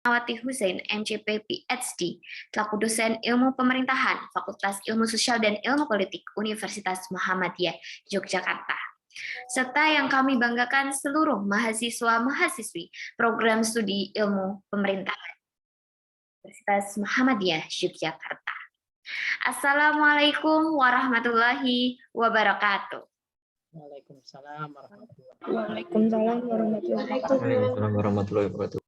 Rahmawati Hussein, MCP PhD, selaku dosen Ilmu Pemerintahan, Fakultas Ilmu Sosial dan Ilmu Politik, Universitas Muhammadiyah, Yogyakarta. Serta yang kami banggakan seluruh mahasiswa-mahasiswi program studi Ilmu Pemerintahan, Universitas Muhammadiyah, Yogyakarta. Assalamualaikum warahmatullahi wabarakatuh. Waalaikumsalam warahmatullahi wabarakatuh. Waalaikumsalam warahmatullahi wabarakatuh.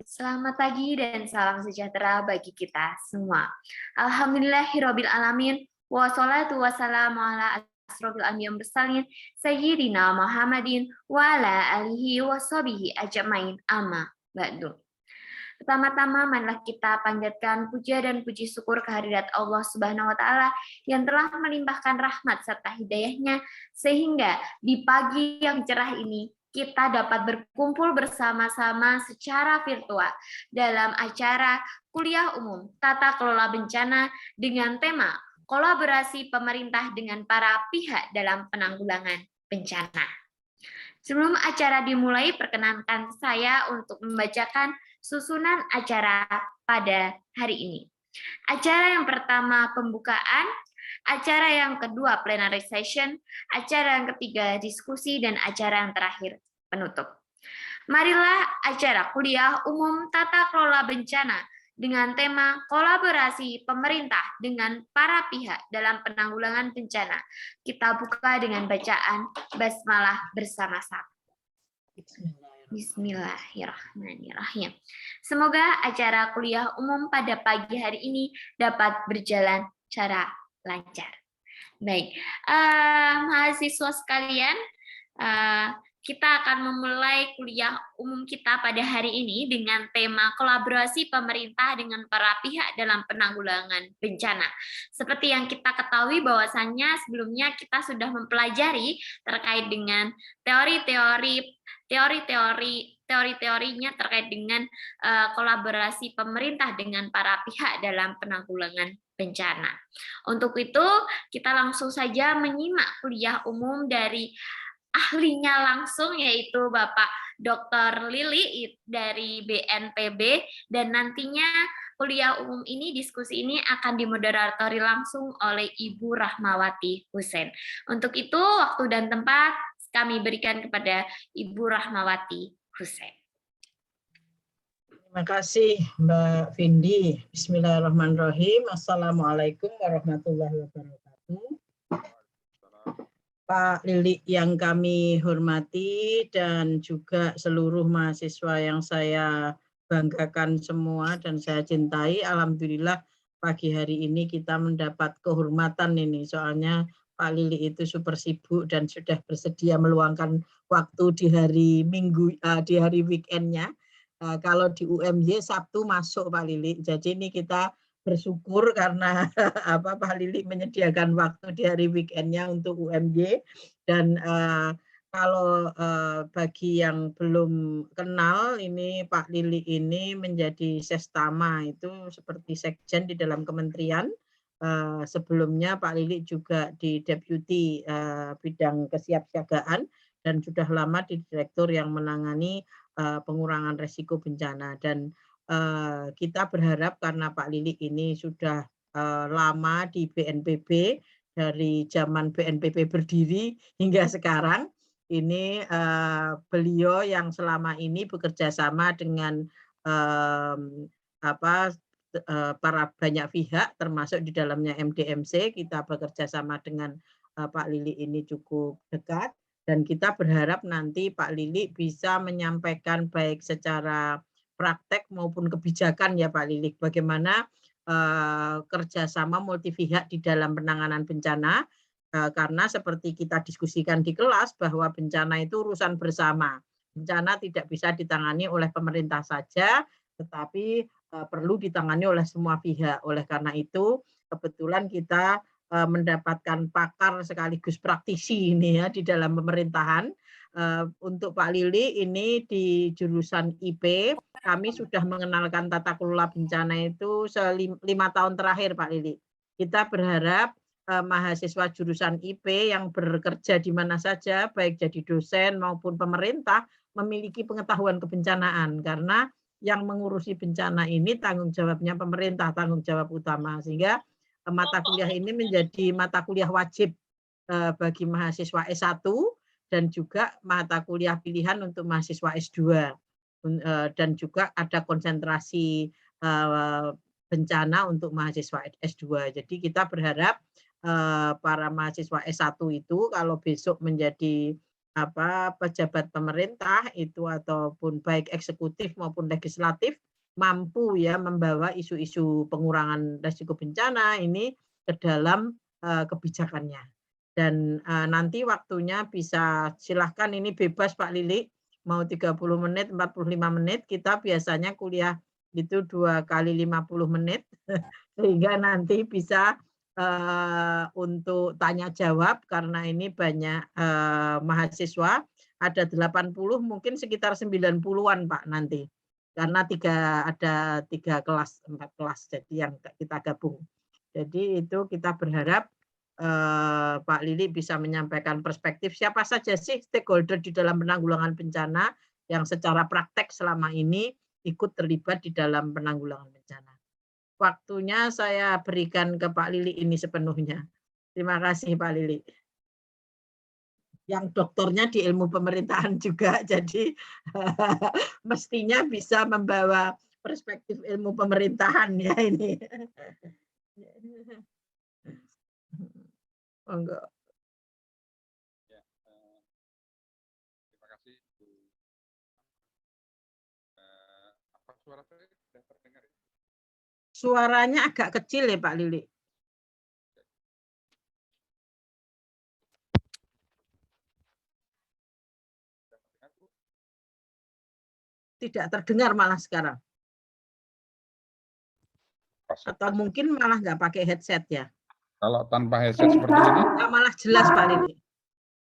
Selamat pagi dan salam sejahtera bagi kita semua. Alhamdulillahirabbil alamin wassalatu wassalamu ala asrofil anbiya'i mursalin sayyidina Muhammadin wa ala alihi washabihi ajmain amma ba'du. Pertama-tama marilah kita panjatkan puja dan puji syukur kehadirat Allah Subhanahu wa taala yang telah melimpahkan rahmat serta hidayahnya sehingga di pagi yang cerah ini kita dapat berkumpul bersama-sama secara virtual dalam acara kuliah umum Tata Kelola Bencana dengan tema kolaborasi pemerintah dengan para pihak dalam penanggulangan bencana. Sebelum acara dimulai, perkenankan saya untuk membacakan susunan acara pada hari ini. Acara yang pertama pembukaan, acara yang kedua plenary session, acara yang ketiga diskusi, dan acara yang terakhir penutup. Marilah acara kuliah umum Tata Kelola Bencana dengan tema kolaborasi pemerintah dengan para pihak dalam penanggulangan bencana. Kita buka dengan bacaan basmalah bersama-sama. Bismillahirrahmanirrahim. Semoga acara kuliah umum pada pagi hari ini dapat berjalan secara lancar. Baik, mahasiswa sekalian, kita akan memulai kuliah umum kita pada hari ini dengan tema kolaborasi pemerintah dengan para pihak dalam penanggulangan bencana. Seperti yang kita ketahui bahwasannya sebelumnya kita sudah mempelajari terkait dengan teori-teorinya terkait dengan kolaborasi pemerintah dengan para pihak dalam penanggulangan bencana. Untuk itu, kita langsung saja menyimak kuliah umum dari ahlinya langsung, yaitu Bapak Dr. Lili dari BNPB, dan nantinya kuliah umum ini, diskusi ini akan dimoderatori langsung oleh Ibu Rahmawati Hussein. Untuk itu, waktu dan tempat kami berikan kepada Ibu Rahmawati Hussein. Terima kasih Mbak Vindi. Bismillahirrahmanirrahim. Assalamualaikum warahmatullahi wabarakatuh. Pak Lili yang kami hormati dan juga seluruh mahasiswa yang saya banggakan semua dan saya cintai. Alhamdulillah pagi hari ini kita mendapat kehormatan ini, soalnya Pak Lili itu super sibuk dan sudah bersedia meluangkan waktu di hari Minggu, di hari weekendnya. Kalau di UMY Sabtu masuk Pak Lili, jadi ini kita bersyukur karena Pak Lili menyediakan waktu di hari weekendnya untuk UMY. Dan kalau bagi yang belum kenal, ini Pak Lili ini menjadi sestama, itu seperti sekjen di dalam kementerian. Sebelumnya Pak Lili juga di deputi bidang kesiapsiagaan dan sudah lama di direktur yang menangani pengurangan risiko bencana. Dan kita berharap karena Pak Lili ini sudah lama di BNPB, dari zaman BNPB berdiri hingga sekarang, ini beliau yang selama ini bekerja sama dengan para banyak pihak, termasuk di dalamnya MDMC. Kita bekerja sama dengan Pak Lili ini cukup dekat, dan kita berharap nanti Pak Lili bisa menyampaikan baik secara praktek maupun kebijakan ya Pak Lili, bagaimana kerjasama multi pihak di dalam penanganan bencana, karena seperti kita diskusikan di kelas bahwa bencana itu urusan bersama. Bencana tidak bisa ditangani oleh pemerintah saja, tetapi perlu ditangani oleh semua pihak. Oleh karena itu kebetulan kita mendapatkan pakar sekaligus praktisi ini ya di dalam pemerintahan. Untuk Pak Lili ini di jurusan IP, kami sudah mengenalkan tata kelola bencana itu 5 tahun terakhir Pak Lili. Kita berharap mahasiswa jurusan IP yang bekerja di mana saja, baik jadi dosen maupun pemerintah, memiliki pengetahuan kebencanaan, karena yang mengurusi bencana ini tanggung jawabnya pemerintah, tanggung jawab utama, sehingga mata kuliah ini menjadi mata kuliah wajib bagi mahasiswa S1 dan juga mata kuliah pilihan untuk mahasiswa S2. Dan juga ada konsentrasi bencana untuk mahasiswa S2. Jadi kita berharap para mahasiswa S1 itu kalau besok menjadi pejabat pemerintah itu ataupun baik eksekutif maupun legislatif mampu ya membawa isu-isu pengurangan risiko bencana ini ke dalam kebijakannya. Dan nanti waktunya bisa silahkan, ini bebas Pak Lili, mau 30 menit, 45 menit, kita biasanya kuliah itu 2 kali 50 menit, sehingga nanti bisa untuk tanya jawab, karena ini banyak mahasiswa, ada 80, mungkin sekitar 90-an Pak nanti. Karena ada 3 kelas, 4 kelas, jadi yang kita gabung. Jadi itu kita berharap Pak Lili bisa menyampaikan perspektif siapa saja sih stakeholder di dalam penanggulangan bencana yang secara praktek selama ini ikut terlibat di dalam penanggulangan bencana. Waktunya saya berikan ke Pak Lili ini sepenuhnya. Terima kasih Pak Lili. Yang doktornya di ilmu pemerintahan juga, jadi mestinya bisa membawa perspektif ilmu pemerintahan ya ini. Enggak. Ya, terima kasih Bu. Apa suara saya sudah terdengar? Suaranya agak kecil ya Pak Lili. Tidak terdengar malah sekarang. Atau mungkin malah nggak pakai headset ya? Kalau tanpa headset seperti ini? Malah jelas Pak Lili.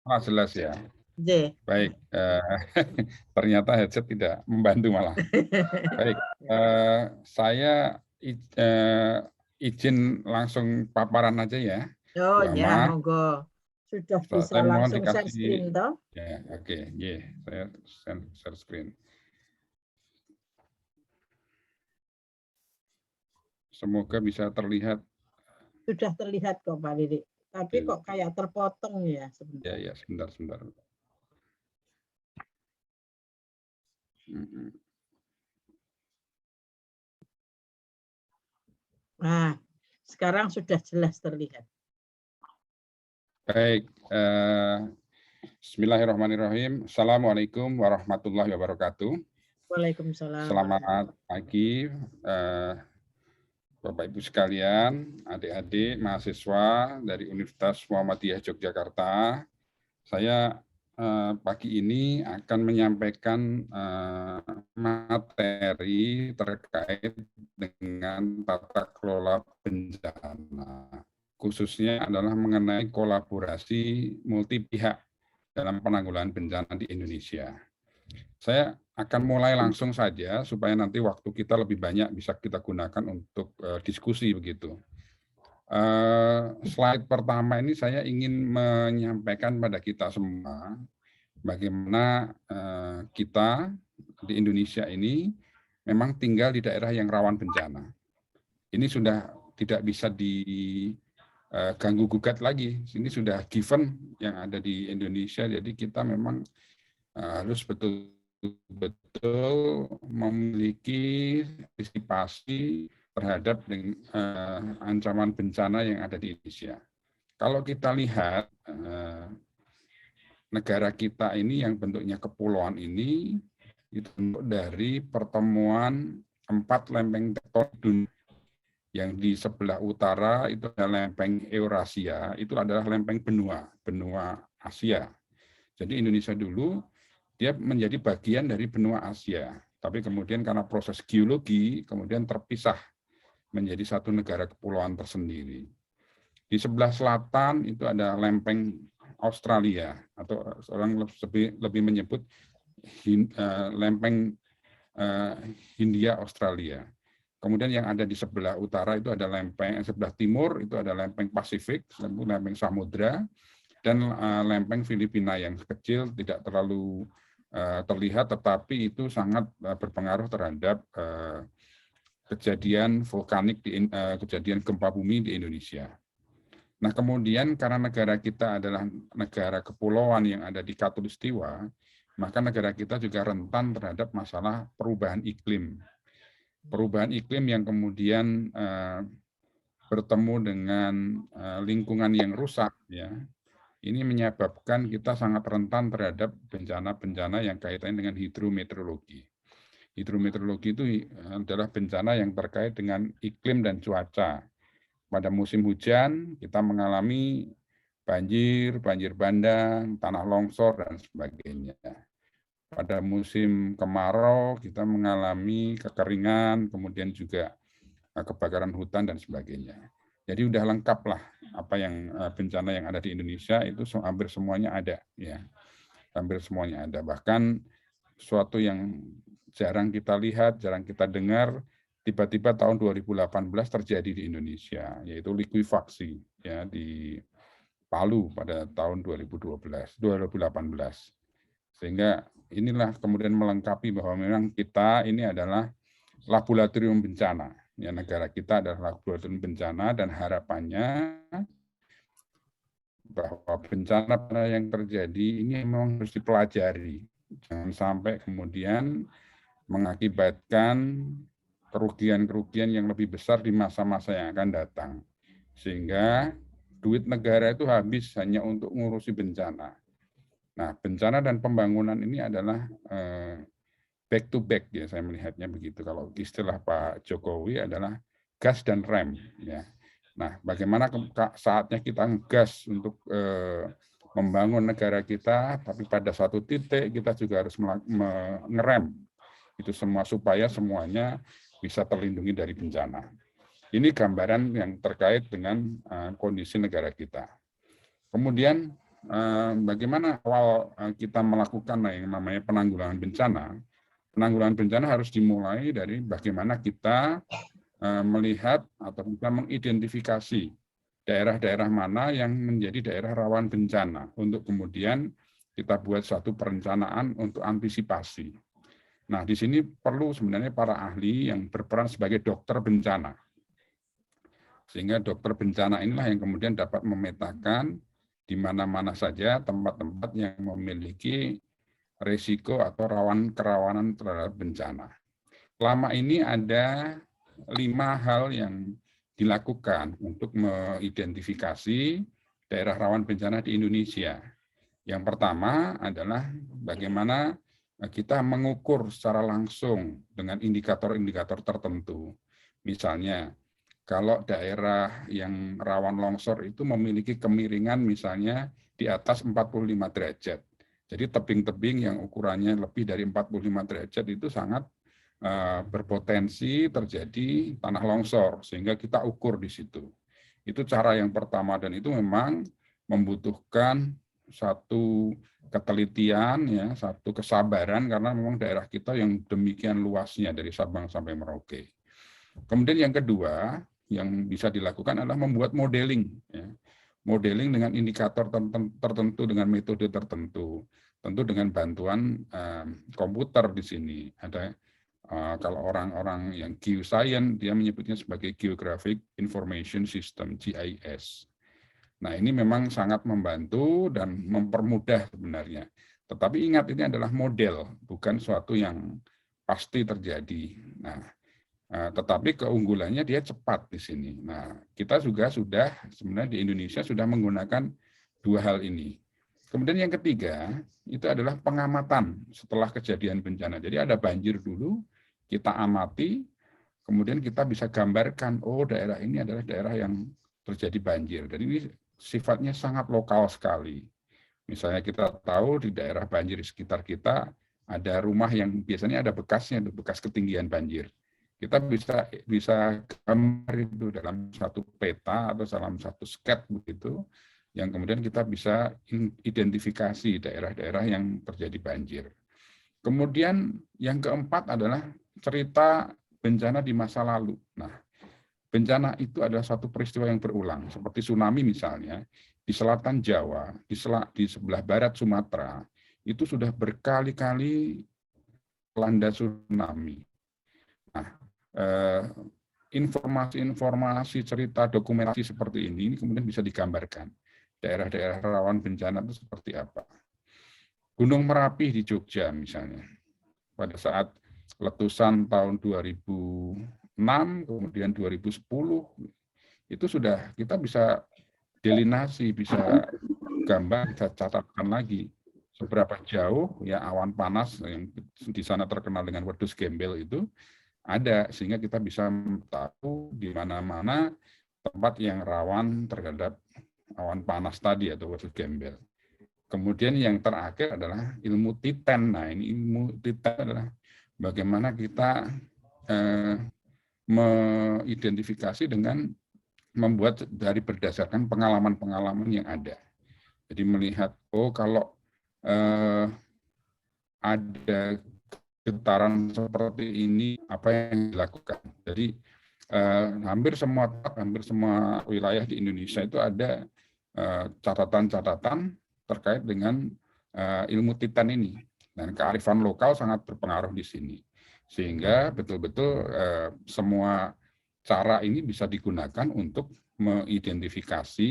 Malah jelas ya. Baik, ternyata headset tidak membantu malah. Baik, saya izin langsung paparan aja ya. Oh ya, monggo. Sudah bisa saya langsung share screen toh? Ya, oke, saya share screen. Semoga bisa terlihat. Sudah terlihat kok Pak Lili. Tapi kok kayak terpotong ya sebentar. Ya, sebentar. Nah, sekarang sudah jelas terlihat. Baik, bismillahirrahmanirrahim. Assalamualaikum warahmatullahi wabarakatuh. Waalaikumsalam. Selamat pagi, Bapak Ibu sekalian, adik-adik mahasiswa dari Universitas Muhammadiyah Yogyakarta. Saya pagi ini akan menyampaikan materi terkait dengan tata kelola bencana, khususnya adalah mengenai kolaborasi multi pihak dalam penanggulangan bencana di Indonesia. Saya akan mulai langsung saja supaya nanti waktu kita lebih banyak bisa kita gunakan untuk diskusi begitu. Slide pertama ini saya ingin menyampaikan pada kita semua bagaimana kita di Indonesia ini memang tinggal di daerah yang rawan bencana. Ini sudah tidak bisa diganggu gugat lagi. Ini sudah given yang ada di Indonesia. Jadi kita memang harus betul-betul memiliki antisipasi terhadap ancaman bencana yang ada di Indonesia. Kalau kita lihat negara kita ini yang bentuknya kepulauan ini itu dari pertemuan 4 lempeng tektonik dunia. Yang di sebelah utara itu adalah lempeng Eurasia, itu adalah lempeng benua Asia. Jadi Indonesia dulu dia menjadi bagian dari benua Asia, tapi kemudian karena proses geologi kemudian terpisah menjadi satu negara kepulauan tersendiri. Di sebelah selatan itu ada lempeng Australia, atau orang lebih menyebut lempeng Hindia Australia. Kemudian yang ada di sebelah utara itu ada lempeng, sebelah timur itu ada lempeng Pasifik, lempeng Samudra, dan lempeng Filipina yang kecil, tidak terlalu terlihat, tetapi itu sangat berpengaruh terhadap kejadian vulkanik, kejadian gempa bumi di Indonesia. Nah, kemudian karena negara kita adalah negara kepulauan yang ada di Khatulistiwa, maka negara kita juga rentan terhadap masalah perubahan iklim. Perubahan iklim yang kemudian bertemu dengan lingkungan yang rusak, ya, ini menyebabkan kita sangat rentan terhadap bencana-bencana yang kaitannya dengan hidrometeorologi. Hidrometeorologi itu adalah bencana yang terkait dengan iklim dan cuaca. Pada musim hujan kita mengalami banjir, banjir bandang, tanah longsor, dan sebagainya. Pada musim kemarau kita mengalami kekeringan, kemudian juga kebakaran hutan dan sebagainya. Jadi udah lengkap lah apa yang bencana yang ada di Indonesia itu hampir semuanya ada, ya. Hampir semuanya ada. Bahkan suatu yang jarang kita lihat, jarang kita dengar, tiba-tiba tahun 2018 terjadi di Indonesia, yaitu likuifaksi, ya, di Palu pada tahun 2018. Sehingga inilah kemudian melengkapi bahwa memang kita ini adalah laboratorium bencana. Ya, negara kita adalah laboratorium bencana, dan harapannya bahwa bencana yang terjadi ini memang harus dipelajari. Jangan sampai kemudian mengakibatkan kerugian-kerugian yang lebih besar di masa-masa yang akan datang. Sehingga duit negara itu habis hanya untuk ngurusi bencana. Nah, bencana dan pembangunan ini adalah back to back, ya, saya melihatnya begitu. Kalau istilah Pak Jokowi adalah gas dan rem, ya. Nah, bagaimana saatnya kita ngegas untuk membangun negara kita, tapi pada satu titik kita juga harus ngerem itu semua supaya semuanya bisa terlindungi dari bencana. Ini gambaran yang terkait dengan kondisi negara kita. Kemudian bagaimana awal kita melakukan yang namanya penanggulangan bencana. Penanggulangan bencana harus dimulai dari bagaimana kita melihat atau kita mengidentifikasi daerah-daerah mana yang menjadi daerah rawan bencana untuk kemudian kita buat suatu perencanaan untuk antisipasi. Nah, di sini perlu sebenarnya para ahli yang berperan sebagai dokter bencana. Sehingga dokter bencana inilah yang kemudian dapat memetakan di mana-mana saja tempat-tempat yang memiliki risiko atau kerawanan terhadap bencana. Selama ini ada 5 hal yang dilakukan untuk mengidentifikasi daerah rawan bencana di Indonesia. Yang pertama adalah bagaimana kita mengukur secara langsung dengan indikator-indikator tertentu. Misalnya, kalau daerah yang rawan longsor itu memiliki kemiringan misalnya di atas 45 derajat. Jadi tebing-tebing yang ukurannya lebih dari 45 derajat itu sangat berpotensi terjadi tanah longsor, sehingga kita ukur di situ. Itu cara yang pertama, dan itu memang membutuhkan satu ketelitian, ya, satu kesabaran, karena memang daerah kita yang demikian luasnya dari Sabang sampai Merauke. Kemudian yang kedua yang bisa dilakukan adalah membuat modeling, ya. Modeling dengan indikator tertentu, dengan metode tertentu, tentu dengan bantuan komputer di sini. Ada kalau orang-orang yang geoscience dia menyebutnya sebagai Geographic Information System (GIS). Nah, ini memang sangat membantu dan mempermudah sebenarnya. Tetapi ingat, ini adalah model, bukan suatu yang pasti terjadi. Nah, tetapi keunggulannya dia cepat di sini. Nah, kita juga sudah sebenarnya di Indonesia sudah menggunakan 2 hal ini. Kemudian yang ketiga itu adalah pengamatan setelah kejadian bencana. Jadi ada banjir dulu, kita amati, kemudian kita bisa gambarkan, oh daerah ini adalah daerah yang terjadi banjir. Dan ini sifatnya sangat lokal sekali. Misalnya kita tahu di daerah banjir di sekitar kita ada rumah yang biasanya ada bekasnya, bekas ketinggian banjir. Kita bisa gambar itu dalam satu peta atau dalam satu sketch begitu, yang kemudian kita bisa identifikasi daerah-daerah yang terjadi banjir. Kemudian yang keempat adalah cerita bencana di masa lalu. Nah, bencana itu adalah satu peristiwa yang berulang, seperti tsunami misalnya, di selatan Jawa, di sebelah barat Sumatera, itu sudah berkali-kali melanda tsunami. Nah, informasi-informasi, cerita, dokumentasi seperti ini kemudian bisa digambarkan. Daerah-daerah rawan bencana itu seperti apa. Gunung Merapi di Jogja misalnya, pada saat letusan tahun 2006, kemudian 2010, itu sudah kita bisa delinasi, bisa gambar, bisa catatkan lagi seberapa jauh ya awan panas yang di sana terkenal dengan wedus gembel itu ada, sehingga kita bisa tahu di mana-mana tempat yang rawan terhadap awan panas tadi atau wedus gembel. Kemudian yang terakhir adalah ilmu Titan. Nah, ini ilmu Titan adalah bagaimana kita mengidentifikasi dengan membuat dari berdasarkan pengalaman-pengalaman yang ada. Jadi melihat, oh kalau ada getaran seperti ini, apa yang dilakukan. Jadi hampir semua wilayah di Indonesia itu ada catatan-catatan terkait dengan ilmu Titan ini. Dan kearifan lokal sangat berpengaruh di sini. Sehingga betul-betul semua cara ini bisa digunakan untuk mengidentifikasi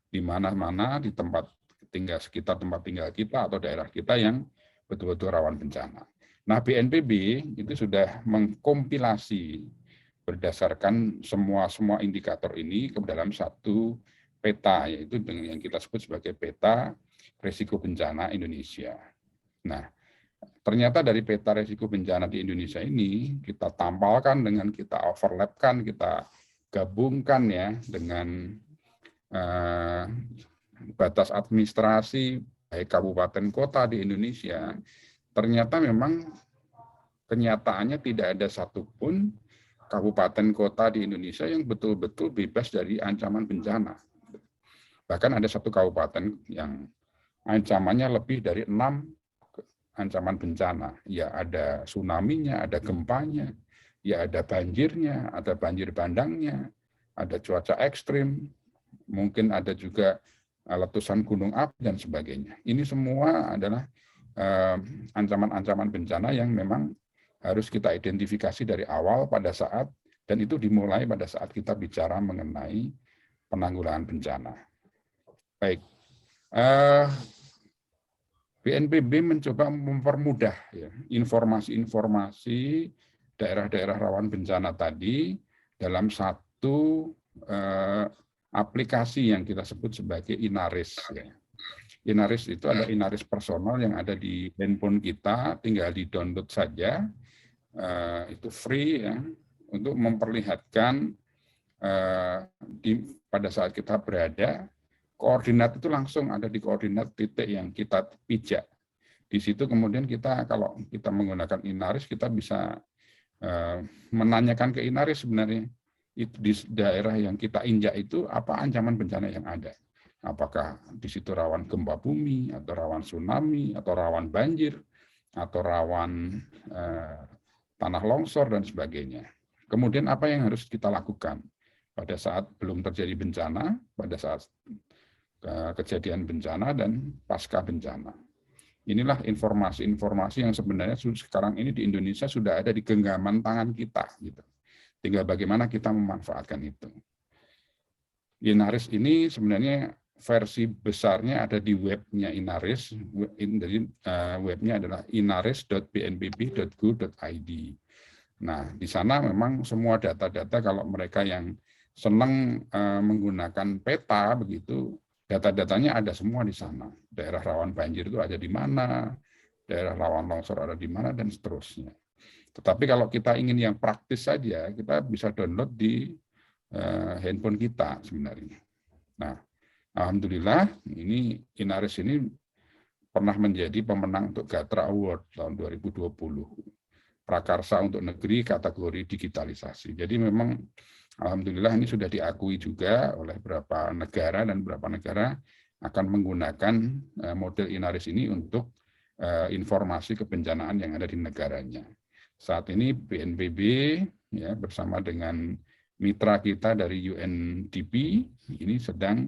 di mana-mana di sekitar tempat tinggal kita atau daerah kita yang betul-betul rawan bencana. Nah, BNPB itu sudah mengkompilasi berdasarkan semua indikator ini ke dalam satu peta, yaitu yang kita sebut sebagai peta risiko bencana Indonesia. Nah, ternyata dari peta risiko bencana di Indonesia ini kita tampalkan dengan kita overlapkan, kita gabungkan ya dengan batas administrasi baik kabupaten kota di Indonesia, ternyata memang kenyataannya tidak ada satupun kabupaten kota di Indonesia yang betul-betul bebas dari ancaman bencana. Bahkan ada satu kabupaten yang ancamannya lebih dari 6 ancaman bencana. Ya ada tsunami-nya, ada gempanya, ya ada banjirnya, ada banjir bandangnya, ada cuaca ekstrim, mungkin ada juga letusan gunung api dan sebagainya. Ini semua adalah ancaman-ancaman bencana yang memang harus kita identifikasi dari awal pada saat, dan itu dimulai pada saat kita bicara mengenai penanggulangan bencana. Baik, BNPB mencoba mempermudah ya, informasi-informasi daerah-daerah rawan bencana tadi dalam satu aplikasi yang kita sebut sebagai Inaris. Ya. Inaris itu adalah Inaris personal yang ada di handphone kita, tinggal di-download saja. Itu free ya, untuk memperlihatkan pada saat kita berada, koordinat itu langsung ada di koordinat titik yang kita pijak. Di situ kemudian kita, kalau kita menggunakan Inaris, kita bisa menanyakan ke Inaris sebenarnya di daerah yang kita injak itu apa ancaman bencana yang ada. Apakah di situ rawan gempa bumi, atau rawan tsunami, atau rawan banjir, atau rawan tanah longsor, dan sebagainya. Kemudian apa yang harus kita lakukan pada saat belum terjadi bencana, pada saat kejadian bencana, dan pasca bencana. Inilah informasi-informasi yang sebenarnya sekarang ini di Indonesia sudah ada di genggaman tangan kita. Gitu. Tinggal bagaimana kita memanfaatkan itu. Inaris ini sebenarnya versi besarnya ada di webnya Inaris. Jadi webnya adalah inaris.bnpb.go.id. Nah, di sana memang semua data-data, kalau mereka yang senang menggunakan peta begitu, data-datanya ada semua di sana. Daerah rawan banjir itu ada di mana, daerah rawan longsor ada di mana, dan seterusnya. Tetapi kalau kita ingin yang praktis saja, kita bisa download di handphone kita sebenarnya. Nah, alhamdulillah ini Inaris ini pernah menjadi pemenang untuk Gatra Award tahun 2020. Prakarsa untuk negeri kategori digitalisasi. Jadi memang alhamdulillah ini sudah diakui juga oleh beberapa negara, dan beberapa negara akan menggunakan model Inaris ini untuk informasi kebencanaan yang ada di negaranya. Saat ini BNPB ya, bersama dengan mitra kita dari UNDP ini sedang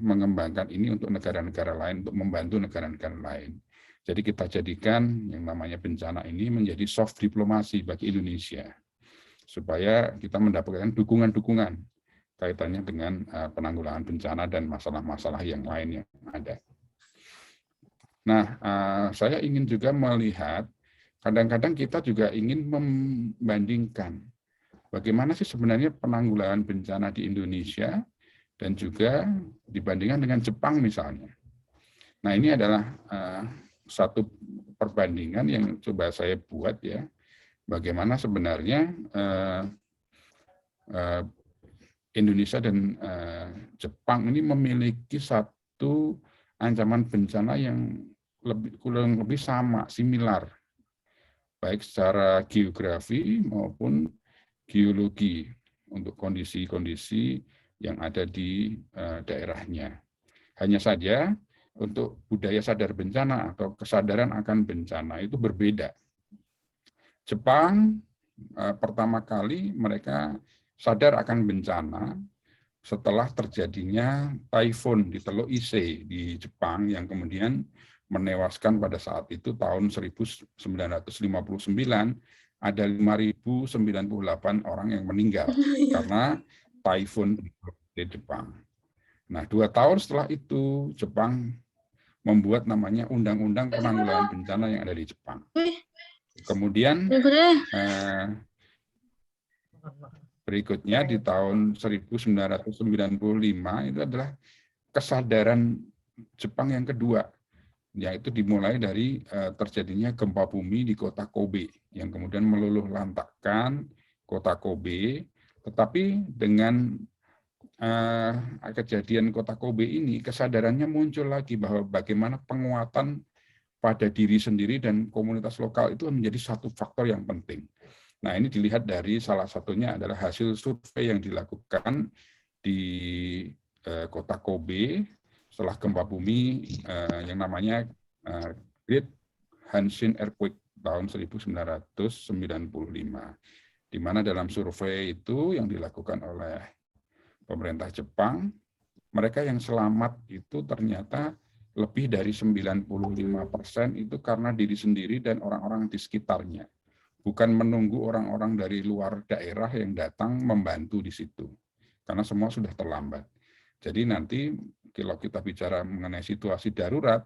mengembangkan ini untuk negara-negara lain, untuk membantu negara-negara lain. Jadi kita jadikan yang namanya bencana ini menjadi soft diplomasi bagi Indonesia, supaya kita mendapatkan dukungan-dukungan kaitannya dengan penanggulangan bencana dan masalah-masalah yang lain yang ada. Nah, saya ingin juga melihat, kadang-kadang kita juga ingin membandingkan bagaimana sih sebenarnya penanggulangan bencana di Indonesia dan juga dibandingkan dengan Jepang misalnya. Nah, ini adalah satu perbandingan yang coba saya buat ya, bagaimana sebenarnya Indonesia dan Jepang ini memiliki satu ancaman bencana yang kurang lebih sama, similar, baik secara geografi maupun geologi untuk kondisi-kondisi yang ada di daerahnya. Hanya saja untuk budaya sadar bencana atau kesadaran akan bencana itu berbeda. Jepang pertama kali mereka sadar akan bencana setelah terjadinya taifun di Teluk Ise di Jepang yang kemudian menewaskan pada saat itu tahun 1959 ada 5.098 orang yang meninggal karena taifun di Jepang. Nah, 2 tahun setelah itu Jepang membuat namanya Undang-Undang Penanggulangan Bencana yang ada di Jepang. Kemudian berikutnya di tahun 1995 itu adalah kesadaran Jepang yang kedua, yaitu dimulai dari terjadinya gempa bumi di kota Kobe yang kemudian meluluh lantakkan kota Kobe, tetapi dengan kejadian kota Kobe ini kesadarannya muncul lagi bahwa bagaimana penguatan pada diri sendiri dan komunitas lokal itu menjadi satu faktor yang penting. Nah, ini dilihat dari salah satunya adalah hasil survei yang dilakukan di kota Kobe setelah gempa bumi yang namanya Great Hanshin Earthquake tahun 1995, di mana dalam survei itu yang dilakukan oleh pemerintah Jepang, mereka yang selamat itu ternyata lebih dari 95% itu karena diri sendiri dan orang-orang di sekitarnya. Bukan menunggu orang-orang dari luar daerah yang datang membantu di situ. Karena semua sudah terlambat. Jadi nanti kalau kita bicara mengenai situasi darurat,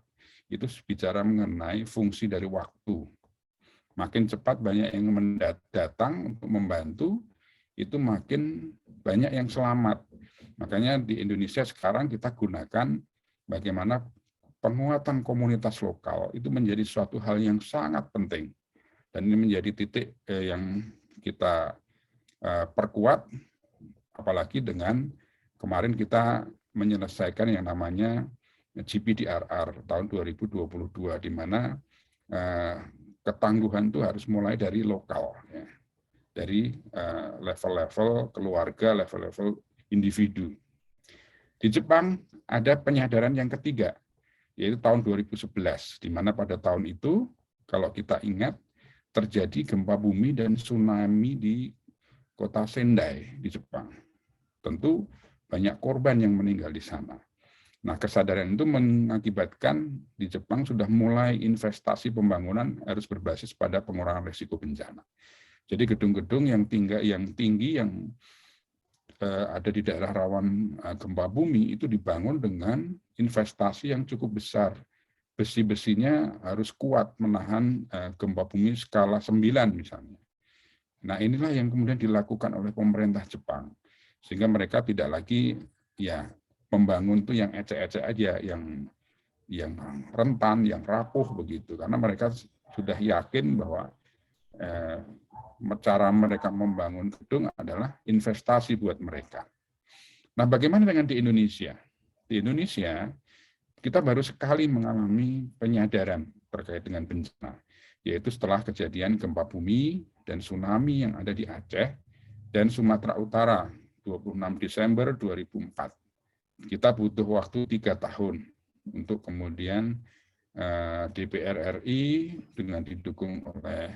itu bicara mengenai fungsi dari waktu. Makin cepat banyak yang datang untuk membantu, itu makin banyak yang selamat. Makanya di Indonesia sekarang kita gunakan bagaimana penguatan komunitas lokal itu menjadi suatu hal yang sangat penting. Dan ini menjadi titik yang kita perkuat, apalagi dengan kemarin kita menyelesaikan yang namanya GPDRR tahun 2022, di mana ketangguhan itu harus mulai dari lokal, ya. Dari level-level keluarga, level-level individu. Di Jepang ada penyadaran yang ketiga, yaitu tahun 2011, di mana pada tahun itu, kalau kita ingat, terjadi gempa bumi dan tsunami di kota Sendai di Jepang. Tentu banyak korban yang meninggal di sana. Nah, kesadaran itu mengakibatkan di Jepang sudah mulai investasi pembangunan harus berbasis pada pengurangan risiko bencana. Jadi gedung-gedung yang tinggi yang ada di daerah rawan gempa bumi itu dibangun dengan investasi yang cukup besar. Besi-besinya harus kuat menahan gempa bumi skala 9 misalnya. Nah, inilah yang kemudian dilakukan oleh pemerintah Jepang. Sehingga mereka tidak lagi ya membangun itu yang ecek-ecek aja, yang rentan, yang rapuh begitu. Karena mereka sudah yakin bahwa cara mereka membangun gedung adalah investasi buat mereka. Nah, bagaimana dengan di Indonesia? Di Indonesia, kita baru sekali mengalami penyadaran terkait dengan bencana, yaitu setelah kejadian gempa bumi dan tsunami yang ada di Aceh dan Sumatera Utara 26 Desember 2004. Kita butuh waktu 3 tahun untuk kemudian DPR RI dengan didukung oleh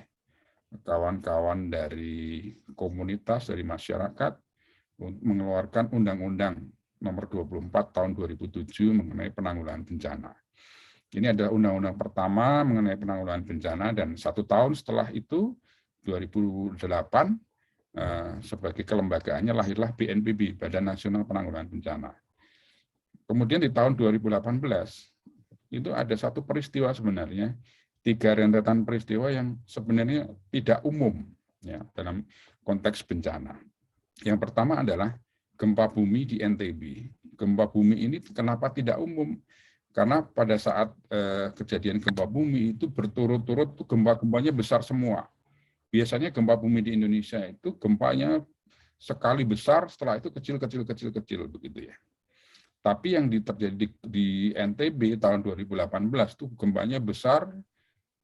kawan-kawan dari komunitas, dari masyarakat, mengeluarkan Undang-Undang Nomor 24 Tahun 2007 mengenai penanggulangan bencana. Ini adalah undang-undang pertama mengenai penanggulangan bencana, dan 1 tahun setelah itu, 2008, sebagai kelembagaannya lahirlah BNPB, Badan Nasional Penanggulangan Bencana. Kemudian di tahun 2018, itu ada satu peristiwa sebenarnya, 3 rentetan peristiwa yang sebenarnya tidak umum ya, dalam konteks bencana. Yang pertama adalah gempa bumi di NTB. Gempa bumi ini kenapa tidak umum? Karena pada saat kejadian gempa bumi itu berturut-turut gempa-gempanya besar semua. Biasanya gempa bumi di Indonesia itu gempanya sekali besar, setelah itu kecil begitu ya. Tapi yang terjadi di NTB tahun 2018 itu gempanya besar,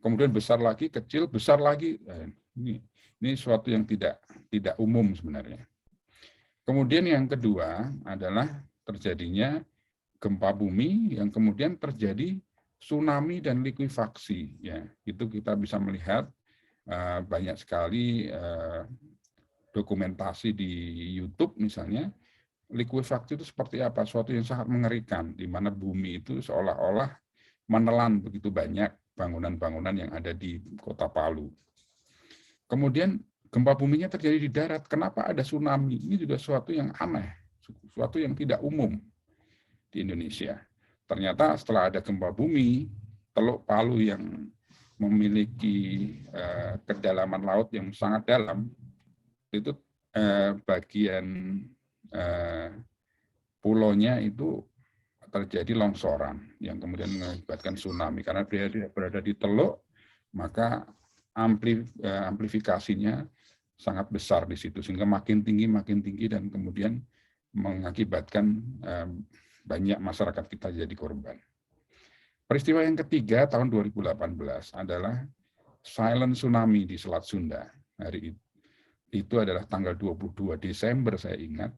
kemudian besar lagi, kecil, besar lagi. Ini suatu yang tidak umum sebenarnya. Kemudian yang kedua adalah terjadinya gempa bumi yang kemudian terjadi tsunami dan likuifaksi. Ya, itu kita bisa melihat banyak sekali dokumentasi di YouTube misalnya. Likuifaksi itu seperti apa? Suatu yang sangat mengerikan, di mana bumi itu seolah-olah menelan begitu banyak bangunan-bangunan yang ada di Kota Palu. Kemudian gempa buminya terjadi di darat. Kenapa ada tsunami? Ini juga suatu yang aneh, suatu yang tidak umum di Indonesia. Ternyata setelah ada gempa bumi, Teluk Palu yang memiliki kedalaman laut yang sangat dalam, itu bagian pulaunya itu terjadi longsoran yang kemudian mengakibatkan tsunami. Karena berada di teluk, maka amplifikasinya sangat besar di situ, sehingga makin tinggi dan kemudian mengakibatkan banyak masyarakat kita jadi korban. Peristiwa yang ketiga tahun 2018 adalah silent tsunami di Selat Sunda. Hari itu adalah tanggal 22 Desember, saya ingat,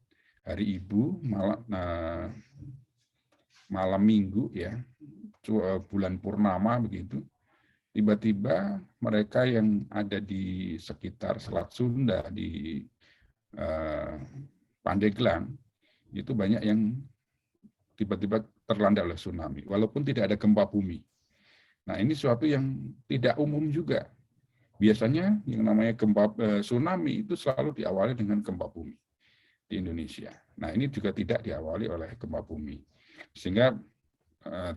hari Ibu, malam Minggu ya, bulan purnama begitu. Tiba-tiba mereka yang ada di sekitar Selat Sunda di Pandeglang itu banyak yang tiba-tiba terlanda oleh tsunami, walaupun tidak ada gempa bumi. Nah, ini suatu yang tidak umum juga. Biasanya yang namanya gempa tsunami itu selalu diawali dengan gempa bumi di Indonesia. Nah, ini juga tidak diawali oleh gempa bumi. Sehingga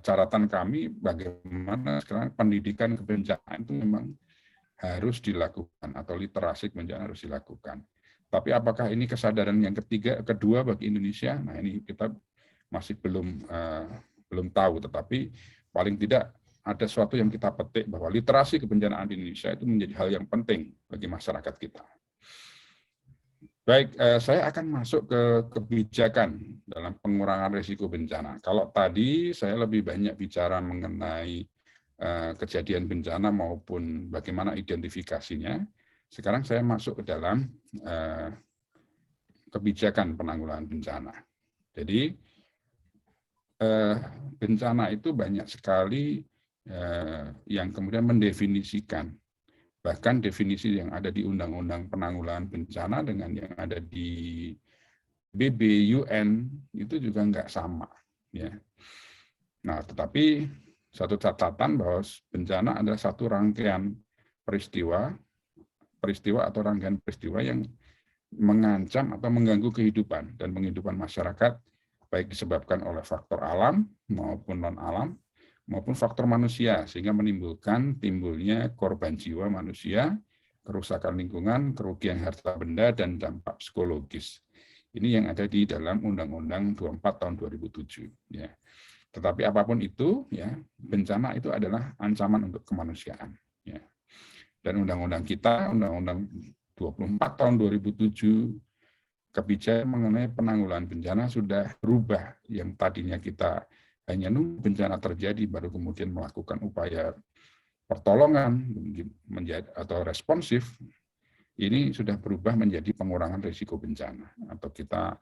catatan kami bagaimana sekarang pendidikan kebencanaan itu memang harus dilakukan, atau literasi kebencanaan harus dilakukan. Tapi apakah ini kesadaran yang kedua bagi Indonesia? Nah, ini kita masih belum tahu, tetapi paling tidak ada sesuatu yang kita petik bahwa literasi kebencanaan di Indonesia itu menjadi hal yang penting bagi masyarakat kita. Baik, saya akan masuk ke kebijakan dalam pengurangan risiko bencana. Kalau tadi saya lebih banyak bicara mengenai kejadian bencana maupun bagaimana identifikasinya, sekarang saya masuk ke dalam kebijakan penanggulangan bencana. Jadi, bencana itu banyak sekali yang kemudian mendefinisikan, bahkan definisi yang ada di Undang-Undang Penanggulangan Bencana dengan yang ada di PBB UN itu juga nggak sama. Ya. Nah, tetapi satu catatan bahwa bencana adalah satu rangkaian peristiwa atau rangkaian peristiwa yang mengancam atau mengganggu kehidupan dan penghidupan masyarakat, baik disebabkan oleh faktor alam maupun non-alam, maupun faktor manusia, sehingga menimbulkan timbulnya korban jiwa manusia, kerusakan lingkungan, kerugian harta benda, dan dampak psikologis. Ini yang ada di dalam Undang-Undang 24 tahun 2007. Ya. Tetapi apapun itu, ya, bencana itu adalah ancaman untuk kemanusiaan. Ya. Dan undang-undang kita, Undang-Undang 24 tahun 2007, kebijakan mengenai penanggulangan bencana sudah berubah. Yang tadinya kita hanya nunggu bencana terjadi baru kemudian melakukan upaya pertolongan atau responsif, ini sudah berubah menjadi pengurangan risiko bencana. Atau kita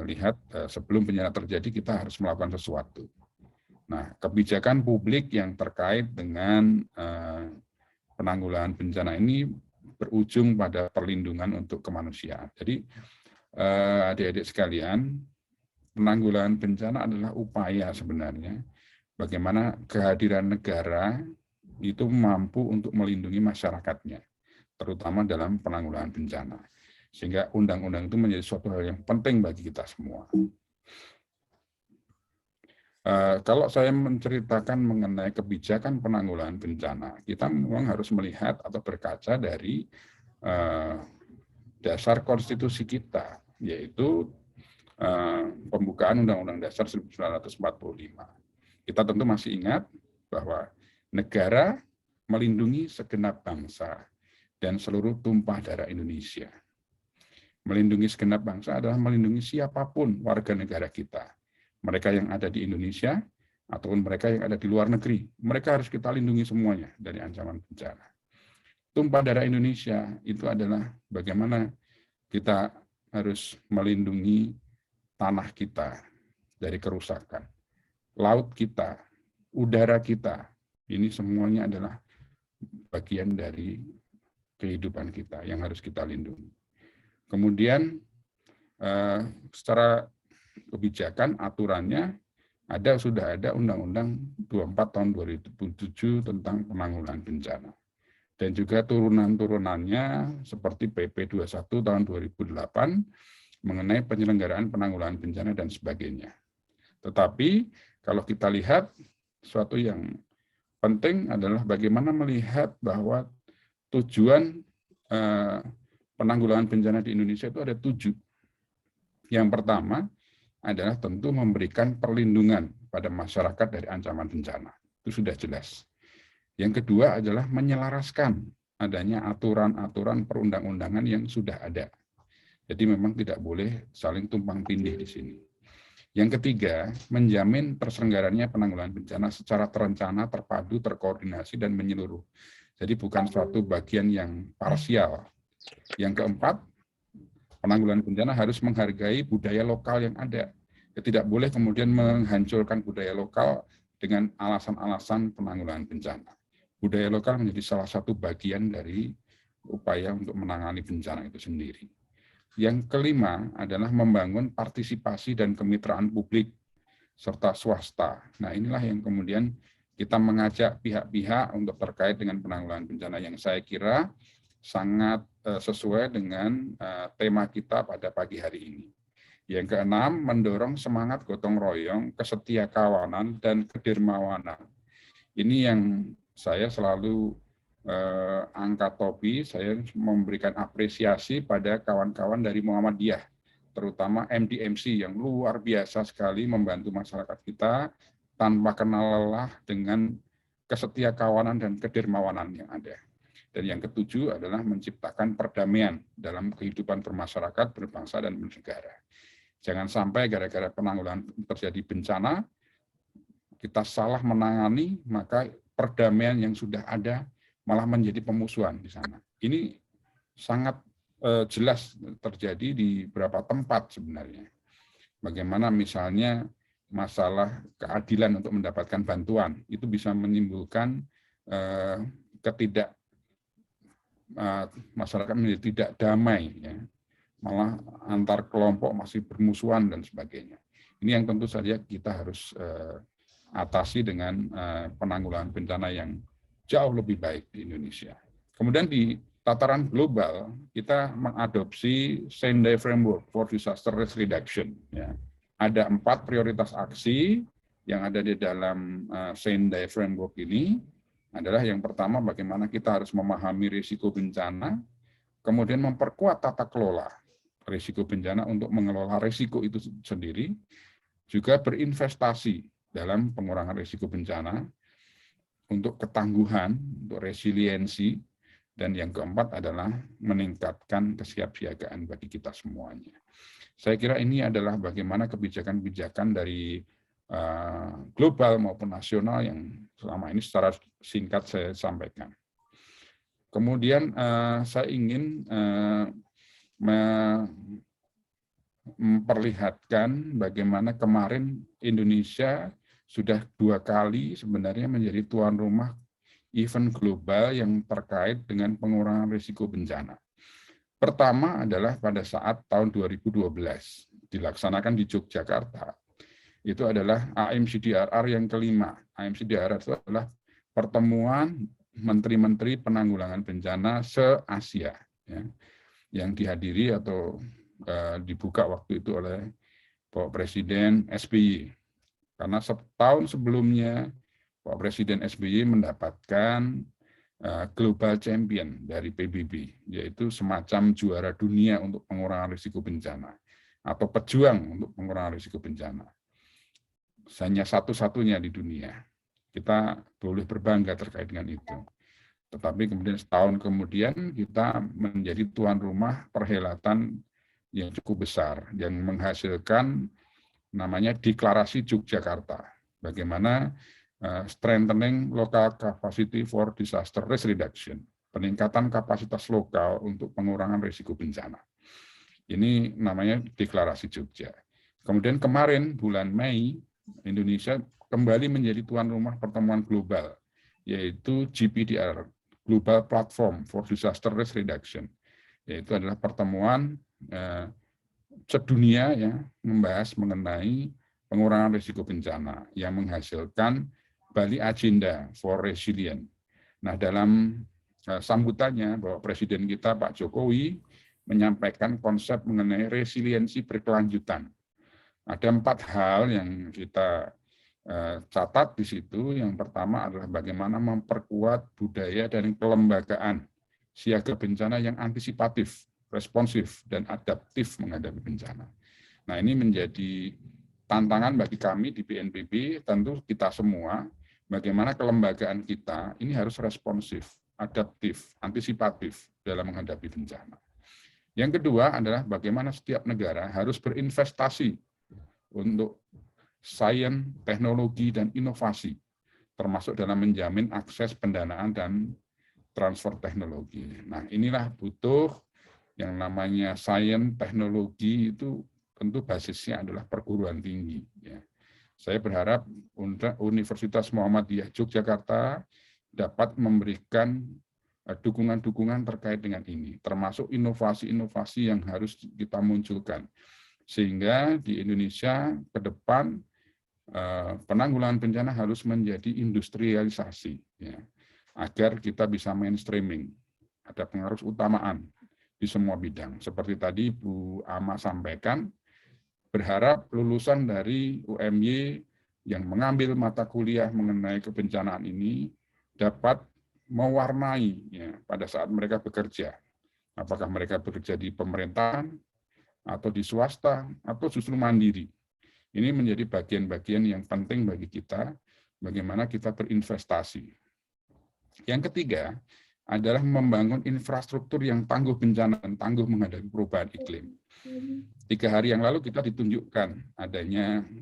lihat sebelum bencana terjadi kita harus melakukan sesuatu. Nah, kebijakan publik yang terkait dengan penanggulangan bencana ini berujung pada perlindungan untuk kemanusiaan. Jadi adik-adik sekalian, penanggulangan bencana adalah upaya sebenarnya bagaimana kehadiran negara itu mampu untuk melindungi masyarakatnya, terutama dalam penanggulangan bencana. Sehingga undang-undang itu menjadi suatu hal yang penting bagi kita semua. Kalau saya menceritakan mengenai kebijakan penanggulangan bencana, kita memang harus melihat atau berkaca dari dasar konstitusi kita, yaitu pembukaan Undang-Undang Dasar 1945. Kita tentu masih ingat bahwa negara melindungi segenap bangsa dan seluruh tumpah darah Indonesia. Melindungi segenap bangsa adalah melindungi siapapun warga negara kita. Mereka yang ada di Indonesia ataupun mereka yang ada di luar negeri. Mereka harus kita lindungi semuanya dari ancaman bencana. Tumpah darah Indonesia itu adalah bagaimana kita harus melindungi tanah kita dari kerusakan. Laut kita, udara kita, ini semuanya adalah bagian dari kehidupan kita yang harus kita lindungi. Kemudian secara kebijakan aturannya sudah ada Undang-Undang 24 tahun 2007 tentang penanggulangan bencana. Dan juga turunan-turunannya seperti PP 21 tahun 2008 mengenai penyelenggaraan penanggulangan bencana dan sebagainya. Tetapi kalau kita lihat, suatu yang penting adalah bagaimana melihat bahwa tujuan penanggulangan bencana di Indonesia itu ada 7. Yang pertama adalah tentu memberikan perlindungan pada masyarakat dari ancaman bencana. Itu sudah jelas. Yang kedua adalah menyelaraskan adanya aturan-aturan perundang-undangan yang sudah ada. Jadi memang tidak boleh saling tumpang tindih di sini. Yang ketiga, menjamin terselenggaranya penanggulangan bencana secara terencana, terpadu, terkoordinasi, dan menyeluruh. Jadi bukan suatu bagian yang parsial. Yang keempat, penanggulangan bencana harus menghargai budaya lokal yang ada. Tidak boleh kemudian menghancurkan budaya lokal dengan alasan-alasan penanggulangan bencana. Budaya lokal menjadi salah satu bagian dari upaya untuk menangani bencana itu sendiri. Yang kelima adalah membangun partisipasi dan kemitraan publik serta swasta. Nah, inilah yang kemudian kita mengajak pihak-pihak untuk terkait dengan penanggulangan bencana yang saya kira sangat sesuai dengan tema kita pada pagi hari ini. Yang keenam, mendorong semangat gotong royong, kesetiakawanan, dan kedermawanan. Ini yang saya selalu angkat topi, saya memberikan apresiasi pada kawan-kawan dari Muhammadiyah, terutama MDMC yang luar biasa sekali membantu masyarakat kita tanpa kenal lelah dengan kesetiakawanan dan kedermawanan yang ada. Dan yang ketujuh adalah menciptakan perdamaian dalam kehidupan bermasyarakat, berbangsa, dan bernegara. Jangan sampai gara-gara penanggulangan terjadi bencana, kita salah menangani, maka perdamaian yang sudah ada malah menjadi pemusuhan di sana. Ini sangat jelas terjadi di beberapa tempat sebenarnya. Bagaimana misalnya masalah keadilan untuk mendapatkan bantuan, itu bisa menimbulkan masyarakat menjadi tidak damai, ya. Malah antar kelompok masih bermusuhan dan sebagainya. Ini yang tentu saja kita harus atasi dengan penanggulangan bencana yang jauh lebih baik di Indonesia. Kemudian di tataran global, kita mengadopsi Sendai Framework for Disaster Risk Reduction. Ya. Ada 4 prioritas aksi yang ada di dalam Sendai Framework ini. Adalah yang pertama, bagaimana kita harus memahami risiko bencana, kemudian memperkuat tata kelola risiko bencana untuk mengelola risiko itu sendiri, juga berinvestasi dalam pengurangan risiko bencana, untuk ketangguhan, untuk resiliensi, dan yang keempat adalah meningkatkan kesiapsiagaan bagi kita semuanya. Saya kira ini adalah bagaimana kebijakan-kebijakan dari global maupun nasional yang selama ini secara singkat saya sampaikan. Kemudian saya ingin memperlihatkan bagaimana kemarin Indonesia sudah 2 kali sebenarnya menjadi tuan rumah event global yang terkait dengan pengurangan risiko bencana. Pertama adalah pada saat tahun 2012 dilaksanakan di Yogyakarta. itu adalah AMCDRR yang kelima. AMCDRR itu adalah pertemuan menteri-menteri penanggulangan bencana se-Asia, ya, yang dihadiri atau dibuka waktu itu oleh Pak Presiden SBY. Karena setahun sebelumnya Pak Presiden SBY mendapatkan Global Champion dari PBB, yaitu semacam juara dunia untuk pengurangan risiko bencana atau pejuang untuk pengurangan risiko bencana. Hanya satu-satunya di dunia. Kita boleh berbangga terkait dengan itu. Tetapi kemudian setahun kemudian kita menjadi tuan rumah perhelatan yang cukup besar, yang menghasilkan namanya Deklarasi Yogyakarta. Bagaimana strengthening local capacity for disaster risk reduction, peningkatan kapasitas lokal untuk pengurangan risiko bencana. Ini namanya Deklarasi Jogja. Kemudian kemarin bulan Mei, Indonesia kembali menjadi tuan rumah pertemuan global, yaitu GPDR, Global Platform for Disaster Risk Reduction, yaitu adalah pertemuan sedunia ya, membahas mengenai pengurangan risiko bencana yang menghasilkan Bali Agenda for Resilient. Nah, dalam sambutannya bahwa Presiden kita Pak Jokowi menyampaikan konsep mengenai resiliensi berkelanjutan. Ada 4 hal yang kita catat di situ. Yang pertama adalah bagaimana memperkuat budaya dan kelembagaan siaga bencana yang antisipatif, responsif, dan adaptif menghadapi bencana. Nah, ini menjadi tantangan bagi kami di BNPB, tentu kita semua, bagaimana kelembagaan kita ini harus responsif, adaptif, antisipatif dalam menghadapi bencana. Yang kedua adalah bagaimana setiap negara harus berinvestasi untuk sains, teknologi, dan inovasi, termasuk dalam menjamin akses pendanaan dan transfer teknologi. Nah, inilah butuh yang namanya sains, teknologi itu tentu basisnya adalah perguruan tinggi. Ya. Saya berharap Universitas Muhammadiyah Yogyakarta dapat memberikan dukungan-dukungan terkait dengan ini, termasuk inovasi-inovasi yang harus kita munculkan. Sehingga di Indonesia ke depan penanggulangan bencana harus menjadi industrialisasi, ya, agar kita bisa mainstreaming, ada pengaruh utamaan di semua bidang. Seperti tadi Bu Ama sampaikan, berharap lulusan dari UMY yang mengambil mata kuliah mengenai kebencanaan ini dapat mewarnai ya, pada saat mereka bekerja. Apakah mereka bekerja di pemerintahan, atau di swasta, atau justru mandiri. Ini menjadi bagian-bagian yang penting bagi kita, bagaimana kita berinvestasi. Yang ketiga adalah membangun infrastruktur yang tangguh bencana dan tangguh menghadapi perubahan iklim. 3 hari yang lalu kita ditunjukkan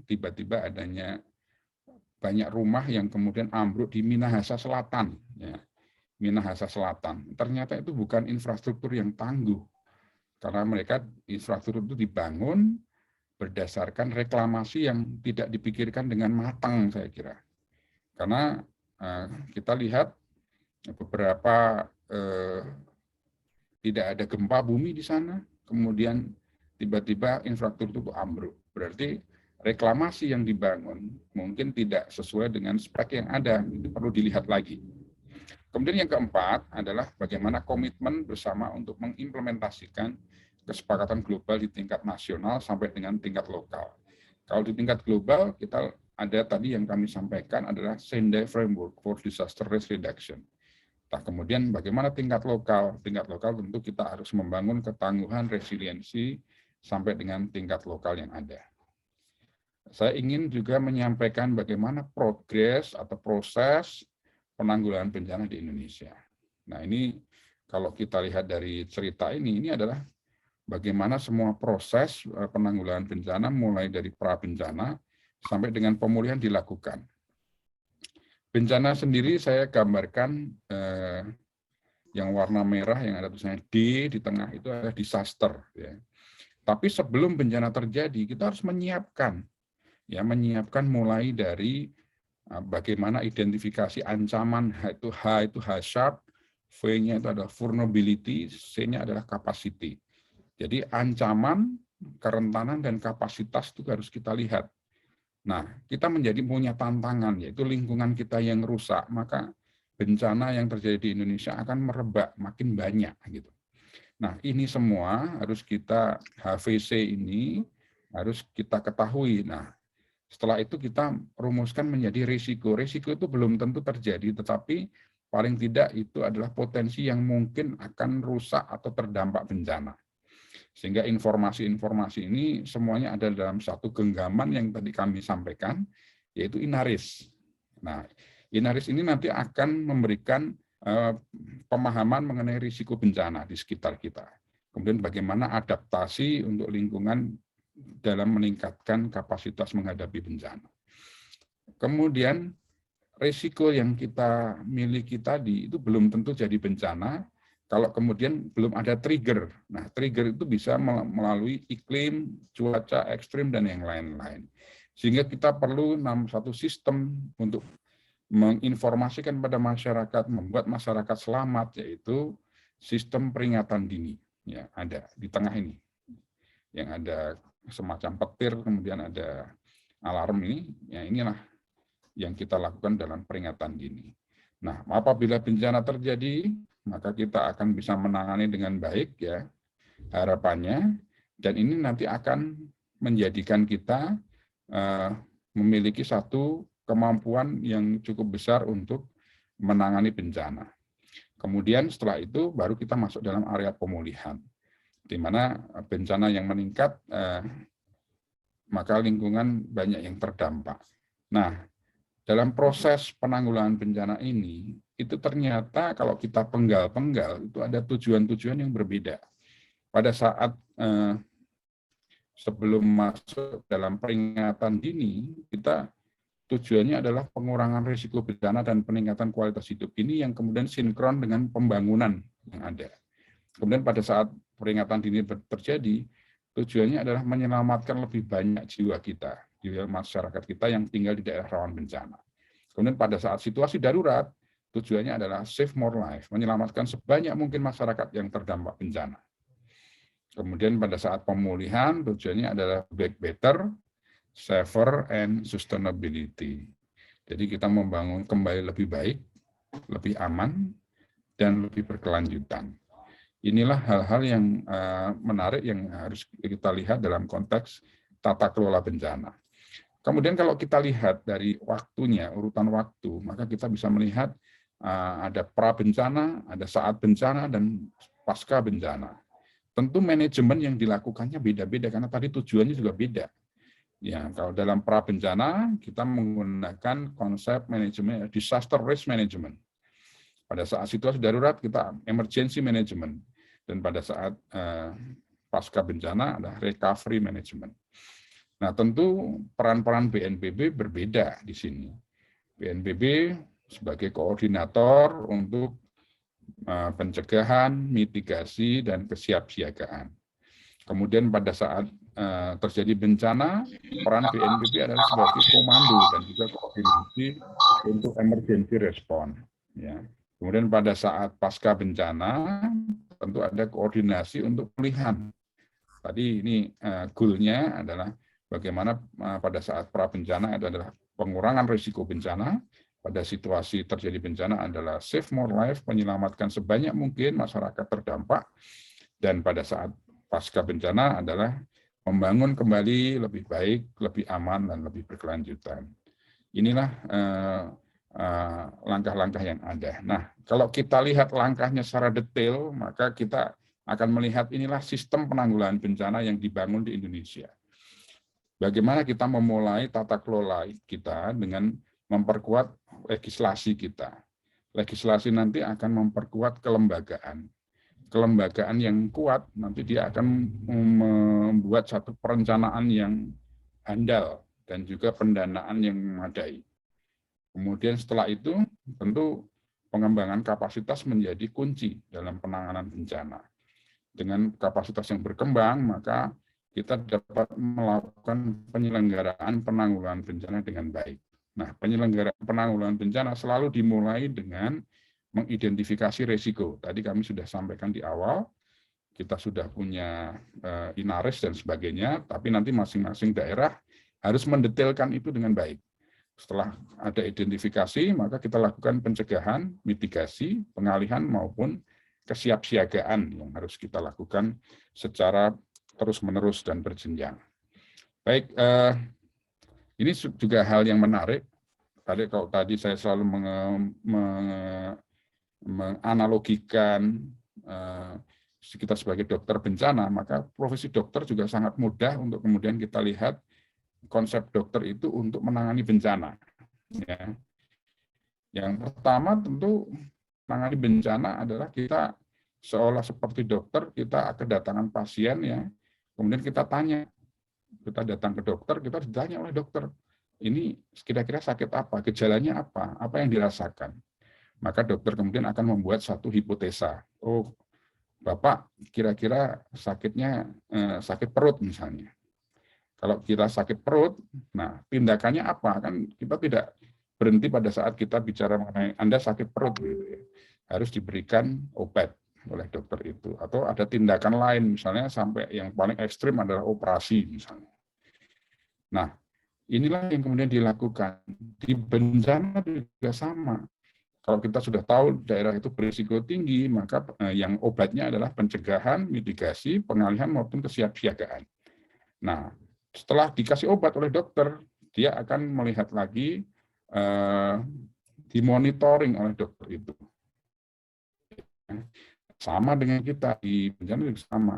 tiba-tiba adanya banyak rumah yang kemudian ambruk di Minahasa Selatan. Ya. Minahasa Selatan. Ternyata itu bukan infrastruktur yang tangguh. Karena mereka infrastruktur itu dibangun berdasarkan reklamasi yang tidak dipikirkan dengan matang, saya kira. Karena kita lihat beberapa tidak ada gempa bumi di sana, kemudian tiba-tiba infrastruktur itu ambruk. Berarti reklamasi yang dibangun mungkin tidak sesuai dengan spek yang ada, itu perlu dilihat lagi. Kemudian yang keempat adalah bagaimana komitmen bersama untuk mengimplementasikan kesepakatan global di tingkat nasional sampai dengan tingkat lokal. Kalau di tingkat global, kita ada tadi yang kami sampaikan adalah Sendai Framework for Disaster Risk Reduction. Nah, kemudian bagaimana tingkat lokal? Tingkat lokal tentu kita harus membangun ketangguhan resiliensi sampai dengan tingkat lokal yang ada. Saya ingin juga menyampaikan bagaimana progres atau proses penanggulangan bencana di Indonesia. Nah, ini kalau kita lihat dari cerita ini adalah bagaimana semua proses penanggulangan bencana mulai dari pra bencana sampai dengan pemulihan dilakukan. Bencana sendiri saya gambarkan yang warna merah yang ada tulisannya D di tengah itu adalah disaster. Ya. Tapi sebelum bencana terjadi kita harus menyiapkan, ya, menyiapkan mulai dari bagaimana identifikasi ancaman, itu H itu hazard, V-nya itu adalah vulnerability, C-nya adalah capacity. Jadi ancaman, kerentanan, dan kapasitas itu harus kita lihat. Nah, kita punya tantangan, yaitu lingkungan kita yang rusak, maka bencana yang terjadi di Indonesia akan merebak makin banyak. Gitu. Nah, ini semua harus kita, HVC ini harus kita ketahui. Nah, setelah itu kita rumuskan menjadi risiko. Risiko itu belum tentu terjadi, tetapi paling tidak itu adalah potensi yang mungkin akan rusak atau terdampak bencana. Sehingga informasi-informasi ini semuanya ada dalam satu genggaman yang tadi kami sampaikan, yaitu Inaris. Nah, Inaris ini nanti akan memberikan pemahaman mengenai risiko bencana di sekitar kita. Kemudian bagaimana adaptasi untuk lingkungan dalam meningkatkan kapasitas menghadapi bencana. Kemudian risiko yang kita miliki tadi itu belum tentu jadi bencana, kalau kemudian belum ada trigger. Nah, trigger itu bisa melalui iklim, cuaca ekstrim, dan yang lain-lain. Sehingga kita perlu satu sistem untuk menginformasikan pada masyarakat, membuat masyarakat selamat, yaitu sistem peringatan dini. Ya, ada di tengah ini. Yang ada semacam petir, kemudian ada alarm ini, ya inilah yang kita lakukan dalam peringatan dini. Nah, apabila bencana terjadi, maka kita akan bisa menangani dengan baik, ya harapannya, dan ini nanti akan menjadikan kita memiliki satu kemampuan yang cukup besar untuk menangani bencana. Kemudian setelah itu baru kita masuk dalam area pemulihan, di mana bencana yang meningkat, maka lingkungan banyak yang terdampak. Nah, dalam proses penanggulangan bencana ini, itu ternyata kalau kita penggal-penggal, itu ada tujuan-tujuan yang berbeda. Pada saat sebelum masuk dalam peringatan dini, kita tujuannya adalah pengurangan risiko bencana dan peningkatan kualitas hidup. Ini yang kemudian sinkron dengan pembangunan yang ada. Kemudian pada saat peringatan dini terjadi, tujuannya adalah menyelamatkan lebih banyak jiwa kita, jiwa masyarakat kita yang tinggal di daerah rawan bencana. Kemudian pada saat situasi darurat, tujuannya adalah save more life, menyelamatkan sebanyak mungkin masyarakat yang terdampak bencana. Kemudian pada saat pemulihan, tujuannya adalah back better, safer, and sustainability. Jadi kita membangun kembali lebih baik, lebih aman, dan lebih berkelanjutan. Inilah hal-hal yang menarik yang harus kita lihat dalam konteks tata kelola bencana. Kemudian kalau kita lihat dari waktunya, urutan waktu, maka kita bisa melihat ada pra bencana, ada saat bencana, dan pasca bencana. Tentu manajemen yang dilakukannya beda-beda karena tadi tujuannya juga beda. Ya, kalau dalam pra bencana kita menggunakan konsep manajemen disaster risk management. Pada saat situasi darurat kita emergency management, dan pada saat pasca bencana ada recovery management. Nah, tentu peran-peran BNPB berbeda di sini. BNPB sebagai koordinator untuk pencegahan, mitigasi, dan kesiapsiagaan. Kemudian pada saat terjadi bencana, peran BNPB adalah sebagai komando dan juga koordinasi untuk emergency response. Ya. Kemudian pada saat pasca bencana, tentu ada koordinasi untuk pemulihan. Tadi ini goal-nya adalah bagaimana pada saat pra bencana itu adalah pengurangan risiko bencana, pada situasi terjadi bencana adalah save more life, menyelamatkan sebanyak mungkin masyarakat terdampak, dan pada saat pasca bencana adalah membangun kembali lebih baik, lebih aman, dan lebih berkelanjutan. Inilah langkah-langkah yang ada. Nah, kalau kita lihat langkahnya secara detail, maka kita akan melihat inilah sistem penanggulangan bencana yang dibangun di Indonesia. Bagaimana kita memulai tata kelola kita dengan memperkuat legislasi kita. Legislasi nanti akan memperkuat kelembagaan. Kelembagaan yang kuat nanti dia akan membuat satu perencanaan yang handal dan juga pendanaan yang memadai. Kemudian setelah itu tentu pengembangan kapasitas menjadi kunci dalam penanganan bencana. Dengan kapasitas yang berkembang, maka kita dapat melakukan penyelenggaraan penanggulangan bencana dengan baik. Nah, penyelenggaraan penanggulangan bencana selalu dimulai dengan mengidentifikasi risiko. Tadi kami sudah sampaikan di awal, kita sudah punya Inaris dan sebagainya, tapi nanti masing-masing daerah harus mendetailkan itu dengan baik. Setelah ada identifikasi, maka kita lakukan pencegahan, mitigasi, pengalihan maupun kesiapsiagaan yang harus kita lakukan secara terus-menerus dan berjenjang. Baik, ini juga hal yang menarik. Kalau tadi saya selalu menganalogikan kita sebagai dokter bencana, maka profesi dokter juga sangat mudah untuk kemudian kita lihat konsep dokter itu untuk menangani bencana. Ya. Yang pertama tentu menangani bencana adalah kita seolah seperti dokter, kita kedatangan pasien ya, kemudian kita tanya, kita datang ke dokter, kita ditanya oleh dokter, ini kira-kira sakit apa, gejalanya apa yang dirasakan. Maka dokter kemudian akan membuat satu hipotesa. Oh, Bapak kira-kira sakitnya sakit perut misalnya. Kalau kita sakit perut, nah tindakannya apa? Kan kita tidak berhenti pada saat kita bicara mengenai Anda sakit perut, gitu ya. Harus diberikan obat oleh dokter itu. Atau ada tindakan lain, misalnya sampai yang paling ekstrim adalah operasi misalnya. Nah, inilah yang kemudian dilakukan. Di bencana juga sama. Kalau kita sudah tahu daerah itu berisiko tinggi, maka yang obatnya adalah pencegahan, mitigasi, pengalihan maupun kesiapsiagaan. Nah, setelah dikasih obat oleh dokter, dia akan melihat lagi, dimonitoring oleh dokter itu. Sama dengan kita, di bencana juga sama.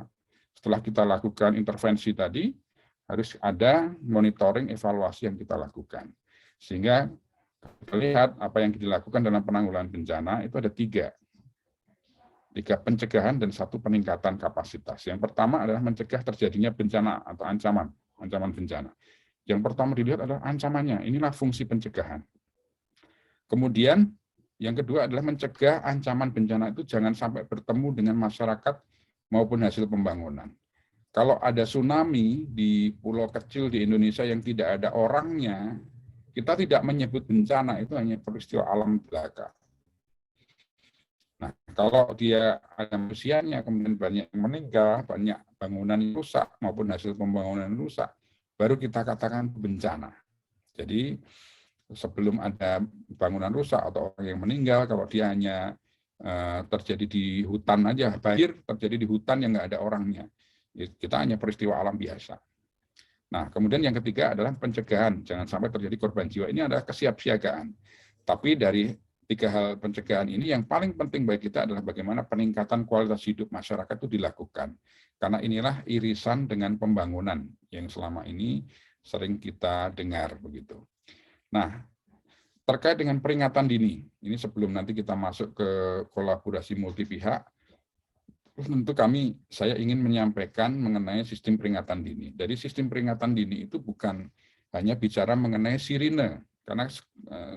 Setelah kita lakukan intervensi tadi, harus ada monitoring evaluasi yang kita lakukan. Sehingga kita lihat apa yang dilakukan dalam penanggulangan bencana itu ada tiga pencegahan dan satu peningkatan kapasitas. Yang pertama adalah mencegah terjadinya bencana atau ancaman bencana. Yang pertama dilihat adalah ancamannya, inilah fungsi pencegahan. Kemudian yang kedua adalah mencegah ancaman bencana itu jangan sampai bertemu dengan masyarakat maupun hasil pembangunan. Kalau ada tsunami di pulau kecil di Indonesia yang tidak ada orangnya, kita tidak menyebut bencana, itu hanya peristiwa alam belaka. Nah, kalau dia ada manusianya, kemudian banyak yang meninggal, banyak bangunan yang rusak maupun hasil pembangunan yang rusak, baru kita katakan bencana. Jadi sebelum ada bangunan rusak atau orang yang meninggal, kalau dia hanya terjadi di hutan aja, banjir terjadi di hutan yang nggak ada orangnya, kita hanya peristiwa alam biasa. Nah, kemudian yang ketiga adalah pencegahan, jangan sampai terjadi korban jiwa. Ini adalah kesiapsiagaan. Tapi dari tiga hal pencegahan ini yang paling penting bagi kita adalah bagaimana peningkatan kualitas hidup masyarakat itu dilakukan. Karena inilah irisan dengan pembangunan yang selama ini sering kita dengar begitu. Nah, terkait dengan peringatan dini, ini sebelum nanti kita masuk ke kolaborasi multi pihak, tentu saya ingin menyampaikan mengenai sistem peringatan dini. Jadi sistem peringatan dini itu bukan hanya bicara mengenai sirine, karena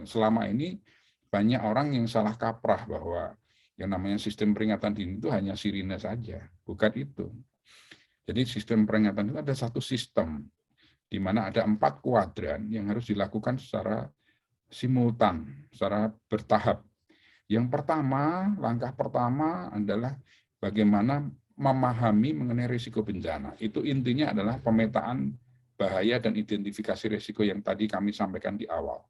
selama ini banyak orang yang salah kaprah bahwa yang namanya sistem peringatan dini itu hanya sirine saja, bukan itu. Jadi sistem peringatan itu ada satu sistem, di mana ada 4 kuadran yang harus dilakukan secara simultan, secara bertahap. Yang pertama, langkah pertama adalah bagaimana memahami mengenai risiko bencana. Itu intinya adalah pemetaan bahaya dan identifikasi risiko yang tadi kami sampaikan di awal.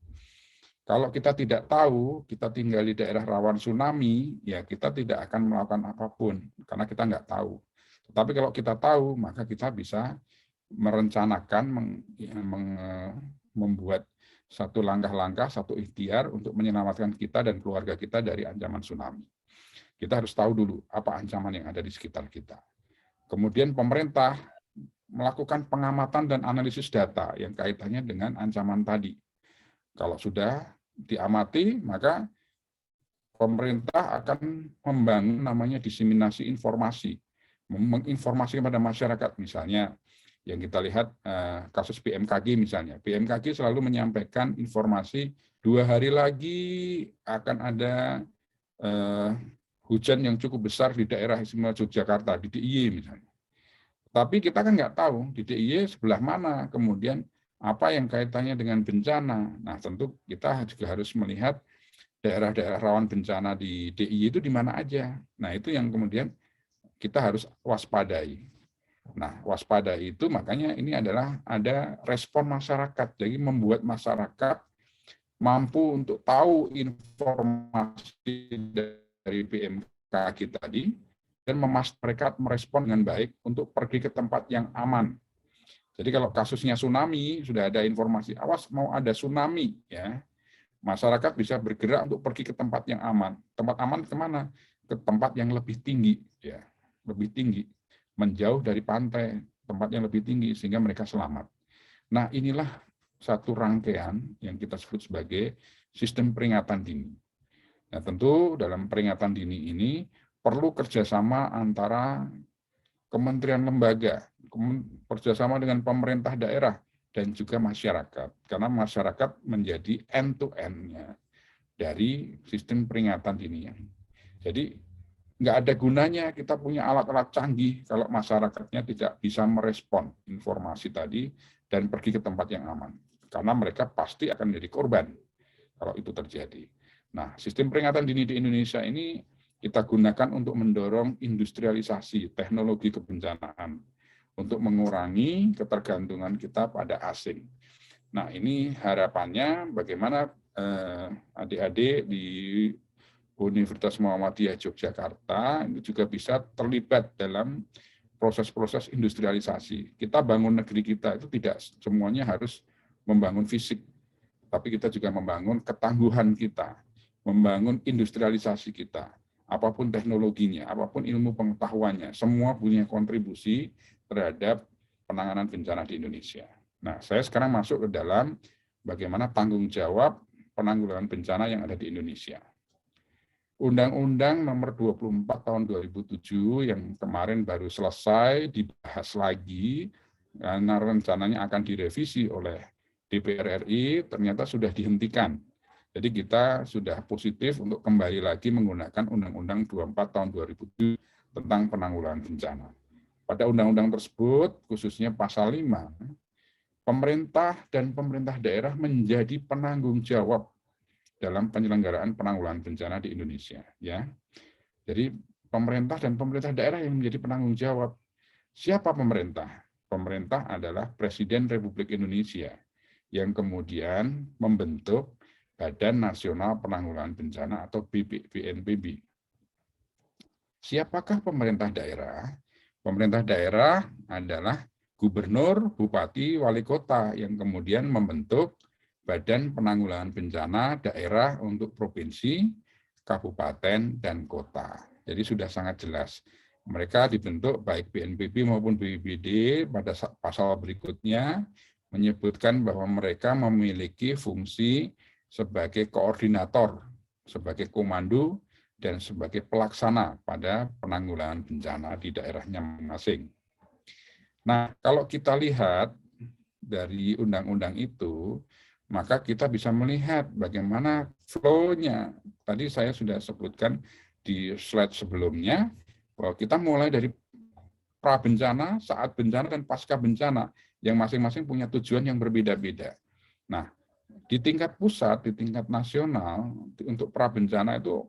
Kalau kita tidak tahu, kita tinggal di daerah rawan tsunami, ya kita tidak akan melakukan apapun, karena kita nggak tahu. Tetapi kalau kita tahu, maka kita bisa merencanakan, membuat satu langkah-langkah, satu ikhtiar untuk menyelamatkan kita dan keluarga kita dari ancaman tsunami. Kita harus tahu dulu apa ancaman yang ada di sekitar kita. Kemudian pemerintah melakukan pengamatan dan analisis data yang kaitannya dengan ancaman tadi. Kalau sudah diamati, maka pemerintah akan membangun namanya diseminasi informasi, menginformasi kepada masyarakat. Misalnya yang kita lihat kasus BMKG misalnya, BMKG selalu menyampaikan informasi 2 hari lagi akan ada hujan yang cukup besar di daerah istimewa Yogyakarta, di DIY misalnya. Tapi kita kan nggak tahu di DIY sebelah mana, kemudian apa yang kaitannya dengan bencana. Nah, tentu kita juga harus melihat daerah-daerah rawan bencana di DIY itu di mana aja. Nah, itu yang kemudian kita harus waspadai. Nah, waspada itu makanya ini adalah ada respon masyarakat. Jadi membuat masyarakat mampu untuk tahu informasi dari BMKG tadi dan mereka merespon dengan baik untuk pergi ke tempat yang aman. Jadi kalau kasusnya tsunami sudah ada informasi awas mau ada tsunami ya. Masyarakat bisa bergerak untuk pergi ke tempat yang aman. Tempat aman kemana? Ke tempat yang lebih tinggi ya, lebih tinggi, menjauh dari pantai, tempat yang lebih tinggi sehingga mereka selamat. Nah, inilah satu rangkaian yang kita sebut sebagai sistem peringatan dini. Nah, tentu dalam peringatan dini ini perlu kerjasama antara kementerian lembaga, kerjasama dengan pemerintah daerah, dan juga masyarakat. Karena masyarakat menjadi end-to-end-nya dari sistem peringatan dini. Jadi nggak ada gunanya kita punya alat-alat canggih kalau masyarakatnya tidak bisa merespon informasi tadi dan pergi ke tempat yang aman. Karena mereka pasti akan menjadi korban kalau itu terjadi. Nah, sistem peringatan dini di Indonesia ini kita gunakan untuk mendorong industrialisasi teknologi kebencanaan untuk mengurangi ketergantungan kita pada asing. Nah, ini harapannya bagaimana adik-adik di Universitas Muhammadiyah Yogyakarta itu juga bisa terlibat dalam proses-proses industrialisasi. Kita bangun negeri kita itu tidak semuanya harus membangun fisik, tapi kita juga membangun ketangguhan kita, membangun industrialisasi kita. Apapun teknologinya, apapun ilmu pengetahuannya, semua punya kontribusi terhadap penanganan bencana di Indonesia. Nah, saya sekarang masuk ke dalam bagaimana tanggung jawab penanggulangan bencana yang ada di Indonesia. Undang-Undang nomor 24 tahun 2007 yang kemarin baru selesai dibahas lagi, karena rencananya akan direvisi oleh DPR RI, ternyata sudah dihentikan. Jadi kita sudah positif untuk kembali lagi menggunakan Undang-Undang 24 tahun 2007 tentang penanggulangan bencana. Pada undang-undang tersebut, khususnya pasal 5, pemerintah dan pemerintah daerah menjadi penanggung jawab dalam penyelenggaraan penanggulangan bencana di Indonesia. Ya, jadi pemerintah dan pemerintah daerah yang menjadi penanggung jawab. Siapa pemerintah? Pemerintah adalah Presiden Republik Indonesia yang kemudian membentuk Badan Nasional Penanggulangan Bencana atau BNPB. Siapakah pemerintah daerah? Pemerintah daerah adalah gubernur, bupati, wali kota yang kemudian membentuk Badan Penanggulangan Bencana daerah untuk provinsi, kabupaten, dan kota. Jadi sudah sangat jelas. Mereka dibentuk baik BNPB maupun BPBD pada pasal berikutnya menyebutkan bahwa mereka memiliki fungsi sebagai koordinator, sebagai komando, dan sebagai pelaksana pada penanggulangan bencana di daerahnya masing-masing. Nah, kalau kita lihat dari undang-undang itu, maka kita bisa melihat bagaimana flow-nya. Tadi saya sudah sebutkan di slide sebelumnya, bahwa kita mulai dari pra-bencana, saat bencana, dan pasca bencana, yang masing-masing punya tujuan yang berbeda-beda. Nah, di tingkat pusat, di tingkat nasional, untuk pra-bencana itu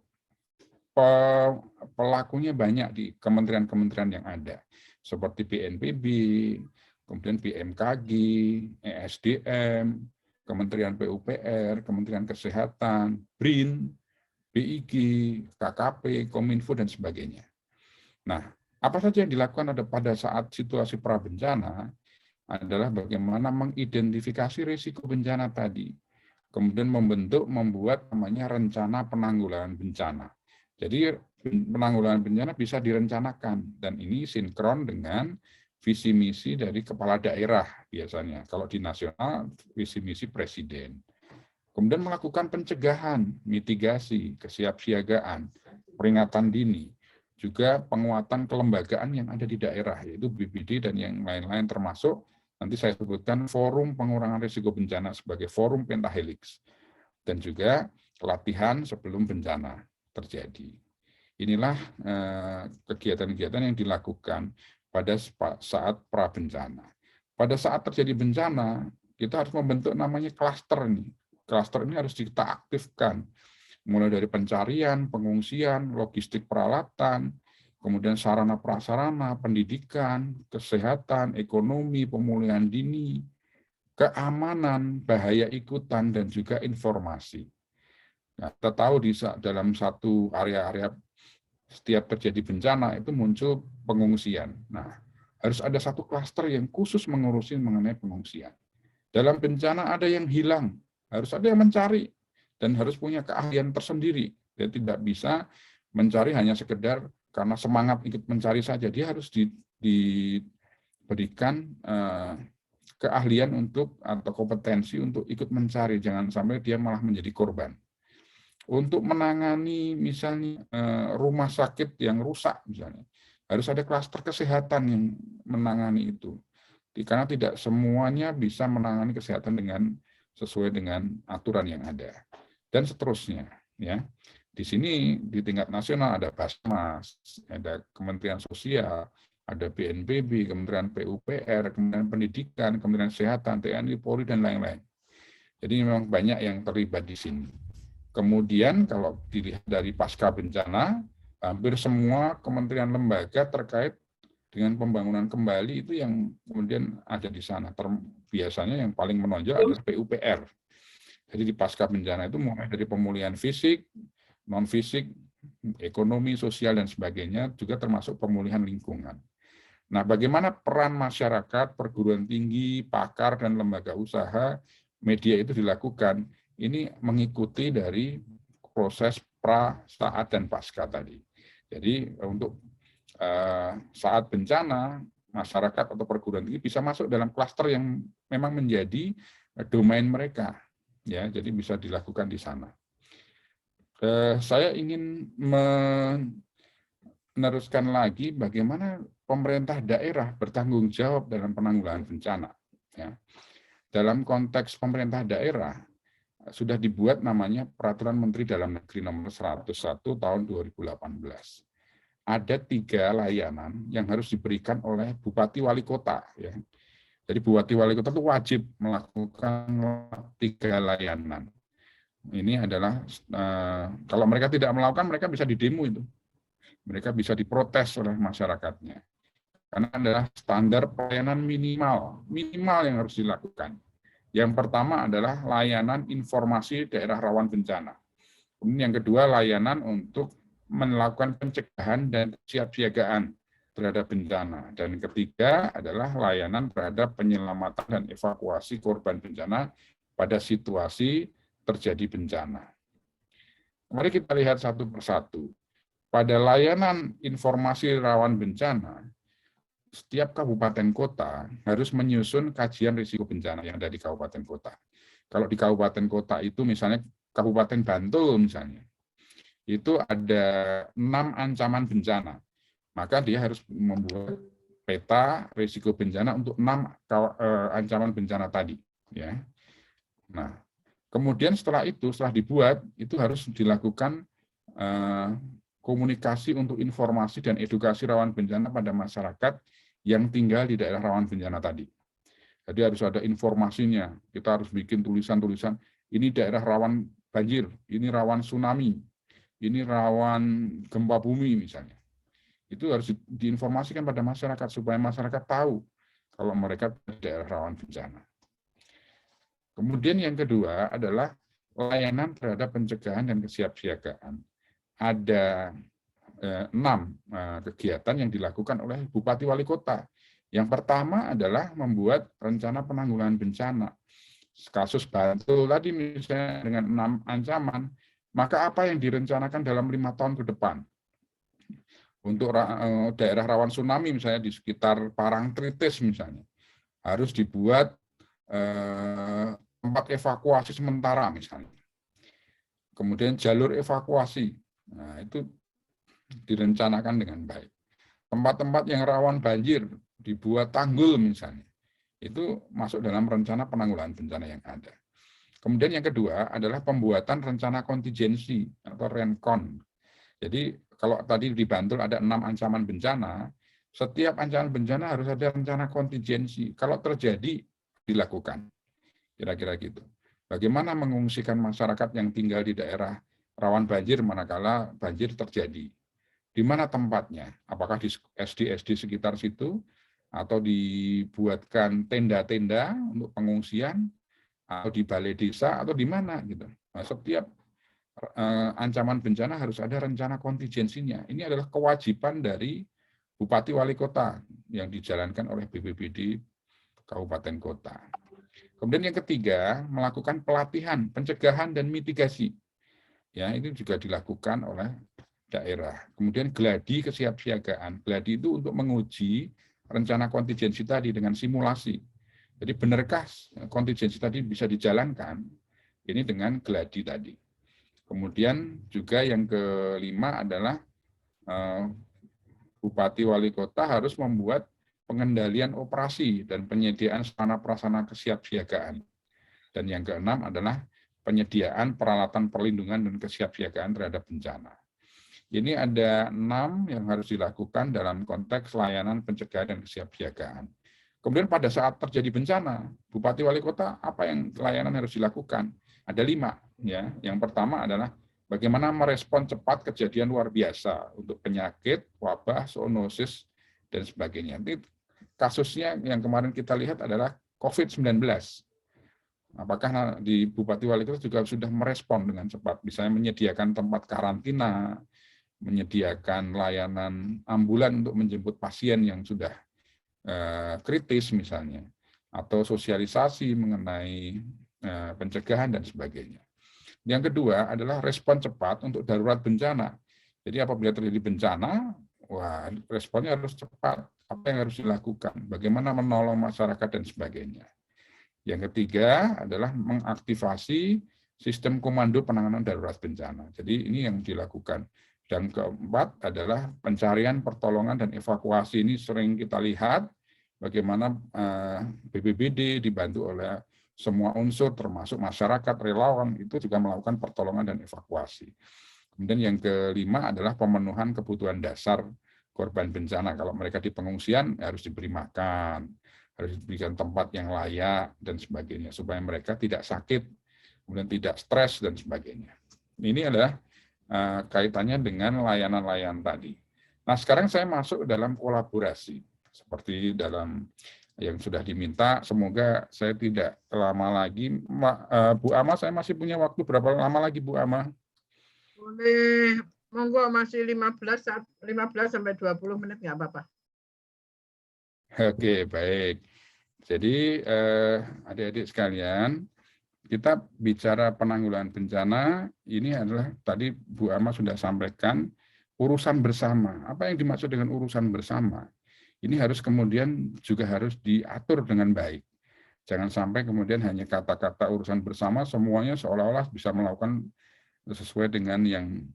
pelakunya banyak di kementerian-kementerian yang ada, seperti BNPB, kemudian BMKG, ESDM, Kementerian PUPR, Kementerian Kesehatan, BRIN, BIG, KKP, Kominfo, dan sebagainya. Nah, apa saja yang dilakukan pada saat situasi prabencana adalah bagaimana mengidentifikasi risiko bencana tadi, kemudian membuat namanya rencana penanggulangan bencana. Jadi penanggulangan bencana bisa direncanakan, dan ini sinkron dengan visi misi dari kepala daerah biasanya. Kalau di nasional, visi misi presiden. Kemudian melakukan pencegahan, mitigasi, kesiapsiagaan, peringatan dini, juga penguatan kelembagaan yang ada di daerah, yaitu BPBD dan yang lain-lain, termasuk nanti saya sebutkan forum pengurangan risiko bencana sebagai forum pentahelix, dan juga latihan sebelum bencana terjadi. Inilah kegiatan-kegiatan yang dilakukan pada saat prabencana. Pada saat terjadi bencana, kita harus membentuk namanya klaster nih. Klaster ini harus kita aktifkan, mulai dari pencarian, pengungsian, logistik peralatan, kemudian sarana prasarana, pendidikan, kesehatan, ekonomi, pemulihan dini, keamanan, bahaya ikutan, dan juga informasi. Nah, kita tahu dalam satu area-area setiap terjadi bencana itu muncul pengungsian. Nah, harus ada satu klaster yang khusus mengurusi mengenai pengungsian. Dalam bencana ada yang hilang, harus ada yang mencari, dan harus punya keahlian tersendiri. Dia tidak bisa mencari hanya sekedar karena semangat ikut mencari saja. Dia harus diberikan keahlian untuk atau kompetensi untuk ikut mencari. Jangan sampai dia malah menjadi korban. Untuk menangani misalnya rumah sakit yang rusak misalnya, harus ada klaster kesehatan yang menangani itu. Karena tidak semuanya bisa menangani kesehatan sesuai dengan aturan yang ada. Dan seterusnya. Ya. Di sini di tingkat nasional ada Basmas, ada Kementerian Sosial, ada BNPB, Kementerian PUPR, Kementerian Pendidikan, Kementerian Kesehatan, TNI, Polri, dan lain-lain. Jadi memang banyak yang terlibat di sini. Kemudian kalau dilihat dari pasca bencana, hampir semua kementerian lembaga terkait dengan pembangunan kembali itu yang kemudian ada di sana. Biasanya yang paling menonjol adalah PUPR. Jadi di pasca bencana itu mulai dari pemulihan fisik, non-fisik, ekonomi, sosial, dan sebagainya, juga termasuk pemulihan lingkungan. Nah, bagaimana peran masyarakat, perguruan tinggi, pakar, dan lembaga usaha, media itu dilakukan? Ini mengikuti dari proses pra, saat, dan pasca tadi. Jadi untuk saat bencana, masyarakat atau perguruan tinggi bisa masuk dalam klaster yang memang menjadi domain mereka. Ya, jadi bisa dilakukan di sana. Saya ingin meneruskan lagi bagaimana pemerintah daerah bertanggung jawab dalam penanggulangan bencana. Ya. Dalam konteks pemerintah daerah, sudah dibuat namanya Peraturan Menteri Dalam Negeri Nomor 101 Tahun 2018. Ada 3 layanan yang harus diberikan oleh Bupati Wali Kota. Ya. Jadi Bupati Wali Kota itu wajib melakukan 3 layanan. Ini adalah, kalau mereka tidak melakukan, mereka bisa didemo itu. Mereka bisa diprotes oleh masyarakatnya. Karena adalah standar pelayanan minimal yang harus dilakukan. Yang pertama adalah layanan informasi daerah rawan bencana. Kemudian yang kedua, layanan untuk melakukan pencegahan dan kesiapsiagaan terhadap bencana. Dan ketiga adalah layanan terhadap penyelamatan dan evakuasi korban bencana pada situasi terjadi bencana. Mari kita lihat satu persatu. Pada layanan informasi rawan bencana, setiap kabupaten kota harus menyusun kajian risiko bencana yang ada di kabupaten kota. Kalau di kabupaten kota itu misalnya Kabupaten Bantul misalnya, itu ada 6 ancaman bencana. Maka dia harus membuat peta risiko bencana untuk 6 ancaman bencana tadi. Ya. Nah, kemudian setelah dibuat, itu harus dilakukan komunikasi untuk informasi dan edukasi rawan bencana pada masyarakat yang tinggal di daerah rawan bencana tadi. Jadi harus ada informasinya. Kita harus bikin tulisan-tulisan, ini daerah rawan banjir, ini rawan tsunami, ini rawan gempa bumi misalnya. Itu harus diinformasikan pada masyarakat supaya masyarakat tahu kalau mereka di daerah rawan bencana. Kemudian yang kedua adalah layanan terhadap pencegahan dan kesiapsiagaan. Ada 6 kegiatan yang dilakukan oleh Bupati Wali Kota. Yang pertama adalah membuat rencana penanggulangan bencana. Kasus Bantul tadi misalnya dengan 6 ancaman, maka apa yang direncanakan dalam 5 tahun ke depan? Untuk daerah rawan tsunami misalnya di sekitar Parangtritis misalnya, harus dibuat tempat evakuasi sementara misalnya. Kemudian jalur evakuasi, nah itu direncanakan dengan baik. Tempat-tempat yang rawan banjir dibuat tanggul misalnya. Itu masuk dalam rencana penanggulangan bencana yang ada. Kemudian yang kedua adalah pembuatan rencana kontingensi atau rencon. Jadi kalau tadi di Bantul ada 6 ancaman bencana, setiap ancaman bencana harus ada rencana kontingensi. Kalau terjadi, dilakukan. Kira-kira gitu. Bagaimana mengungsikan masyarakat yang tinggal di daerah rawan banjir manakala banjir terjadi. di mana tempatnya, apakah di SD-SD sekitar situ, atau dibuatkan tenda-tenda untuk pengungsian, atau di balai desa, atau di mana gitu. Nah, setiap ancaman bencana harus ada rencana kontingensinya. Ini adalah kewajiban dari Bupati Wali Kota yang dijalankan oleh BPBD Kabupaten Kota. Kemudian yang ketiga, melakukan pelatihan, pencegahan, dan mitigasi. Ya, ini juga dilakukan oleh daerah. Kemudian gladi kesiapsiagaan. Gladi itu untuk menguji rencana kontingensi tadi dengan simulasi. Jadi benarkah kontingensi tadi bisa dijalankan? Ini dengan gladi tadi. Kemudian juga yang kelima adalah Bupati Wali Kota harus membuat pengendalian operasi dan penyediaan sarana prasarana kesiapsiagaan. Dan yang keenam adalah penyediaan peralatan perlindungan dan kesiapsiagaan terhadap bencana. Ini ada 6 yang harus dilakukan dalam konteks layanan pencegahan dan kesiapsiagaan. Kemudian pada saat terjadi bencana, Bupati Wali Kota apa yang layanan harus dilakukan? Ada 5. Ya. Yang pertama adalah bagaimana merespon cepat kejadian luar biasa untuk penyakit, wabah, zoonosis, dan sebagainya. Ini kasusnya yang kemarin kita lihat adalah COVID-19. Apakah di Bupati Wali Kota juga sudah merespon dengan cepat, misalnya menyediakan tempat karantina, menyediakan layanan ambulan untuk menjemput pasien yang sudah kritis misalnya, atau sosialisasi mengenai pencegahan dan sebagainya. Yang kedua adalah respon cepat untuk darurat bencana. Jadi apabila terjadi bencana, responnya harus cepat. Apa yang harus dilakukan? Bagaimana menolong masyarakat dan sebagainya. Yang ketiga adalah mengaktifasi sistem komando penanganan darurat bencana. Jadi ini yang dilakukan. Dan keempat adalah pencarian, pertolongan, dan evakuasi. Ini sering kita lihat bagaimana BPBD dibantu oleh semua unsur, termasuk masyarakat, relawan, itu juga melakukan pertolongan dan evakuasi. Kemudian yang kelima adalah pemenuhan kebutuhan dasar korban bencana. Kalau mereka di pengungsian harus diberi makan, harus diberikan tempat yang layak, dan sebagainya, supaya mereka tidak sakit, kemudian tidak stres, dan sebagainya. Ini adalah kaitannya dengan layanan-layanan tadi. Nah, sekarang saya masuk dalam kolaborasi, seperti dalam yang sudah diminta. Semoga saya tidak lama lagi. Bu Ama, saya masih punya waktu berapa lama lagi, Bu Ama? Boleh, monggo, masih 15 sampai 20 menit, nggak apa-apa. Oke, baik. Jadi adik-adik sekalian, kita bicara penanggulangan bencana, ini adalah tadi Bu Ama sudah sampaikan, urusan bersama. Apa yang dimaksud dengan urusan bersama? Ini harus kemudian juga harus diatur dengan baik. Jangan sampai kemudian hanya kata-kata urusan bersama, semuanya seolah-olah bisa melakukan sesuai dengan yang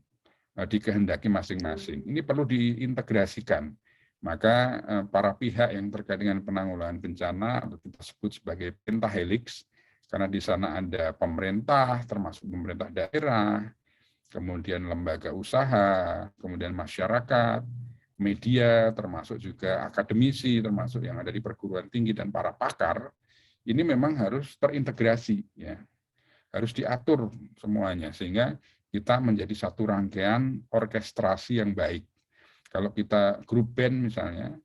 dikehendaki masing-masing. Ini perlu diintegrasikan. Maka para pihak yang terkait dengan penanggulangan bencana, atau kita sebut sebagai pentahelix, karena di sana ada pemerintah, termasuk pemerintah daerah, kemudian lembaga usaha, kemudian masyarakat, media, termasuk juga akademisi, termasuk yang ada di perguruan tinggi dan para pakar, ini memang harus terintegrasi, ya, harus diatur semuanya sehingga kita menjadi satu rangkaian orkestrasi yang baik. Kalau kita grup band misalnya,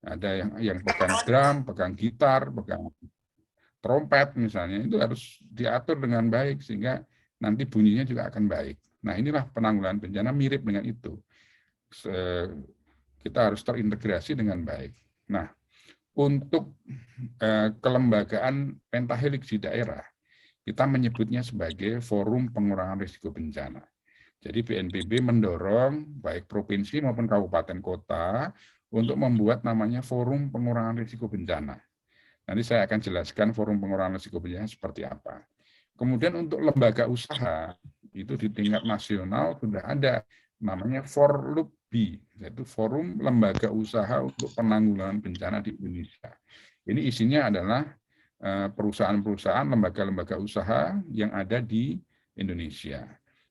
ada yang pegang drum, pegang gitar, pegang trompet misalnya, itu harus diatur dengan baik sehingga nanti bunyinya juga akan baik. Nah, inilah penanggulangan bencana mirip dengan itu. Kita harus terintegrasi dengan baik. Nah, untuk kelembagaan pentahelix di daerah, kita menyebutnya sebagai Forum Pengurangan Risiko Bencana. Jadi BNPB mendorong baik provinsi maupun kabupaten kota untuk membuat namanya Forum Pengurangan Risiko Bencana. Nanti saya akan jelaskan Forum Pengurangan Risiko Bencana seperti apa. Kemudian untuk lembaga usaha, itu di tingkat nasional sudah ada namanya Forlubbi, yaitu Forum Lembaga Usaha untuk Penanggulangan Bencana di Indonesia. Ini isinya adalah perusahaan-perusahaan, lembaga-lembaga usaha yang ada di Indonesia.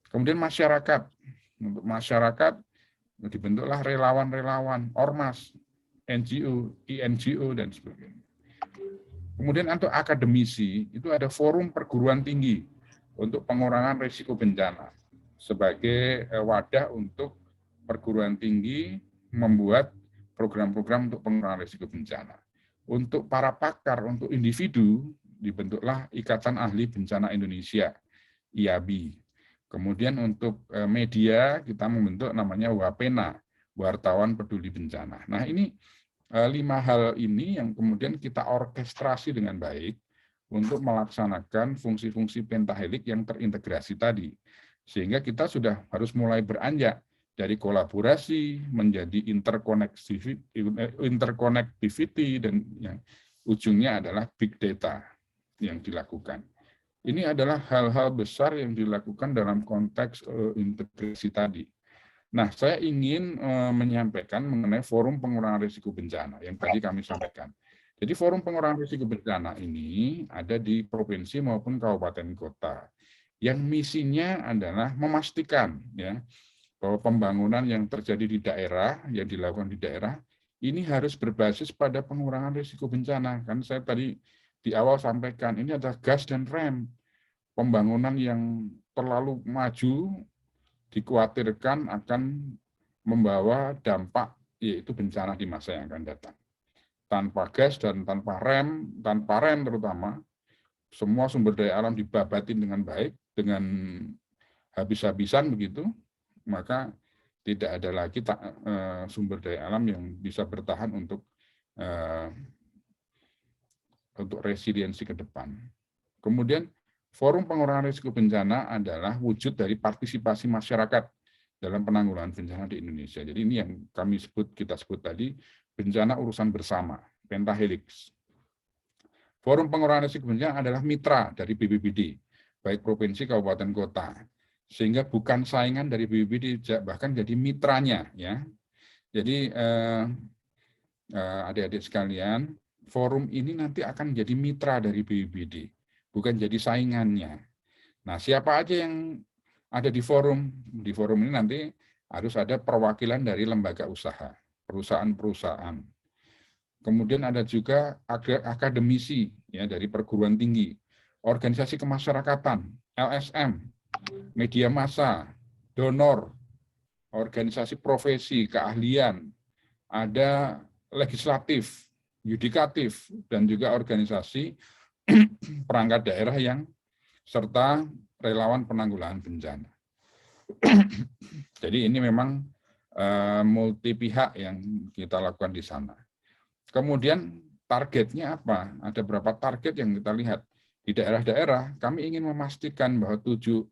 Kemudian masyarakat, untuk masyarakat dibentuklah relawan-relawan, ormas, NGO, INGO, dan sebagainya. Kemudian untuk akademisi, itu ada forum perguruan tinggi untuk pengurangan risiko bencana sebagai wadah untuk perguruan tinggi membuat program-program untuk pengurangan risiko bencana. Untuk para pakar, untuk individu, dibentuklah Ikatan Ahli Bencana Indonesia, IABI. Kemudian untuk media, kita membentuk namanya WAPENA, Wartawan Peduli Bencana. Nah, ini 5 hal ini yang kemudian kita orkestrasi dengan baik untuk melaksanakan fungsi-fungsi pentahelik yang terintegrasi tadi. Sehingga kita sudah harus mulai beranjak dari kolaborasi menjadi interconnectivity dan yang ujungnya adalah big data yang dilakukan. Ini adalah hal-hal besar yang dilakukan dalam konteks integrasi tadi. Nah, saya ingin menyampaikan mengenai forum pengurangan risiko bencana yang tadi kami sampaikan. Jadi forum pengurangan risiko bencana ini ada di provinsi maupun kabupaten kota. Yang misinya adalah memastikan ya bahwa pembangunan yang terjadi di daerah, yang dilakukan di daerah, ini harus berbasis pada pengurangan risiko bencana. Kan saya tadi di awal sampaikan, ini adalah gas dan rem. Pembangunan yang terlalu maju dikhawatirkan akan membawa dampak, yaitu bencana di masa yang akan datang. Tanpa gas dan tanpa rem terutama, semua sumber daya alam dibabatin dengan baik, dengan habis-habisan begitu, maka tidak ada lagi sumber daya alam yang bisa bertahan untuk resiliensi ke depan. Kemudian forum pengurangan risiko bencana adalah wujud dari partisipasi masyarakat dalam penanggulangan bencana di Indonesia. Jadi ini yang kita sebut tadi bencana urusan bersama, pentahelix. Forum pengurangan risiko bencana adalah mitra dari BPBD, baik provinsi, kabupaten, kota. Sehingga bukan saingan dari BPBD, bahkan jadi mitranya. Ya. Jadi adik-adik sekalian, forum ini nanti akan jadi mitra dari BPBD, bukan jadi saingannya. Nah, siapa aja yang ada di forum? Di forum ini nanti harus ada perwakilan dari lembaga usaha, perusahaan-perusahaan. Kemudian ada juga akademisi ya dari perguruan tinggi, organisasi kemasyarakatan, LSM, media massa, donor, organisasi profesi, keahlian, ada legislatif, yudikatif, dan juga organisasi perangkat daerah yang serta relawan penanggulangan bencana. Jadi ini memang multi pihak yang kita lakukan di sana. Kemudian targetnya apa? Ada berapa target yang kita lihat. Di daerah-daerah kami ingin memastikan bahwa 7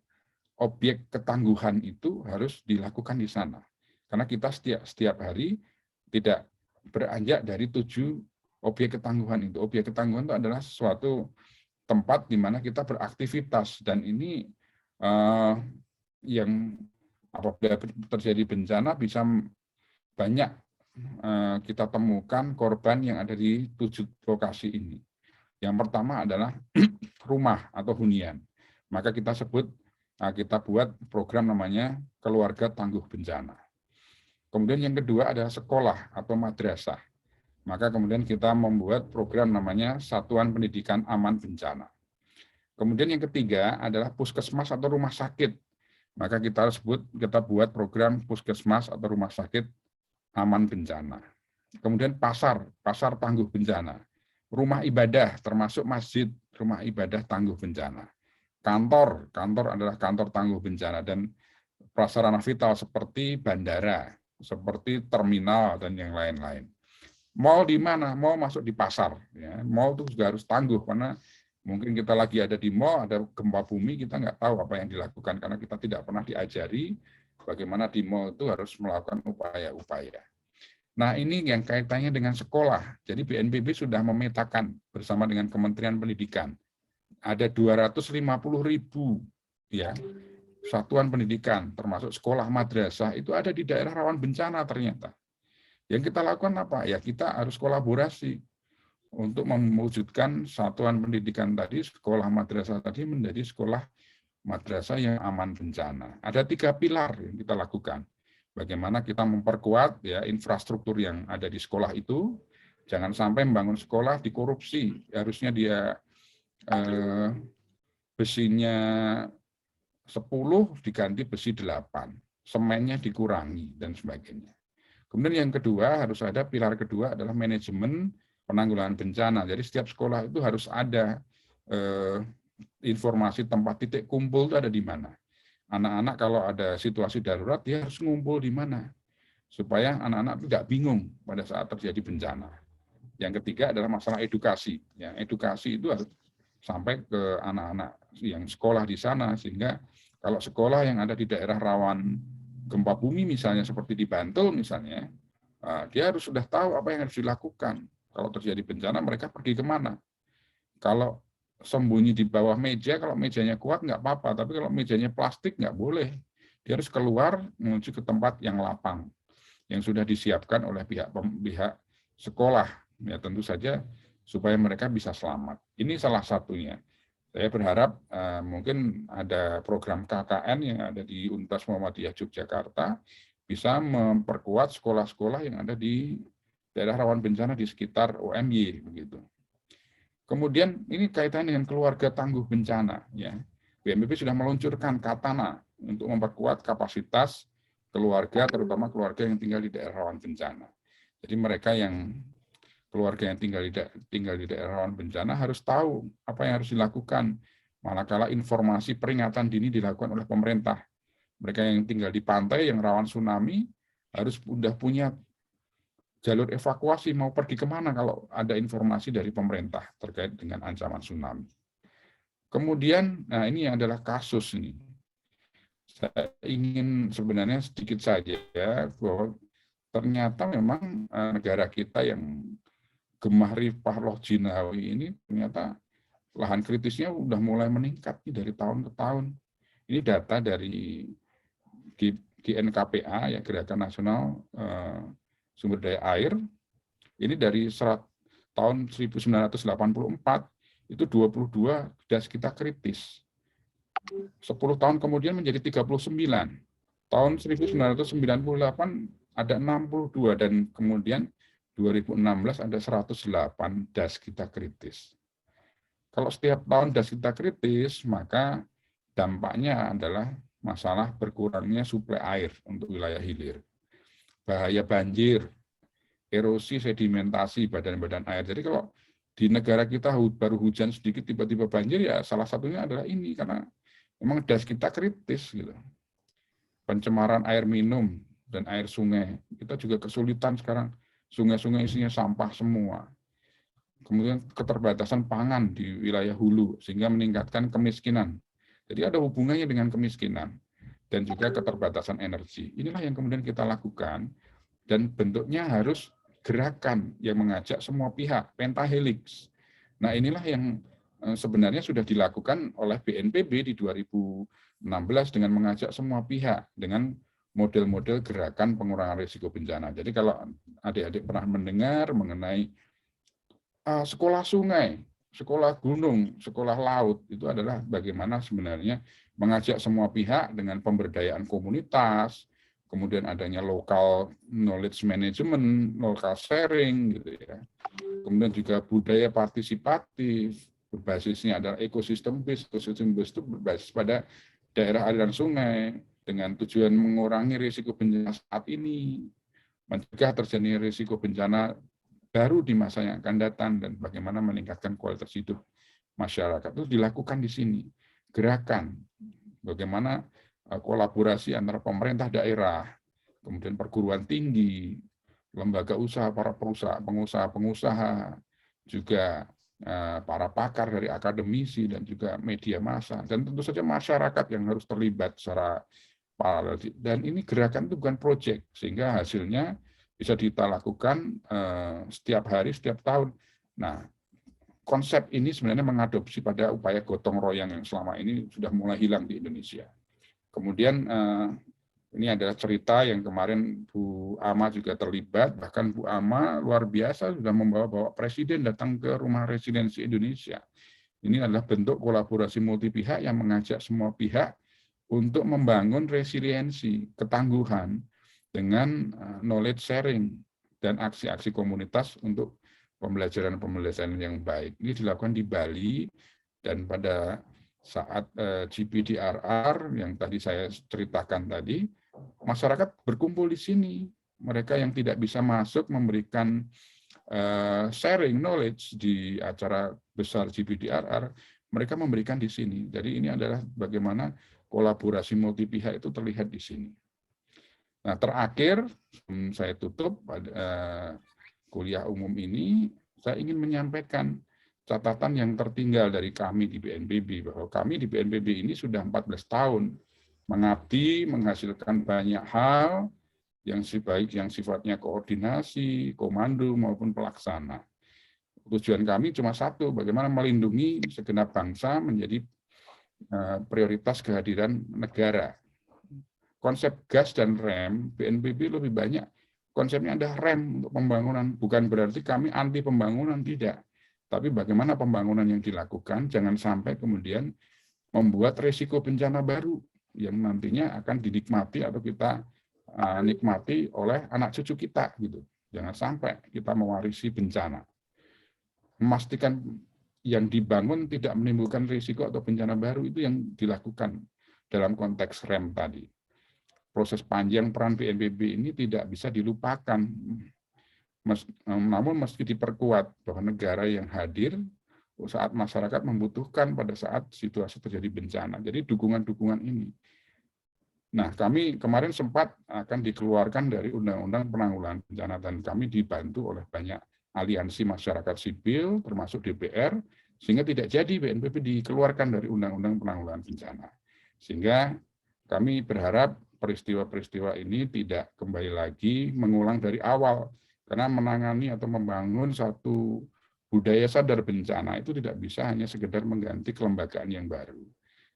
objek ketangguhan itu harus dilakukan di sana. Karena kita setiap hari tidak beranjak dari 7 objek ketangguhan itu. Objek ketangguhan itu adalah suatu tempat di mana kita beraktivitas, dan ini yang apabila terjadi bencana bisa banyak kita temukan korban yang ada di 7 lokasi ini. Yang pertama adalah rumah atau hunian. Maka kita buat program namanya Keluarga Tangguh Bencana. Kemudian yang kedua adalah sekolah atau madrasah. Maka kemudian kita membuat program namanya Satuan Pendidikan Aman Bencana. Kemudian yang ketiga adalah puskesmas atau rumah sakit. Maka kita buat program puskesmas atau rumah sakit aman bencana. Kemudian pasar tangguh bencana. Rumah ibadah termasuk masjid, rumah ibadah tangguh bencana. Kantor adalah kantor tangguh bencana, dan prasarana vital seperti bandara, seperti terminal dan yang lain-lain. Mal di mana? Mal masuk di pasar. Ya. Mal itu juga harus tangguh, karena mungkin kita lagi ada di mal, ada gempa bumi, kita nggak tahu apa yang dilakukan, karena kita tidak pernah diajari bagaimana di mal itu harus melakukan upaya-upaya. Nah, ini yang kaitannya dengan sekolah. Jadi BNPB sudah memetakan bersama dengan Kementerian Pendidikan. Ada 250.000 ya satuan pendidikan, termasuk sekolah madrasah, itu ada di daerah rawan bencana ternyata. Yang kita lakukan apa? Ya kita harus kolaborasi untuk mewujudkan satuan pendidikan tadi, sekolah madrasah tadi menjadi sekolah madrasah yang aman bencana. Ada 3 pilar yang kita lakukan. Bagaimana kita memperkuat ya infrastruktur yang ada di sekolah itu, jangan sampai membangun sekolah dikorupsi. Harusnya dia besinya 10 diganti besi 8. semennya dikurangi, dan sebagainya. Kemudian yang kedua, harus ada pilar kedua adalah manajemen penanggulangan bencana. Jadi setiap sekolah itu harus ada informasi tempat titik kumpul itu ada di mana. Anak-anak kalau ada situasi darurat, dia harus ngumpul di mana, supaya anak-anak tidak bingung pada saat terjadi bencana. Yang ketiga adalah masalah edukasi. Ya, edukasi itu harus sampai ke anak-anak yang sekolah di sana, sehingga kalau sekolah yang ada di daerah rawan gempa bumi misalnya seperti di Bantul misalnya, dia harus sudah tahu apa yang harus dilakukan. Kalau terjadi bencana mereka pergi kemana. Kalau sembunyi di bawah meja, kalau mejanya kuat nggak apa-apa, tapi kalau mejanya plastik nggak boleh. Dia harus keluar menuju ke tempat yang lapang, yang sudah disiapkan oleh pihak sekolah. Ya tentu saja supaya mereka bisa selamat. Ini salah satunya. Saya berharap mungkin ada program KKN yang ada di Universitas Muhammadiyah Yogyakarta bisa memperkuat sekolah-sekolah yang ada di daerah rawan bencana di sekitar OMY begitu. Kemudian ini kaitannya dengan keluarga tangguh bencana, ya. BNPB sudah meluncurkan Katana untuk memperkuat kapasitas keluarga, terutama keluarga yang tinggal di daerah rawan bencana. Jadi mereka yang keluarga yang tinggal di daerah rawan bencana harus tahu apa yang harus dilakukan manakala informasi peringatan dini dilakukan oleh pemerintah. Mereka yang tinggal di pantai yang rawan tsunami harus sudah punya jalur evakuasi, mau pergi kemana kalau ada informasi dari pemerintah terkait dengan ancaman tsunami. Kemudian, nah ini adalah kasus ini. Saya ingin sebenarnya sedikit saja ya, bahwa ternyata memang negara kita yang gemah ripah loh jinawi ini ternyata lahan kritisnya udah mulai meningkat dari tahun ke tahun. Ini data dari GNKPA, ya Gerakan Nasional Sumber Daya Air. Ini dari tahun 1984 itu 22 das kita kritis. 10 tahun kemudian menjadi 39. Tahun 1998 ada 62 dan kemudian 2016 ada 108 das kita kritis. Kalau setiap tahun das kita kritis, maka dampaknya adalah masalah berkurangnya suplai air untuk wilayah hilir. Bahaya banjir, erosi sedimentasi badan-badan air. Jadi kalau di negara kita baru hujan sedikit tiba-tiba banjir, ya salah satunya adalah ini, karena memang das kita kritis gitu. Pencemaran air minum dan air sungai, kita juga kesulitan sekarang. Sungai-sungai isinya sampah semua. Kemudian keterbatasan pangan di wilayah hulu sehingga meningkatkan kemiskinan. Jadi ada hubungannya dengan kemiskinan dan juga keterbatasan energi. Inilah yang kemudian kita lakukan dan bentuknya harus gerakan yang mengajak semua pihak, pentahelix. Nah, inilah yang sebenarnya sudah dilakukan oleh BNPB di 2016 dengan mengajak semua pihak dengan model-model gerakan pengurangan risiko bencana. Jadi kalau adik-adik pernah mendengar mengenai sekolah sungai, sekolah gunung, sekolah laut, itu adalah bagaimana sebenarnya mengajak semua pihak dengan pemberdayaan komunitas, kemudian adanya local knowledge management, local sharing, gitu ya. Kemudian juga budaya partisipatif, berbasisnya adalah ekosistem based itu berbasis pada daerah aliran sungai, dengan tujuan mengurangi risiko bencana saat ini, mencegah terjadi risiko bencana baru di masa yang akan datang, dan bagaimana meningkatkan kualitas hidup masyarakat. Itu dilakukan di sini. Gerakan, bagaimana kolaborasi antara pemerintah daerah, kemudian perguruan tinggi, lembaga usaha, para pengusaha, juga para pakar dari akademisi dan juga media massa, dan tentu saja masyarakat yang harus terlibat secara paralel. Dan ini gerakan itu bukan proyek, sehingga hasilnya bisa kita lakukan setiap hari, setiap tahun. Nah, konsep ini sebenarnya mengadopsi pada upaya gotong royong yang selama ini sudah mulai hilang di Indonesia. Kemudian ini adalah cerita yang kemarin Bu Ama juga terlibat, bahkan Bu Ama luar biasa sudah membawa presiden datang ke Rumah Residensi Indonesia. Ini adalah bentuk kolaborasi multi pihak yang mengajak semua pihak untuk membangun resiliensi, ketangguhan dengan knowledge sharing dan aksi-aksi komunitas untuk pembelajaran yang baik. Ini dilakukan di Bali, dan pada saat GPDRR yang tadi saya ceritakan tadi, masyarakat berkumpul di sini. Mereka yang tidak bisa masuk memberikan sharing knowledge di acara besar GPDRR, mereka memberikan di sini. Jadi ini adalah bagaimana kolaborasi multi pihak itu terlihat di sini. Nah, terakhir saya tutup pada kuliah umum ini, saya ingin menyampaikan catatan yang tertinggal dari kami di BNPB, bahwa kami di BNPB ini sudah 14 tahun mengabdi, menghasilkan banyak hal yang sifatnya koordinasi, komando maupun pelaksana. Tujuan kami cuma satu, bagaimana melindungi segenap bangsa menjadi prioritas kehadiran negara. Konsep gas dan rem, BNPB lebih banyak konsepnya ada rem untuk pembangunan, bukan berarti kami anti pembangunan, tidak. Tapi bagaimana pembangunan yang dilakukan, jangan sampai kemudian membuat risiko bencana baru yang nantinya akan dinikmati atau kita nikmati oleh anak cucu kita, gitu. Jangan sampai kita mewarisi bencana. Memastikan yang dibangun tidak menimbulkan risiko atau bencana baru, itu yang dilakukan dalam konteks rem tadi. Proses panjang peran BNPB ini tidak bisa dilupakan. Namun meski diperkuat bahwa negara yang hadir saat masyarakat membutuhkan pada saat situasi terjadi bencana. Jadi dukungan-dukungan ini. Nah, kami kemarin sempat akan dikeluarkan dari Undang-Undang Penanggulangan Bencana dan kami dibantu oleh banyak aliansi masyarakat sipil, termasuk DPR, sehingga tidak jadi BNPB dikeluarkan dari Undang-Undang Penanggulangan Bencana. Sehingga kami berharap peristiwa-peristiwa ini tidak kembali lagi mengulang dari awal, karena menangani atau membangun satu budaya sadar bencana itu tidak bisa hanya sekedar mengganti kelembagaan yang baru.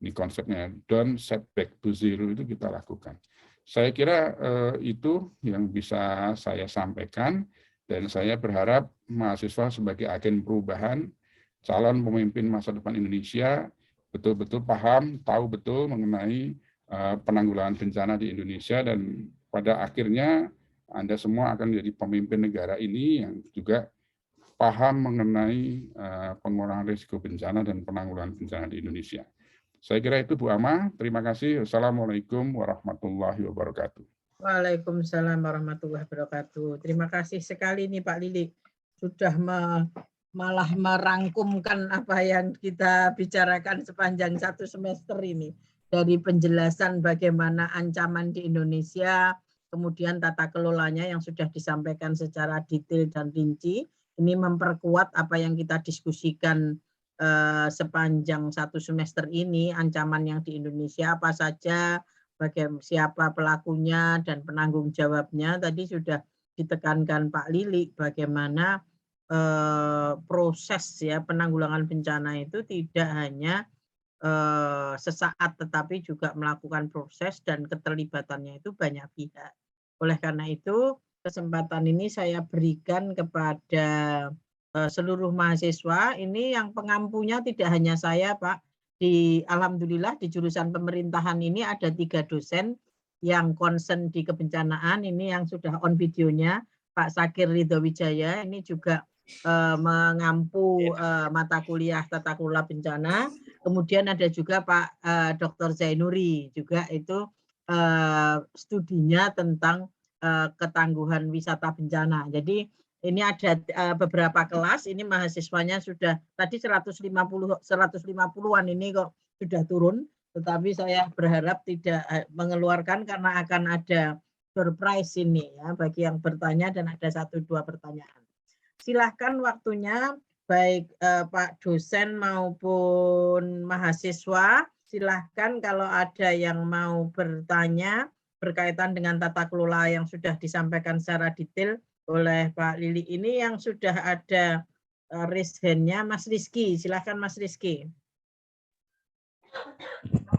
Ini konsepnya don't set back to zero itu kita lakukan. Saya kira itu yang bisa saya sampaikan dan saya berharap mahasiswa sebagai agen perubahan, calon pemimpin masa depan Indonesia betul-betul paham, tahu betul mengenai penanggulangan bencana di Indonesia dan pada akhirnya Anda semua akan menjadi pemimpin negara ini yang juga paham mengenai pengurangan risiko bencana dan penanggulangan bencana di Indonesia. Saya kira itu Bu Ama. Terima kasih. Wassalamualaikum warahmatullahi wabarakatuh. Waalaikumsalam warahmatullahi wabarakatuh. Terima kasih sekali nih Pak Lili. Sudah malah merangkumkan apa yang kita bicarakan sepanjang satu semester ini. Dari penjelasan bagaimana ancaman di Indonesia, kemudian tata kelolanya yang sudah disampaikan secara detail dan rinci. Ini memperkuat apa yang kita diskusikan sepanjang satu semester ini, ancaman yang di Indonesia apa saja, bagaimana siapa pelakunya dan penanggung jawabnya. Tadi sudah ditekankan Pak Lili bagaimana proses ya penanggulangan bencana itu tidak hanya sesaat tetapi juga melakukan proses dan keterlibatannya itu banyak pihak. Oleh karena itu kesempatan ini saya berikan kepada seluruh mahasiswa. Ini yang pengampunya tidak hanya saya Pak. Alhamdulillah di jurusan pemerintahan ini ada 3 dosen yang concern di kebencanaan. Ini yang sudah on videonya Pak Sakir Ridho Wijaya. Ini juga mengampu mata kuliah tata kelola bencana. Kemudian ada juga Pak Dr. Zainuri, juga itu studinya tentang ketangguhan wisata bencana. Jadi ini ada beberapa kelas, ini mahasiswanya sudah tadi 150-an ini kok sudah turun, tetapi saya berharap tidak mengeluarkan karena akan ada surprise ini ya bagi yang bertanya dan ada 1-2 pertanyaan. Silahkan waktunya baik Pak dosen maupun mahasiswa, silahkan kalau ada yang mau bertanya berkaitan dengan tata kelola yang sudah disampaikan secara detail oleh Pak Lili. Ini yang sudah ada raise hand-nya Mas Rizky. Silahkan Mas Rizky.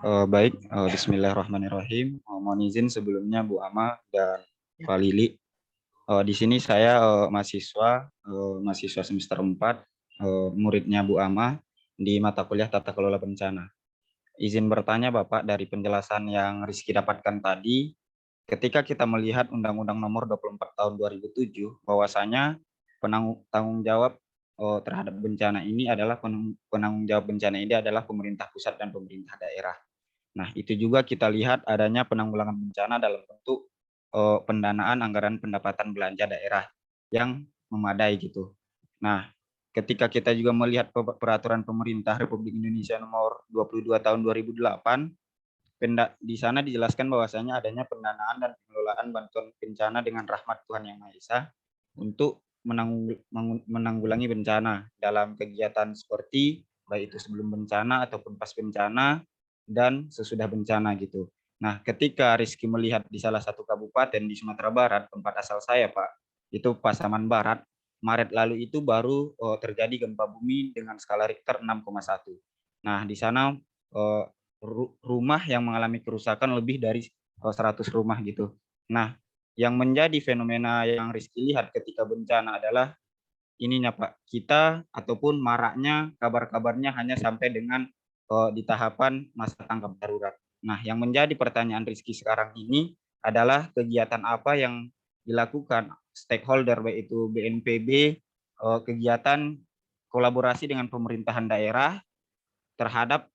Baik, bismillahirrahmanirrahim. Mohon izin sebelumnya Bu Ama dan Pak Lili. Di sini saya mahasiswa semester 4, muridnya Bu Ama di mata kuliah Tata Kelola Bencana. Izin bertanya Bapak, dari penjelasan yang Rizky dapatkan tadi, ketika kita melihat Undang-Undang Nomor 24 Tahun 2007, bahwasanya tanggung jawab terhadap bencana ini adalah penanggung jawab bencana ini adalah pemerintah pusat dan pemerintah daerah. Nah, itu juga kita lihat adanya penanggulangan bencana dalam bentuk pendanaan anggaran pendapatan belanja daerah yang memadai gitu. Nah, ketika kita juga melihat peraturan pemerintah Republik Indonesia nomor 22 tahun 2008, di sana dijelaskan bahwasanya adanya pendanaan dan pengelolaan bantuan bencana dengan rahmat Tuhan Yang Maha Esa untuk menanggulangi bencana dalam kegiatan seperti baik itu sebelum bencana ataupun pas bencana dan sesudah bencana gitu. Nah, ketika Rizky melihat di salah satu kabupaten di Sumatera Barat, tempat asal saya Pak, itu Pasaman Barat, Maret lalu itu baru terjadi gempa bumi dengan skala Richter 6,1. Nah, di sana rumah yang mengalami kerusakan lebih dari 100 rumah gitu. Nah, yang menjadi fenomena yang Rizky lihat ketika bencana adalah ininya Pak, kita ataupun maraknya kabar-kabarnya hanya sampai dengan di tahapan masa tanggap darurat. Nah, yang menjadi pertanyaan Rizky sekarang ini adalah kegiatan apa yang dilakukan stakeholder baik itu BNPB, kegiatan kolaborasi dengan pemerintahan daerah terhadap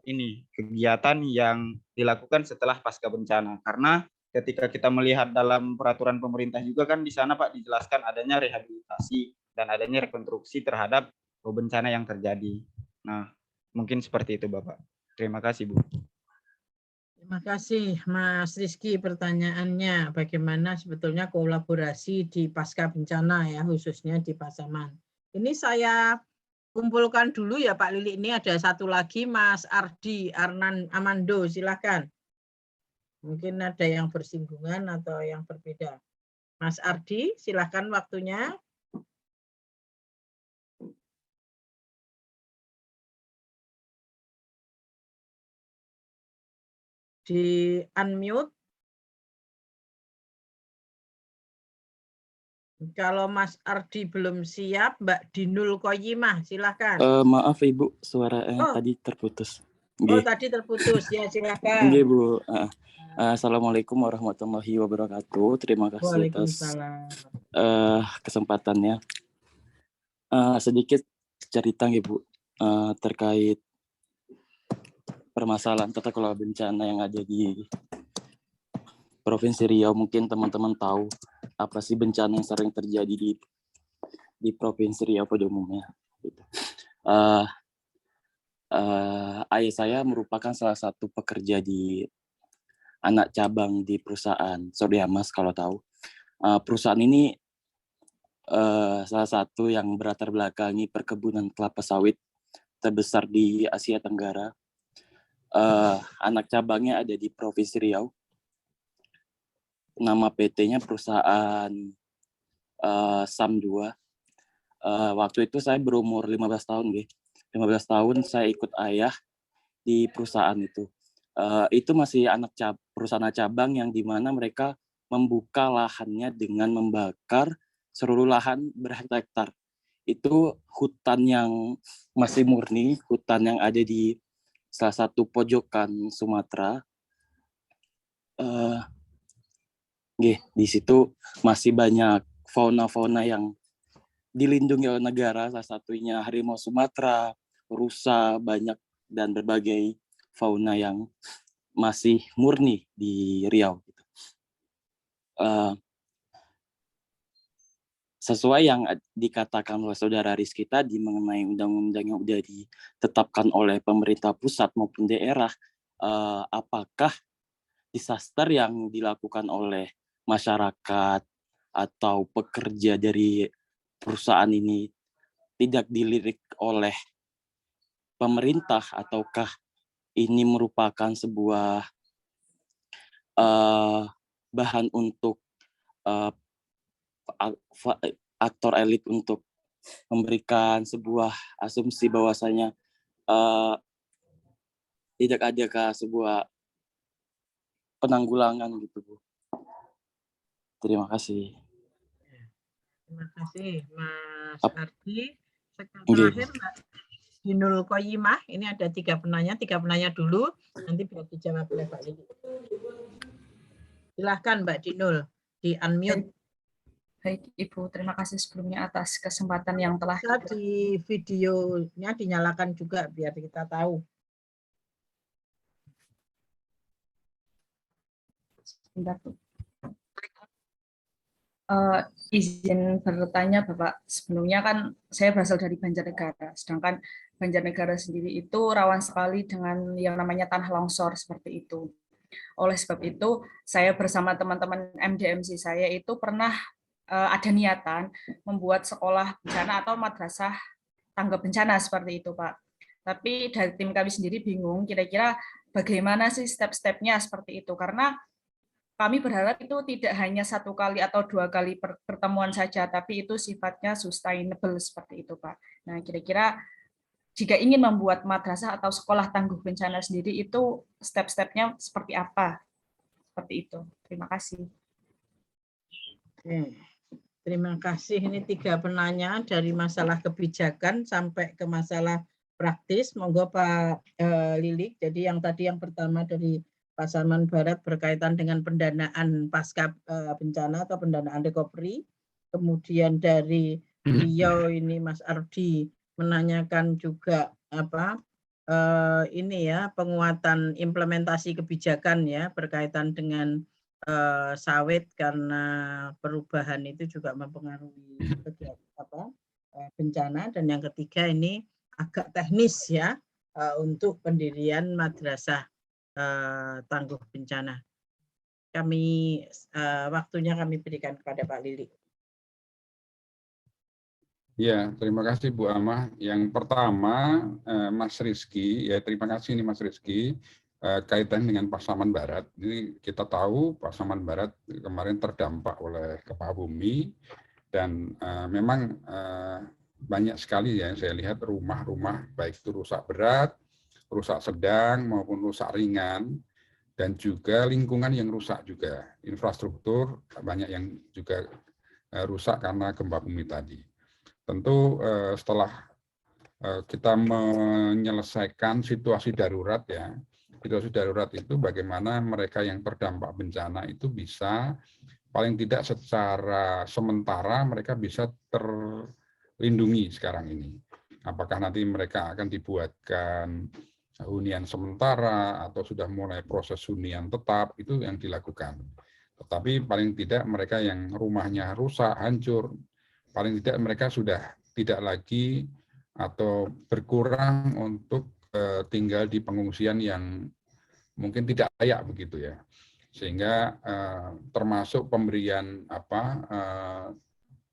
ini kegiatan yang dilakukan setelah pasca bencana. Karena ketika kita melihat dalam peraturan pemerintah juga kan di sana Pak dijelaskan adanya rehabilitasi dan adanya rekonstruksi terhadap bencana yang terjadi. Nah, mungkin seperti itu Bapak. Terima kasih Bu. Terima kasih Mas Rizky pertanyaannya. Bagaimana sebetulnya kolaborasi di pasca bencana ya, khususnya di Pasaman. Ini saya kumpulkan dulu ya Pak Lili. Ini ada satu lagi Mas Ardi Arnan Amando, silakan. Mungkin ada yang bersinggungan atau yang berbeda. Mas Ardi, silakan waktunya. Di unmute. Kalau Mas Ardi belum siap, Mbak Dinul Koyimah, silakan. Maaf Ibu, suara Oh. tadi terputus. Oh, tadi terputus. Ya, silakan. Nggih, Bu. Assalamualaikum warahmatullahi wabarakatuh. Terima kasih atas kesempatannya. Sedikit cerita nggih, Bu, terkait permasalahan tata kelola bencana yang ada di Provinsi Riau. Mungkin teman-teman tahu apa sih bencana yang sering terjadi di Provinsi Riau pada umumnya. Gitu. Ayah saya merupakan salah satu pekerja di anak cabang di perusahaan Sodiamas kalau tahu. Perusahaan ini salah satu yang berlatar belakangi perkebunan kelapa sawit terbesar di Asia Tenggara. Anak cabangnya ada di Provinsi Riau. Nama PT-nya perusahaan SAM 2. Waktu itu saya berumur 15 tahun. 15 tahun saya ikut ayah di perusahaan itu. Itu masih perusahaan cabang yang dimana mereka membuka lahannya dengan membakar seluruh lahan berhektar-hektar. Itu hutan yang masih murni, hutan yang ada di salah satu pojokan Sumatera. Di situ masih banyak fauna-fauna yang dilindungi oleh negara, salah satunya harimau Sumatera, rusa, banyak dan berbagai fauna yang masih murni di Riau. Sesuai yang dikatakan oleh Saudara Rizky tadi mengenai undang-undang yang sudah ditetapkan oleh pemerintah pusat maupun daerah, apakah disaster yang dilakukan oleh masyarakat atau pekerja dari perusahaan ini tidak dilirik oleh pemerintah, ataukah ini merupakan sebuah bahan untuk aktor elit untuk memberikan sebuah asumsi bahwasanya tidak adakah sebuah penanggulangan gitu, Bu. Terima kasih. Terima kasih Mas Ardi. Terakhir Mbak Dinul Koyimah, ini ada tiga penanya dulu, nanti biar dijawab oleh Pak Lili. Silahkan Mbak Dinul, di unmute. Baik Ibu, terima kasih sebelumnya atas kesempatan yang telah di videonya dinyalakan juga biar kita tahu. Bentar, Bu. Izin bertanya Bapak, sebelumnya kan saya berasal dari Banjarnegara, sedangkan Banjarnegara sendiri itu rawan sekali dengan yang namanya tanah longsor seperti itu. Oleh sebab itu, saya bersama teman-teman MDMC saya itu pernah ada niatan membuat sekolah bencana atau madrasah tangga bencana seperti itu, Pak. Tapi dari tim kami sendiri bingung kira-kira bagaimana sih step-stepnya seperti itu, karena kami berharap itu tidak hanya 1 kali atau 2 kali pertemuan saja, tapi itu sifatnya sustainable seperti itu, Pak. Nah, kira-kira jika ingin membuat madrasah atau sekolah tangguh bencana sendiri itu step-stepnya seperti apa? Seperti itu. Terima kasih. Terima kasih. Ini 3 penanyaan dari masalah kebijakan sampai ke masalah praktis. Monggo Pak Lilik. Jadi yang tadi yang pertama dari Pasaman Barat berkaitan dengan pendanaan pasca bencana atau pendanaan recovery. Kemudian dari beliau ini Mas Ardi menanyakan juga ini ya penguatan implementasi kebijakan ya berkaitan dengan sawit karena perubahan itu juga mempengaruhi bencana. Dan yang ketiga ini agak teknis ya untuk pendirian madrasah tangguh bencana. Waktunya kami berikan kepada Pak Lili. Ya, terima kasih Bu Amah. Yang pertama, Mas Rizky, ya terima kasih nih Mas Rizky, kaitan dengan Pasaman Barat. Ini kita tahu Pasaman Barat kemarin terdampak oleh gempa bumi dan memang banyak sekali ya saya lihat rumah-rumah baik itu rusak berat, rusak sedang maupun rusak ringan, dan juga lingkungan yang rusak juga. Infrastruktur banyak yang juga rusak karena gempa bumi tadi. Tentu setelah kita menyelesaikan situasi darurat ya, situasi darurat itu bagaimana mereka yang terdampak bencana itu bisa paling tidak secara sementara mereka bisa terlindungi sekarang ini. Apakah nanti mereka akan dibuatkan hunian sementara atau sudah mulai proses hunian tetap, itu yang dilakukan. Tetapi paling tidak mereka yang rumahnya rusak, hancur, paling tidak mereka sudah tidak lagi atau berkurang untuk tinggal di pengungsian yang mungkin tidak layak begitu ya. Sehingga termasuk pemberian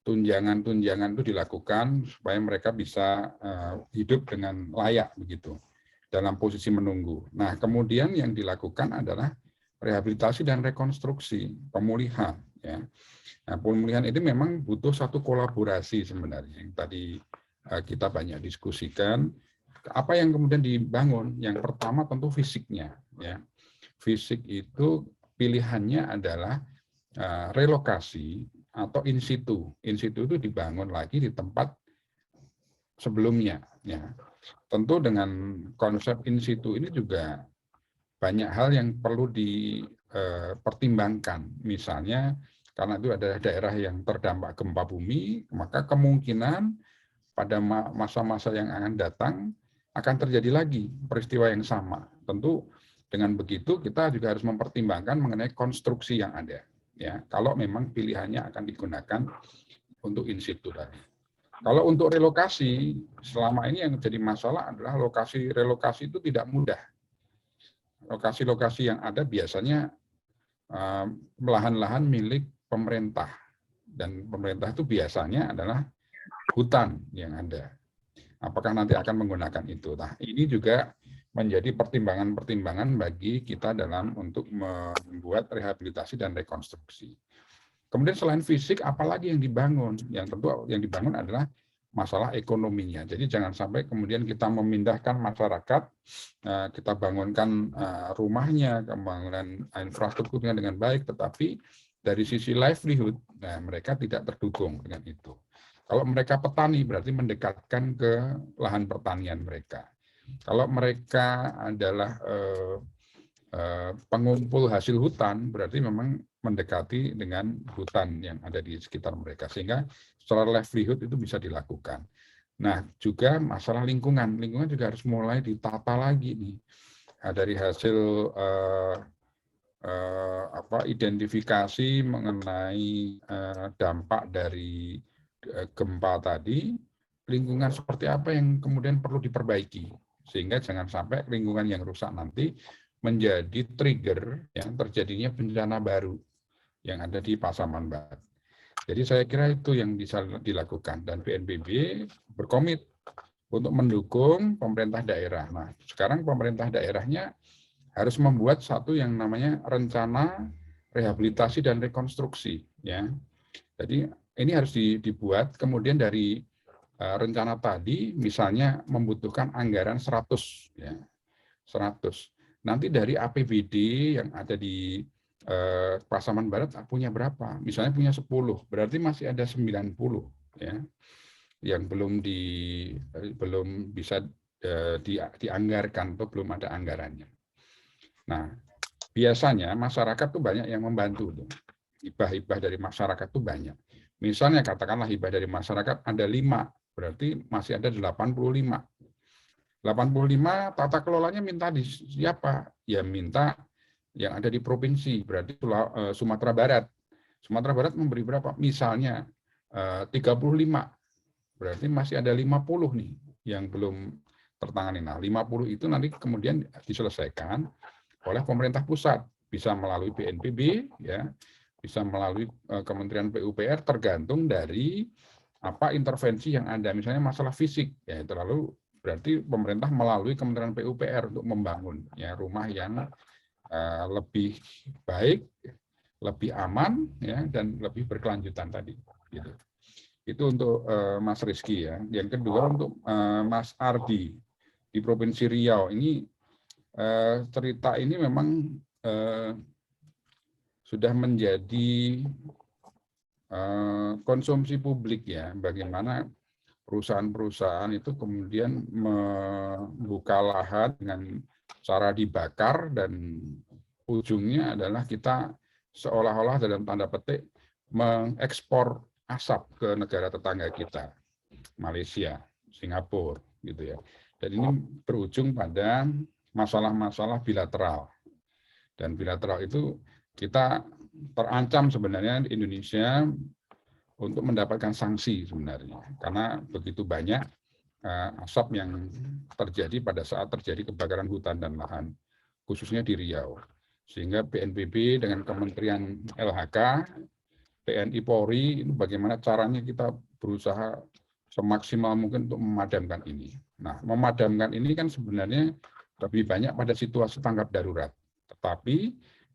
tunjangan-tunjangan itu dilakukan supaya mereka bisa hidup dengan layak begitu dalam posisi menunggu. Nah, kemudian yang dilakukan adalah rehabilitasi dan rekonstruksi, pemulihan ya. Nah, pemulihan ini memang butuh satu kolaborasi sebenarnya yang tadi kita banyak diskusikan. Apa yang kemudian dibangun? Yang pertama tentu fisiknya ya. Fisik itu pilihannya adalah relokasi atau in situ. In situ itu dibangun lagi di tempat sebelumnya ya. Tentu dengan konsep in situ ini juga banyak hal yang perlu dipertimbangkan. Misalnya karena itu ada daerah yang terdampak gempa bumi, maka kemungkinan pada masa-masa yang akan datang akan terjadi lagi peristiwa yang sama. Tentu dengan begitu kita juga harus mempertimbangkan mengenai konstruksi yang ada. Ya, kalau memang pilihannya akan digunakan untuk in situ tadi. Kalau untuk relokasi, selama ini yang jadi masalah adalah relokasi itu tidak mudah. Lokasi-lokasi yang ada biasanya lahan-lahan milik pemerintah. Dan pemerintah itu biasanya adalah hutan yang ada. Apakah nanti akan menggunakan itu? Nah, ini juga menjadi pertimbangan-pertimbangan bagi kita dalam untuk membuat rehabilitasi dan rekonstruksi. Kemudian selain fisik, apalagi yang dibangun? Yang tentu yang dibangun adalah masalah ekonominya. Jadi jangan sampai kemudian kita memindahkan masyarakat, kita bangunkan rumahnya, pembangunan infrastrukturnya dengan baik, tetapi dari sisi livelihood, nah mereka tidak terdukung dengan itu. Kalau mereka petani, berarti mendekatkan ke lahan pertanian mereka. Kalau mereka adalah pengumpul hasil hutan, berarti memang mendekati dengan hutan yang ada di sekitar mereka. Sehingga secara livelihood itu bisa dilakukan. Nah, juga masalah lingkungan. Lingkungan juga harus mulai ditata lagi nih. Nah, dari hasil identifikasi mengenai dampak dari gempa tadi, lingkungan seperti apa yang kemudian perlu diperbaiki, sehingga jangan sampai lingkungan yang rusak nanti menjadi trigger yang terjadinya bencana baru yang ada di Pasaman Barat. Jadi saya kira itu yang bisa dilakukan, dan BNPB berkomit untuk mendukung pemerintah daerah. Nah, sekarang pemerintah daerahnya harus membuat satu yang namanya rencana rehabilitasi dan rekonstruksi, ya. Jadi ini harus dibuat, kemudian dari rencana tadi misalnya membutuhkan anggaran 100, ya. 100. Nanti dari APBD yang ada di Pasaman Barat punya berapa? Misalnya punya 10, berarti masih ada 90, ya. Yang belum bisa dianggarkan atau belum ada anggarannya. Nah, biasanya masyarakat tuh banyak yang membantu tuh. Hibah-hibah dari masyarakat tuh banyak. Misalnya katakanlah hibah dari masyarakat ada 5, berarti masih ada 85. 85 tata kelolanya minta di siapa? Ya minta yang ada di provinsi, berarti Sumatera Barat. Sumatera Barat memberi berapa? Misalnya 35. Berarti masih ada 50 nih yang belum tertangani. Nah, 50 itu nanti kemudian diselesaikan oleh pemerintah pusat, bisa melalui BNPB, ya, bisa melalui Kementerian PUPR, tergantung dari apa intervensi yang ada. Misalnya masalah fisik, ya, terlalu berarti pemerintah melalui Kementerian PUPR untuk membangun, ya, rumah yang lebih baik, lebih aman, ya, dan lebih berkelanjutan tadi. Gitu. Itu untuk Mas Rizky, ya. Yang kedua untuk Mas Ardi di Provinsi Riau. Ini cerita ini memang sudah menjadi konsumsi publik, ya, bagaimana perusahaan-perusahaan itu kemudian membuka lahan dengan cara dibakar, dan ujungnya adalah kita seolah-olah dalam tanda petik mengekspor asap ke negara tetangga kita, Malaysia, Singapura, gitu, ya. Dan ini berujung pada masalah-masalah bilateral. Dan bilateral itu kita terancam sebenarnya di Indonesia untuk mendapatkan sanksi sebenarnya, karena begitu banyak asap yang terjadi pada saat terjadi kebakaran hutan dan lahan, khususnya di Riau. Sehingga BNPB dengan Kementerian LHK, TNI Polri, itu bagaimana caranya kita berusaha semaksimal mungkin untuk memadamkan ini. Nah, memadamkan ini kan sebenarnya lebih banyak pada situasi tanggap darurat. Tetapi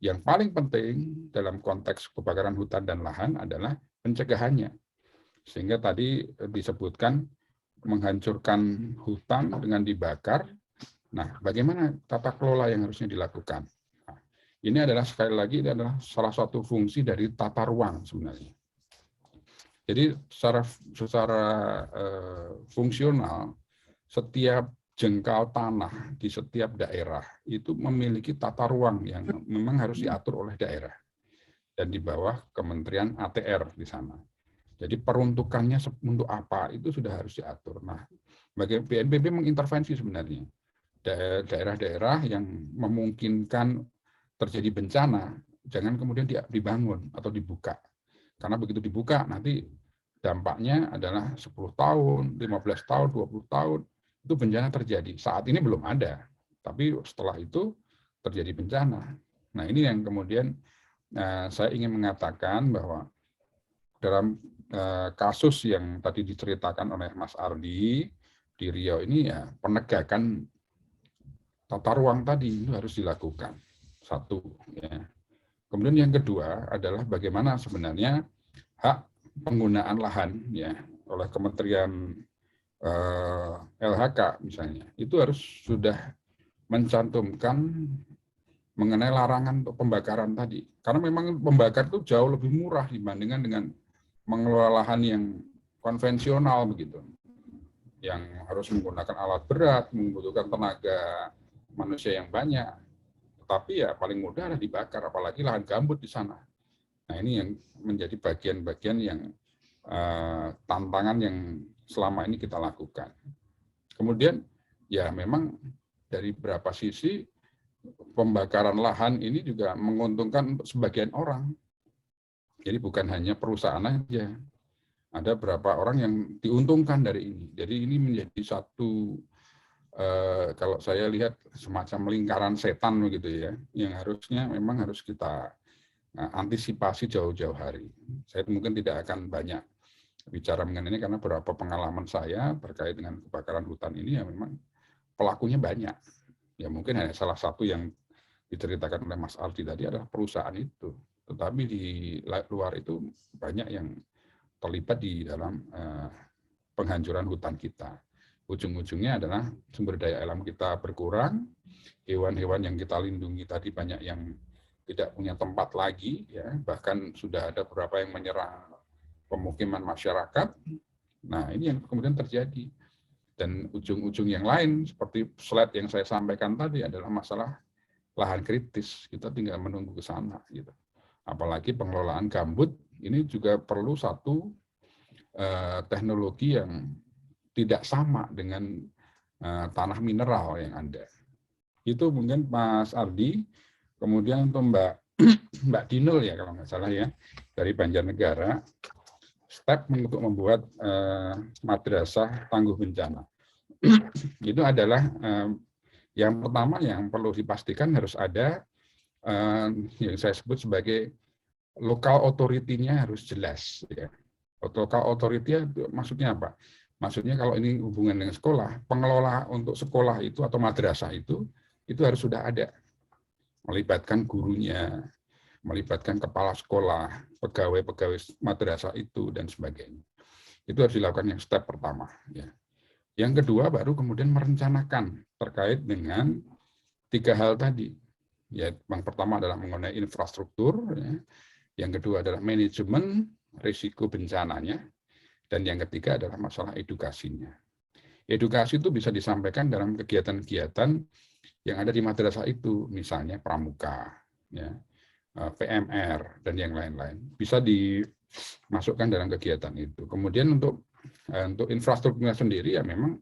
yang paling penting dalam konteks kebakaran hutan dan lahan adalah pencegahannya. Sehingga tadi disebutkan menghancurkan hutan dengan dibakar. Nah, bagaimana tata kelola yang harusnya dilakukan? Nah, ini adalah sekali lagi ini adalah salah satu fungsi dari tata ruang sebenarnya. Jadi secara fungsional, setiap jengkal tanah di setiap daerah itu memiliki tata ruang yang memang harus diatur oleh daerah dan di bawah Kementerian ATR di sana. Jadi peruntukannya untuk apa itu sudah harus diatur. Nah, bagi BNPB mengintervensi sebenarnya daerah-daerah yang memungkinkan terjadi bencana, jangan kemudian dibangun atau dibuka. Karena begitu dibuka nanti dampaknya adalah 10 tahun, 15 tahun, 20 tahun, itu bencana terjadi. Saat ini belum ada, tapi setelah itu terjadi bencana. Nah, ini yang kemudian saya ingin mengatakan bahwa dalam kasus yang tadi diceritakan oleh Mas Ardi di Riau ini, ya, penegakan tata ruang tadi itu harus dilakukan. Satu, ya. Kemudian yang kedua adalah bagaimana sebenarnya hak penggunaan lahan, ya, oleh Kementerian LHK misalnya, itu harus sudah mencantumkan mengenai larangan untuk pembakaran tadi. Karena memang pembakar itu jauh lebih murah dibandingkan dengan mengelola lahan yang konvensional begitu. Yang harus menggunakan alat berat, membutuhkan tenaga manusia yang banyak. Tetapi ya paling mudah adalah dibakar, apalagi lahan gambut di sana. Nah, ini yang menjadi bagian-bagian yang tantangan yang selama ini kita lakukan. Kemudian ya memang dari beberapa sisi pembakaran lahan ini juga menguntungkan untuk sebagian orang. Jadi bukan hanya perusahaan aja. Ada beberapa orang yang diuntungkan dari ini. Jadi ini menjadi satu, kalau saya lihat semacam lingkaran setan begitu ya, yang harusnya memang harus kita antisipasi jauh-jauh hari. Saya mungkin tidak akan banyak bicara mengenai ini karena beberapa pengalaman saya terkait dengan kebakaran hutan ini ya memang pelakunya banyak. Ya mungkin hanya salah satu yang diceritakan oleh Mas Aldi tadi adalah perusahaan itu. Tetapi di luar itu banyak yang terlibat di dalam penghancuran hutan kita. Ujung-ujungnya adalah sumber daya alam kita berkurang, hewan-hewan yang kita lindungi tadi banyak yang tidak punya tempat lagi, ya bahkan sudah ada beberapa yang menyerang pemukiman masyarakat. Nah ini yang kemudian terjadi. Dan ujung-ujung yang lain seperti slide yang saya sampaikan tadi adalah masalah lahan kritis. Kita tinggal menunggu ke sana. Gitu. Apalagi pengelolaan gambut ini juga perlu satu teknologi yang tidak sama dengan tanah mineral yang ada. Itu mungkin Mas Ardi, kemudian untuk Mbak Dinul ya kalau nggak salah ya, dari Banjarnegara, step untuk membuat madrasah tangguh bencana. Itu adalah yang pertama yang perlu dipastikan harus ada yang saya sebut sebagai local authority-nya harus jelas. Ya. Local authority maksudnya apa? Maksudnya kalau ini hubungan dengan sekolah, pengelola untuk sekolah itu atau madrasah itu harus sudah ada. Melibatkan gurunya, melibatkan kepala sekolah, pegawai-pegawai madrasah itu, dan sebagainya. Itu harus dilakukan yang step pertama. Ya. Yang kedua baru kemudian merencanakan terkait dengan 3 hal tadi. Ya, yang pertama adalah mengenai infrastruktur, ya. Yang kedua adalah manajemen risiko bencananya, dan yang ketiga adalah masalah edukasinya. Edukasi itu bisa disampaikan dalam kegiatan-kegiatan yang ada di madrasah itu, misalnya pramuka, ya, PMR, dan yang lain-lain. Bisa dimasukkan dalam kegiatan itu. Kemudian untuk infrastrukturnya sendiri ya memang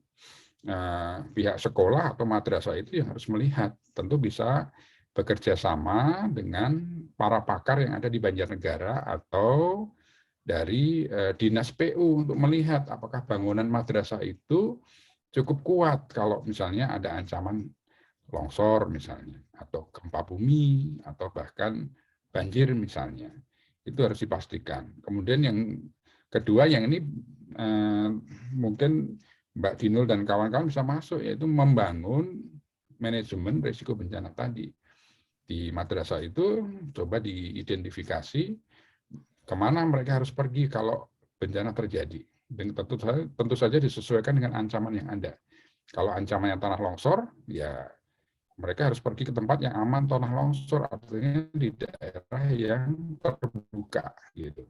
pihak sekolah atau madrasah itu yang harus melihat. Tentu bisa bekerja sama dengan para pakar yang ada di Banjarnegara atau dari Dinas PU untuk melihat apakah bangunan madrasah itu cukup kuat kalau misalnya ada ancaman longsor misalnya, atau gempa bumi, atau bahkan banjir misalnya. Itu harus dipastikan. Kemudian yang kedua yang ini mungkin Mbak Dinul dan kawan-kawan bisa masuk, yaitu membangun manajemen risiko bencana tadi. Di madrasah itu coba diidentifikasi kemana mereka harus pergi kalau bencana terjadi. Dan tentu saja disesuaikan dengan ancaman yang ada. Kalau ancamannya tanah longsor, ya mereka harus pergi ke tempat yang aman tanah longsor, artinya di daerah yang terbuka. Gitu.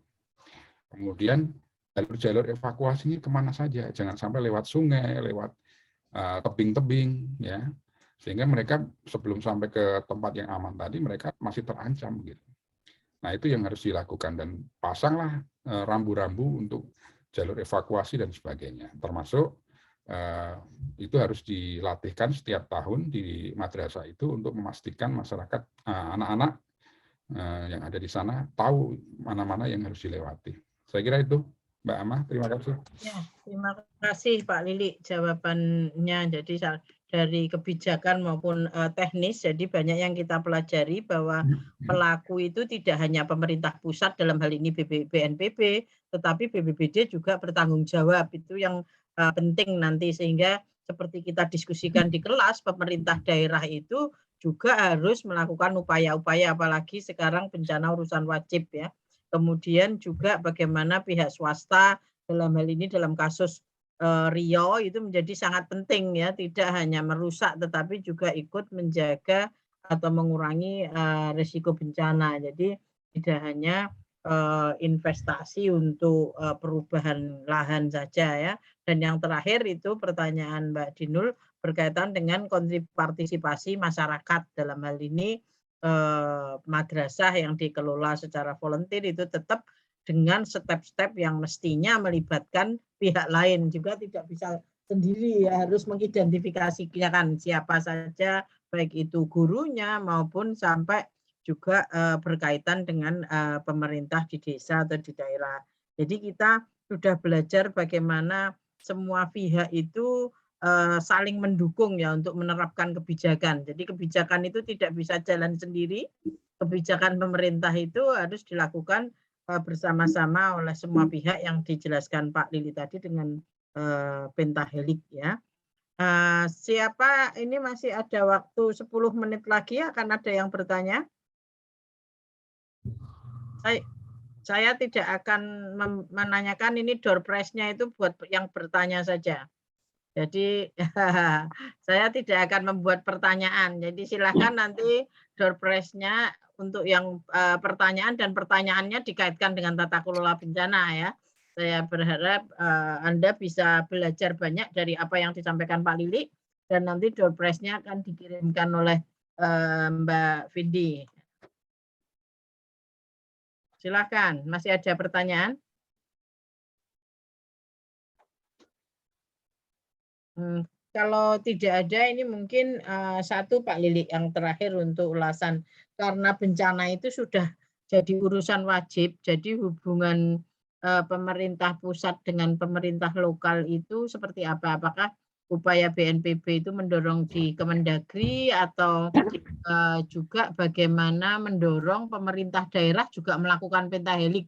Kemudian jalur evakuasinya kemana saja, jangan sampai lewat sungai, lewat tebing-tebing, ya, sehingga mereka sebelum sampai ke tempat yang aman tadi mereka masih terancam gitu. Nah itu yang harus dilakukan, dan pasanglah rambu-rambu untuk jalur evakuasi dan sebagainya, termasuk itu harus dilatihkan setiap tahun di madrasah itu untuk memastikan masyarakat anak-anak yang ada di sana tahu mana-mana yang harus dilewati. Saya kira itu, Mbak Amah, terima kasih. Ya, terima kasih Pak Lili jawabannya. Jadi dari kebijakan maupun teknis, jadi banyak yang kita pelajari bahwa pelaku itu tidak hanya pemerintah pusat dalam hal ini BNPB, tetapi BPBD juga bertanggung jawab. Itu yang penting nanti, sehingga seperti kita diskusikan di kelas, pemerintah daerah itu juga harus melakukan upaya-upaya, apalagi sekarang bencana urusan wajib ya. Kemudian juga bagaimana pihak swasta dalam hal ini dalam kasus Riau itu menjadi sangat penting ya, tidak hanya merusak tetapi juga ikut menjaga atau mengurangi risiko bencana. Jadi tidak hanya investasi untuk perubahan lahan saja ya. Dan yang terakhir itu pertanyaan Mbak Dinul berkaitan dengan partisipasi masyarakat, dalam hal ini madrasah yang dikelola secara volunteer itu tetap dengan step-step yang mestinya melibatkan pihak lain, juga tidak bisa sendiri ya, harus mengidentifikasikan siapa saja baik itu gurunya maupun sampai juga berkaitan dengan pemerintah di desa atau di daerah. Jadi kita sudah belajar bagaimana semua pihak itu saling mendukung ya untuk menerapkan kebijakan. Jadi kebijakan itu tidak bisa jalan sendiri. Kebijakan pemerintah itu harus dilakukan bersama-sama oleh semua pihak yang dijelaskan Pak Lili tadi dengan pentahelik ya. Siapa ini masih ada waktu 10 menit lagi akan ada yang bertanya? Saya tidak akan menanyakan, ini door prize-nya itu buat yang bertanya saja. Jadi saya tidak akan membuat pertanyaan. Jadi silakan nanti door prize-nya untuk yang pertanyaan, dan pertanyaannya dikaitkan dengan tata kelola bencana ya. Saya berharap Anda bisa belajar banyak dari apa yang disampaikan Pak Lili, dan nanti door prize-nya akan dikirimkan oleh Mbak Vindi. Silakan, masih ada pertanyaan? Kalau tidak ada, ini mungkin satu Pak Lili yang terakhir untuk ulasan, karena bencana itu sudah jadi urusan wajib, jadi hubungan pemerintah pusat dengan pemerintah lokal itu seperti apa? Apakah upaya BNPB itu mendorong di Kemendagri, atau juga bagaimana mendorong pemerintah daerah juga melakukan pentahelik?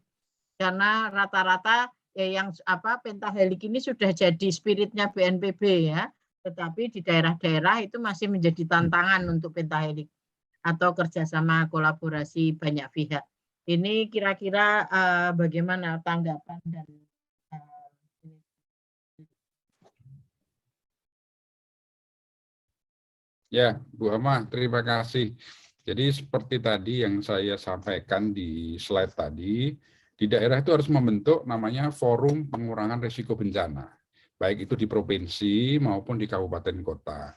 Karena rata-rata yang pentahelik ini sudah jadi spiritnya BNPB ya, tetapi di daerah-daerah itu masih menjadi tantangan untuk pentahelik atau kerjasama kolaborasi banyak pihak. Ini kira-kira bagaimana tanggapan dan Ya, Bu Ama, terima kasih. Jadi seperti tadi yang saya sampaikan di slide tadi, di daerah itu harus membentuk namanya forum pengurangan risiko bencana, baik itu di provinsi maupun di kabupaten kota.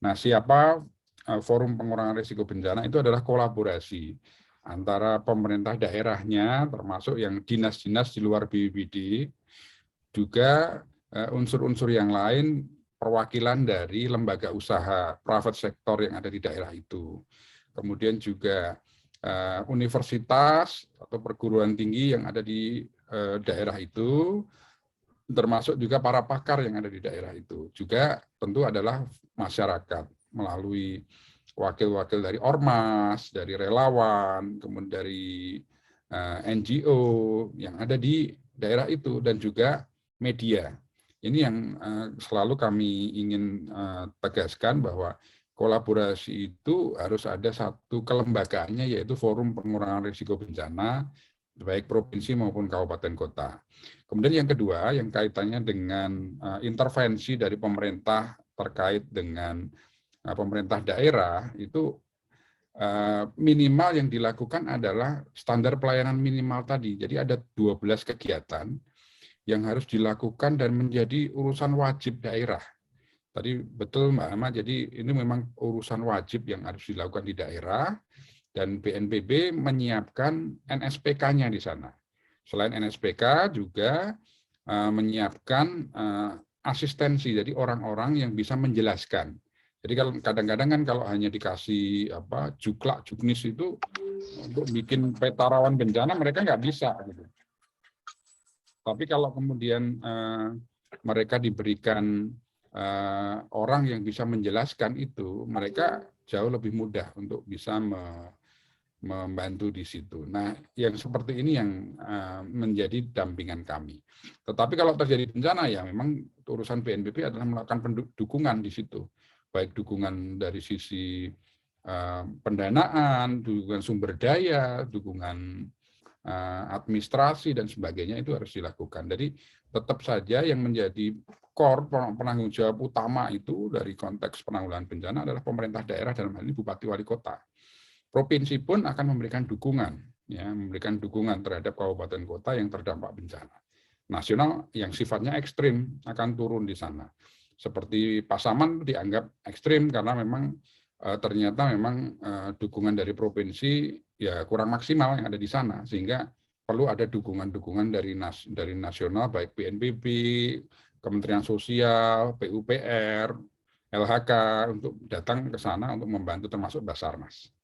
Nah, siapa forum pengurangan risiko bencana? Itu adalah kolaborasi antara pemerintah daerahnya, termasuk yang dinas-dinas di luar BPBD, juga unsur-unsur yang lain, perwakilan dari lembaga usaha private sector yang ada di daerah itu. Kemudian juga universitas atau perguruan tinggi yang ada di daerah itu, termasuk juga para pakar yang ada di daerah itu. Juga tentu adalah masyarakat melalui wakil-wakil dari ormas, dari relawan, kemudian dari NGO yang ada di daerah itu, dan juga media. Ini yang selalu kami ingin tegaskan, bahwa kolaborasi itu harus ada satu kelembagaannya, yaitu Forum Pengurangan Risiko Bencana, baik provinsi maupun kabupaten kota. Kemudian yang kedua, yang kaitannya dengan intervensi dari pemerintah terkait dengan pemerintah daerah, itu minimal yang dilakukan adalah standar pelayanan minimal tadi. Jadi ada 12 kegiatan yang harus dilakukan dan menjadi urusan wajib daerah. Tadi betul Mbak Ama, jadi ini memang urusan wajib yang harus dilakukan di daerah, dan BNPB menyiapkan NSPK-nya di sana. Selain NSPK juga menyiapkan asistensi, jadi orang-orang yang bisa menjelaskan. Jadi kalau kadang-kadang kan kalau hanya dikasih juklak juknis itu untuk bikin peta rawan bencana, mereka nggak bisa gitu. Tapi kalau kemudian mereka diberikan orang yang bisa menjelaskan itu, mereka jauh lebih mudah untuk bisa membantu di situ. Nah, yang seperti ini yang menjadi dampingan kami. Tetapi kalau terjadi bencana, ya memang urusan BNPB adalah melakukan dukungan di situ, baik dukungan dari sisi pendanaan, dukungan sumber daya, dukungan administrasi dan sebagainya, itu harus dilakukan. Jadi tetap saja yang menjadi core penanggung jawab utama itu dari konteks penanggulangan bencana adalah pemerintah daerah, dalam hal ini bupati wali kota. Provinsi pun akan memberikan dukungan, ya, memberikan dukungan terhadap kabupaten kota yang terdampak bencana. Nasional yang sifatnya ekstrim akan turun di sana. Seperti Pasaman dianggap ekstrim karena memang ternyata memang dukungan dari provinsi ya kurang maksimal yang ada di sana, sehingga perlu ada dukungan-dukungan dari nasional, baik BNPB, Kementerian Sosial, PUPR, LHK untuk datang ke sana untuk membantu termasuk Basarnas.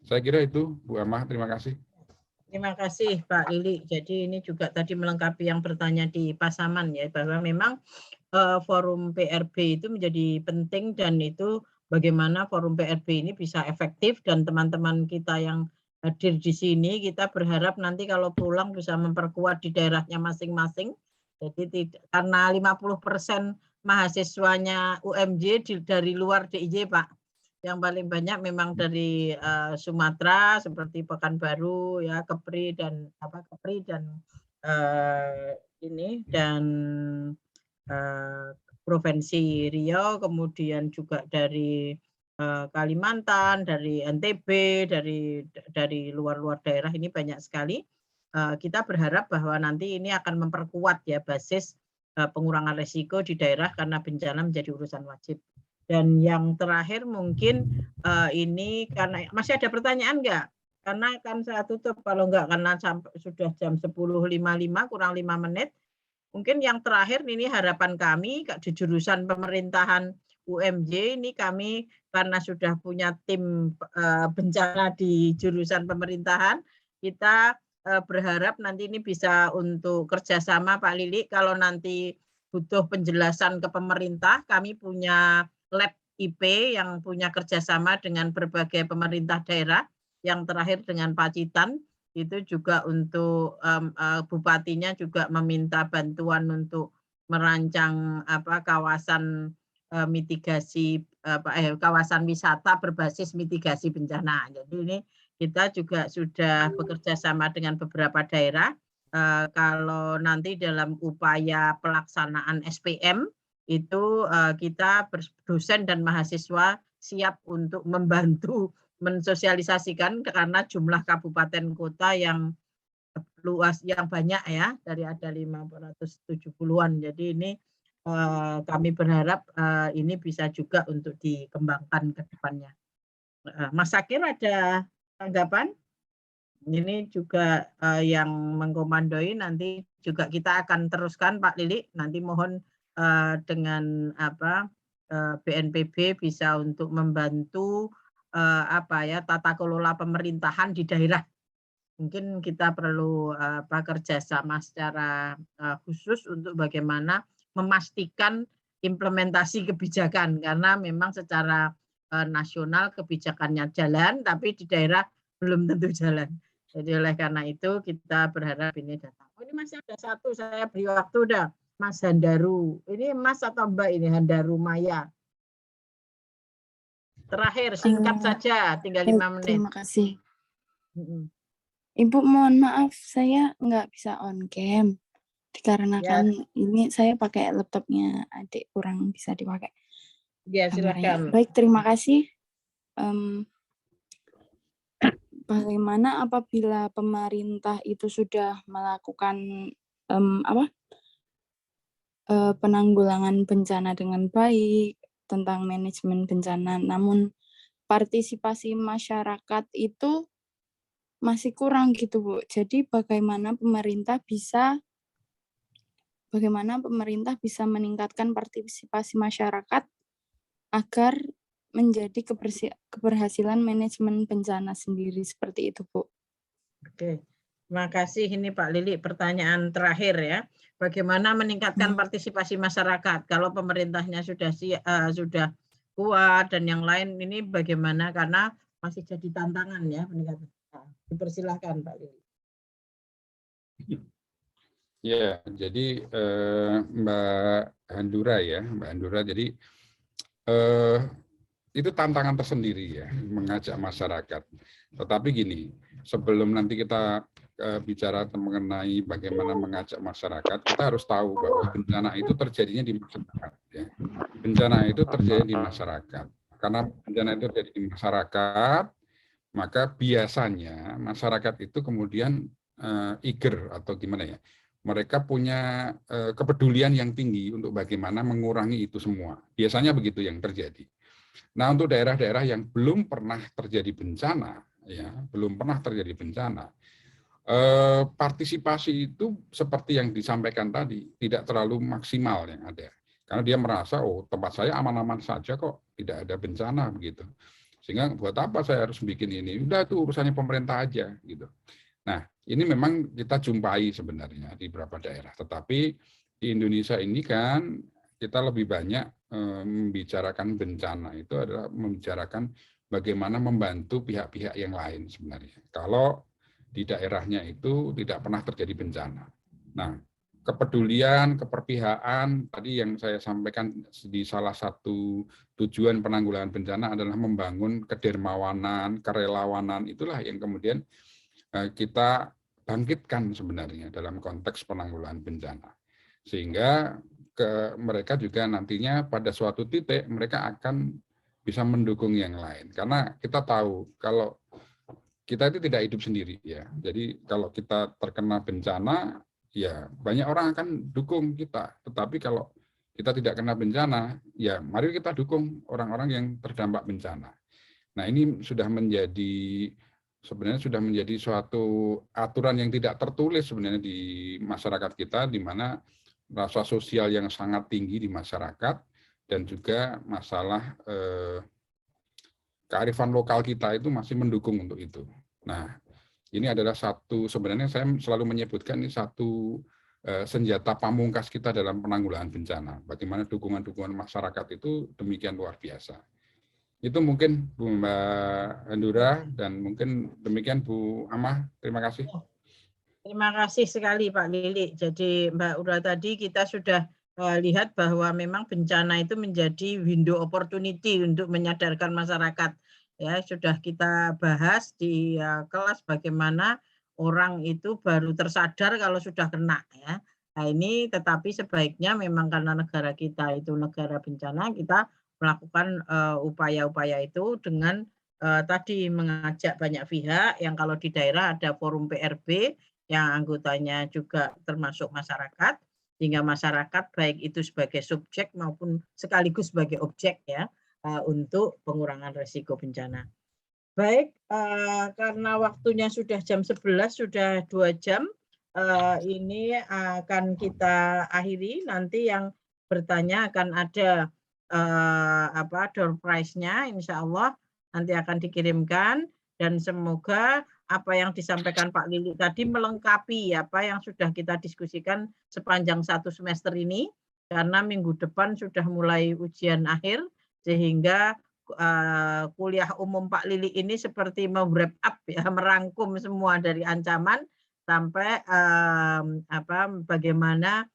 Saya kira itu, Bu Amah, terima kasih. Terima kasih Pak Lili. Jadi ini juga tadi melengkapi yang bertanya di Pasaman ya, bahwa memang forum PRB itu menjadi penting dan itu bagaimana forum PRB ini bisa efektif dan teman-teman kita yang hadir di sini kita berharap nanti kalau pulang bisa memperkuat di daerahnya masing-masing. Jadi karena 50% mahasiswanya UMJ dari luar DIY Pak. Yang paling banyak memang dari Sumatera seperti Pekanbaru ya, Kepri dan Provinsi Riau, kemudian juga dari Kalimantan, dari NTB, dari luar-luar daerah ini banyak sekali. Kita berharap bahwa nanti ini akan memperkuat ya basis pengurangan risiko di daerah karena bencana menjadi urusan wajib. Dan yang terakhir mungkin ini karena masih ada pertanyaan enggak? Karena kan saya tutup kalau enggak karena sudah jam 10.55 kurang 5 menit. Mungkin yang terakhir ini harapan kami di jurusan pemerintahan UMJ ini kami karena sudah punya tim bencana di jurusan pemerintahan, kita berharap nanti ini bisa untuk kerjasama Pak Lili. Kalau nanti butuh penjelasan ke pemerintah, kami punya lab IP yang punya kerjasama dengan berbagai pemerintah daerah, yang terakhir dengan Pacitan. Itu juga untuk bupatinya juga meminta bantuan untuk merancang kawasan mitigasi kawasan wisata berbasis mitigasi bencana. Jadi ini kita juga sudah bekerja sama dengan beberapa daerah. Kalau nanti dalam upaya pelaksanaan SPM itu kita dosen dan mahasiswa siap untuk membantu mensosialisasikan karena jumlah kabupaten kota yang luas yang banyak ya, dari ada 570-an. Jadi ini kami berharap ini bisa juga untuk dikembangkan ke depannya. Mas Sakir ada tanggapan? Ini juga yang mengkomandoi nanti juga kita akan teruskan Pak Lili. Nanti mohon dengan BNPB bisa untuk membantu tata kelola pemerintahan di daerah. Mungkin kita perlu kerjasama secara khusus untuk bagaimana memastikan implementasi kebijakan karena memang secara nasional kebijakannya jalan tapi di daerah belum tentu jalan. Jadi oleh karena itu kita berharap ini datang. Oh, ini masih ada satu, saya beri waktu dah. Mas Handaru. Ini Mas atau Mbak ini Handaru Maya? Terakhir, singkat saja, tinggal 5 menit. Terima kasih. Ibu, mohon maaf, saya nggak bisa on cam. Dikarenakan ini saya pakai laptopnya adik, kurang bisa dipakai. Ya, silakan. Baik, terima kasih. Bagaimana apabila pemerintah itu sudah melakukan penanggulangan bencana dengan baik, tentang manajemen bencana, namun partisipasi masyarakat itu masih kurang gitu Bu. Jadi bagaimana pemerintah bisa meningkatkan partisipasi masyarakat agar menjadi keberhasilan manajemen bencana sendiri seperti itu Bu. Oke. Terima kasih ini Pak Lili, pertanyaan terakhir ya. Bagaimana meningkatkan partisipasi masyarakat? Kalau pemerintahnya sudah kuat dan yang lain ini bagaimana? Karena masih jadi tantangan ya peningkatan. Dipersilahkan Pak Lili. Ya, jadi Mbak Handura, jadi itu tantangan tersendiri ya, mengajak masyarakat. Tetapi gini, sebelum nanti kita bicara mengenai bagaimana mengajak masyarakat, kita harus tahu bahwa bencana itu terjadinya di masyarakat. Ya. Bencana itu terjadi di masyarakat. Karena bencana itu terjadi di masyarakat, maka biasanya masyarakat itu kemudian eager atau gimana ya, mereka punya kepedulian yang tinggi untuk bagaimana mengurangi itu semua. Biasanya begitu yang terjadi. Nah, untuk daerah-daerah yang belum pernah terjadi bencana, partisipasi itu seperti yang disampaikan tadi tidak terlalu maksimal yang ada. Karena dia merasa, oh tempat saya aman-aman saja kok, tidak ada bencana begitu. Sehingga buat apa saya harus bikin ini? Udah itu urusannya pemerintah aja gitu. Nah, ini memang kita jumpai sebenarnya di beberapa daerah. Tetapi di Indonesia ini kan kita lebih banyak membicarakan bencana, itu adalah membicarakan bagaimana membantu pihak-pihak yang lain sebenarnya. Kalau di daerahnya itu tidak pernah terjadi bencana. Nah, kepedulian, keperpihakan, tadi yang saya sampaikan di salah satu tujuan penanggulangan bencana adalah membangun kedermawanan, kerelawanan, itulah yang kemudian kita bangkitkan sebenarnya dalam konteks penanggulangan bencana. Sehingga mereka juga nantinya pada suatu titik mereka akan bisa mendukung yang lain. Karena kita tahu kalau kita itu tidak hidup sendiri ya. Jadi kalau kita terkena bencana, ya banyak orang akan dukung kita. Tetapi kalau kita tidak kena bencana, ya mari kita dukung orang-orang yang terdampak bencana. Nah ini sebenarnya sudah menjadi suatu aturan yang tidak tertulis sebenarnya di masyarakat kita, di mana rasa sosial yang sangat tinggi di masyarakat dan juga masalah kearifan lokal kita itu masih mendukung untuk itu. Nah, ini adalah sebenarnya saya selalu menyebutkan ini satu senjata pamungkas kita dalam penanggulangan bencana. Bagaimana dukungan-dukungan masyarakat itu demikian luar biasa. Itu mungkin Bu Mbak Handura dan mungkin demikian Bu Amah. Terima kasih. Terima kasih sekali Pak Lili. Jadi Mbak Ura tadi kita sudah lihat bahwa memang bencana itu menjadi window opportunity untuk menyadarkan masyarakat. Ya, sudah kita bahas di kelas bagaimana orang itu baru tersadar kalau sudah kena ya. Nah, ini tetapi sebaiknya memang karena negara kita itu negara bencana, kita melakukan upaya-upaya itu dengan tadi mengajak banyak pihak yang kalau di daerah ada forum PRB yang anggotanya juga termasuk masyarakat, sehingga masyarakat baik itu sebagai subjek maupun sekaligus sebagai objek ya untuk pengurangan risiko bencana. Baik, karena waktunya sudah jam 11, sudah 2 jam, ini akan kita akhiri. Nanti yang bertanya akan ada door prize-nya, insya Allah nanti akan dikirimkan, dan semoga apa yang disampaikan Pak Lili tadi melengkapi apa yang sudah kita diskusikan sepanjang 1 semester ini, karena minggu depan sudah mulai ujian akhir, sehingga kuliah umum Pak Lili ini seperti wrap up ya, merangkum semua dari ancaman sampai bagaimana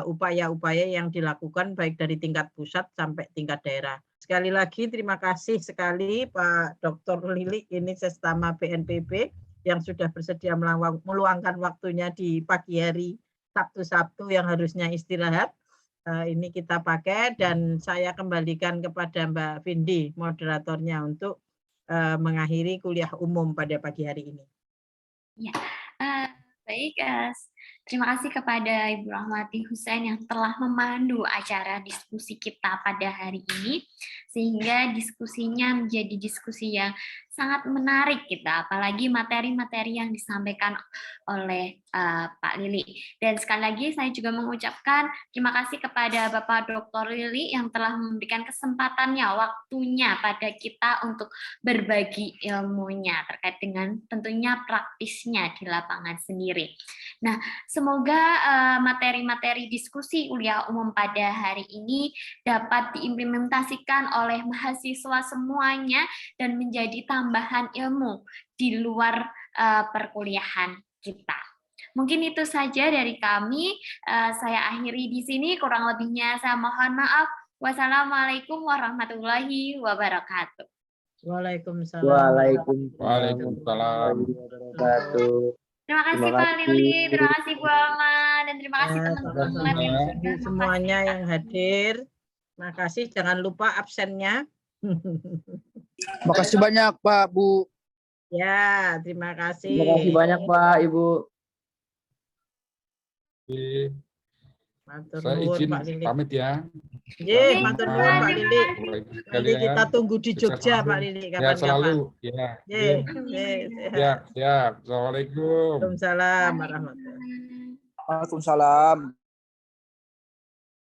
upaya-upaya yang dilakukan baik dari tingkat pusat sampai tingkat daerah. Sekali lagi terima kasih sekali Pak Dr. Lili, ini Sestama BNPB yang sudah bersedia meluangkan waktunya di pagi hari Sabtu-Sabtu yang harusnya istirahat. Ini kita pakai dan saya kembalikan kepada Mbak Vindi, moderatornya, untuk mengakhiri kuliah umum pada pagi hari ini. Ya, baik. Terima kasih kepada Ibu Rahmati Hussein yang telah memandu acara diskusi kita pada hari ini, sehingga diskusinya menjadi diskusi yang sangat menarik kita, apalagi materi-materi yang disampaikan oleh Pak Lili. Dan sekali lagi saya juga mengucapkan terima kasih kepada Bapak Dr. Lili yang telah memberikan kesempatannya, waktunya pada kita untuk berbagi ilmunya terkait dengan tentunya praktisnya di lapangan sendiri. Nah, semoga materi-materi diskusi kuliah umum pada hari ini dapat diimplementasikan oleh mahasiswa semuanya dan menjadi tambahan ilmu di luar perkuliahan kita. Mungkin itu saja dari kami. Saya akhiri di sini. Kurang lebihnya saya mohon maaf. Wassalamualaikum warahmatullahi wabarakatuh. Waalaikumsalam. Waalaikumsalam. Terima kasih Pak Lili, terima kasih Bu Ama, dan terima kasih teman-teman yang sudah semuanya yang hadir. Terima kasih, jangan lupa absennya. Makasih banyak Pak, Bu. Ya, terima kasih. Terima kasih banyak Pak, Ibu. Saya izin pamit ya. Ye, matur nuwun Pak Lili. Nanti kita tunggu di Jogja Pak Lili kapan-kapan. Ya selalu. Ya. Siap. Assalamualaikum. Waalaikumsalam warahmatullahi wabarakatuh. Waalaikumsalam.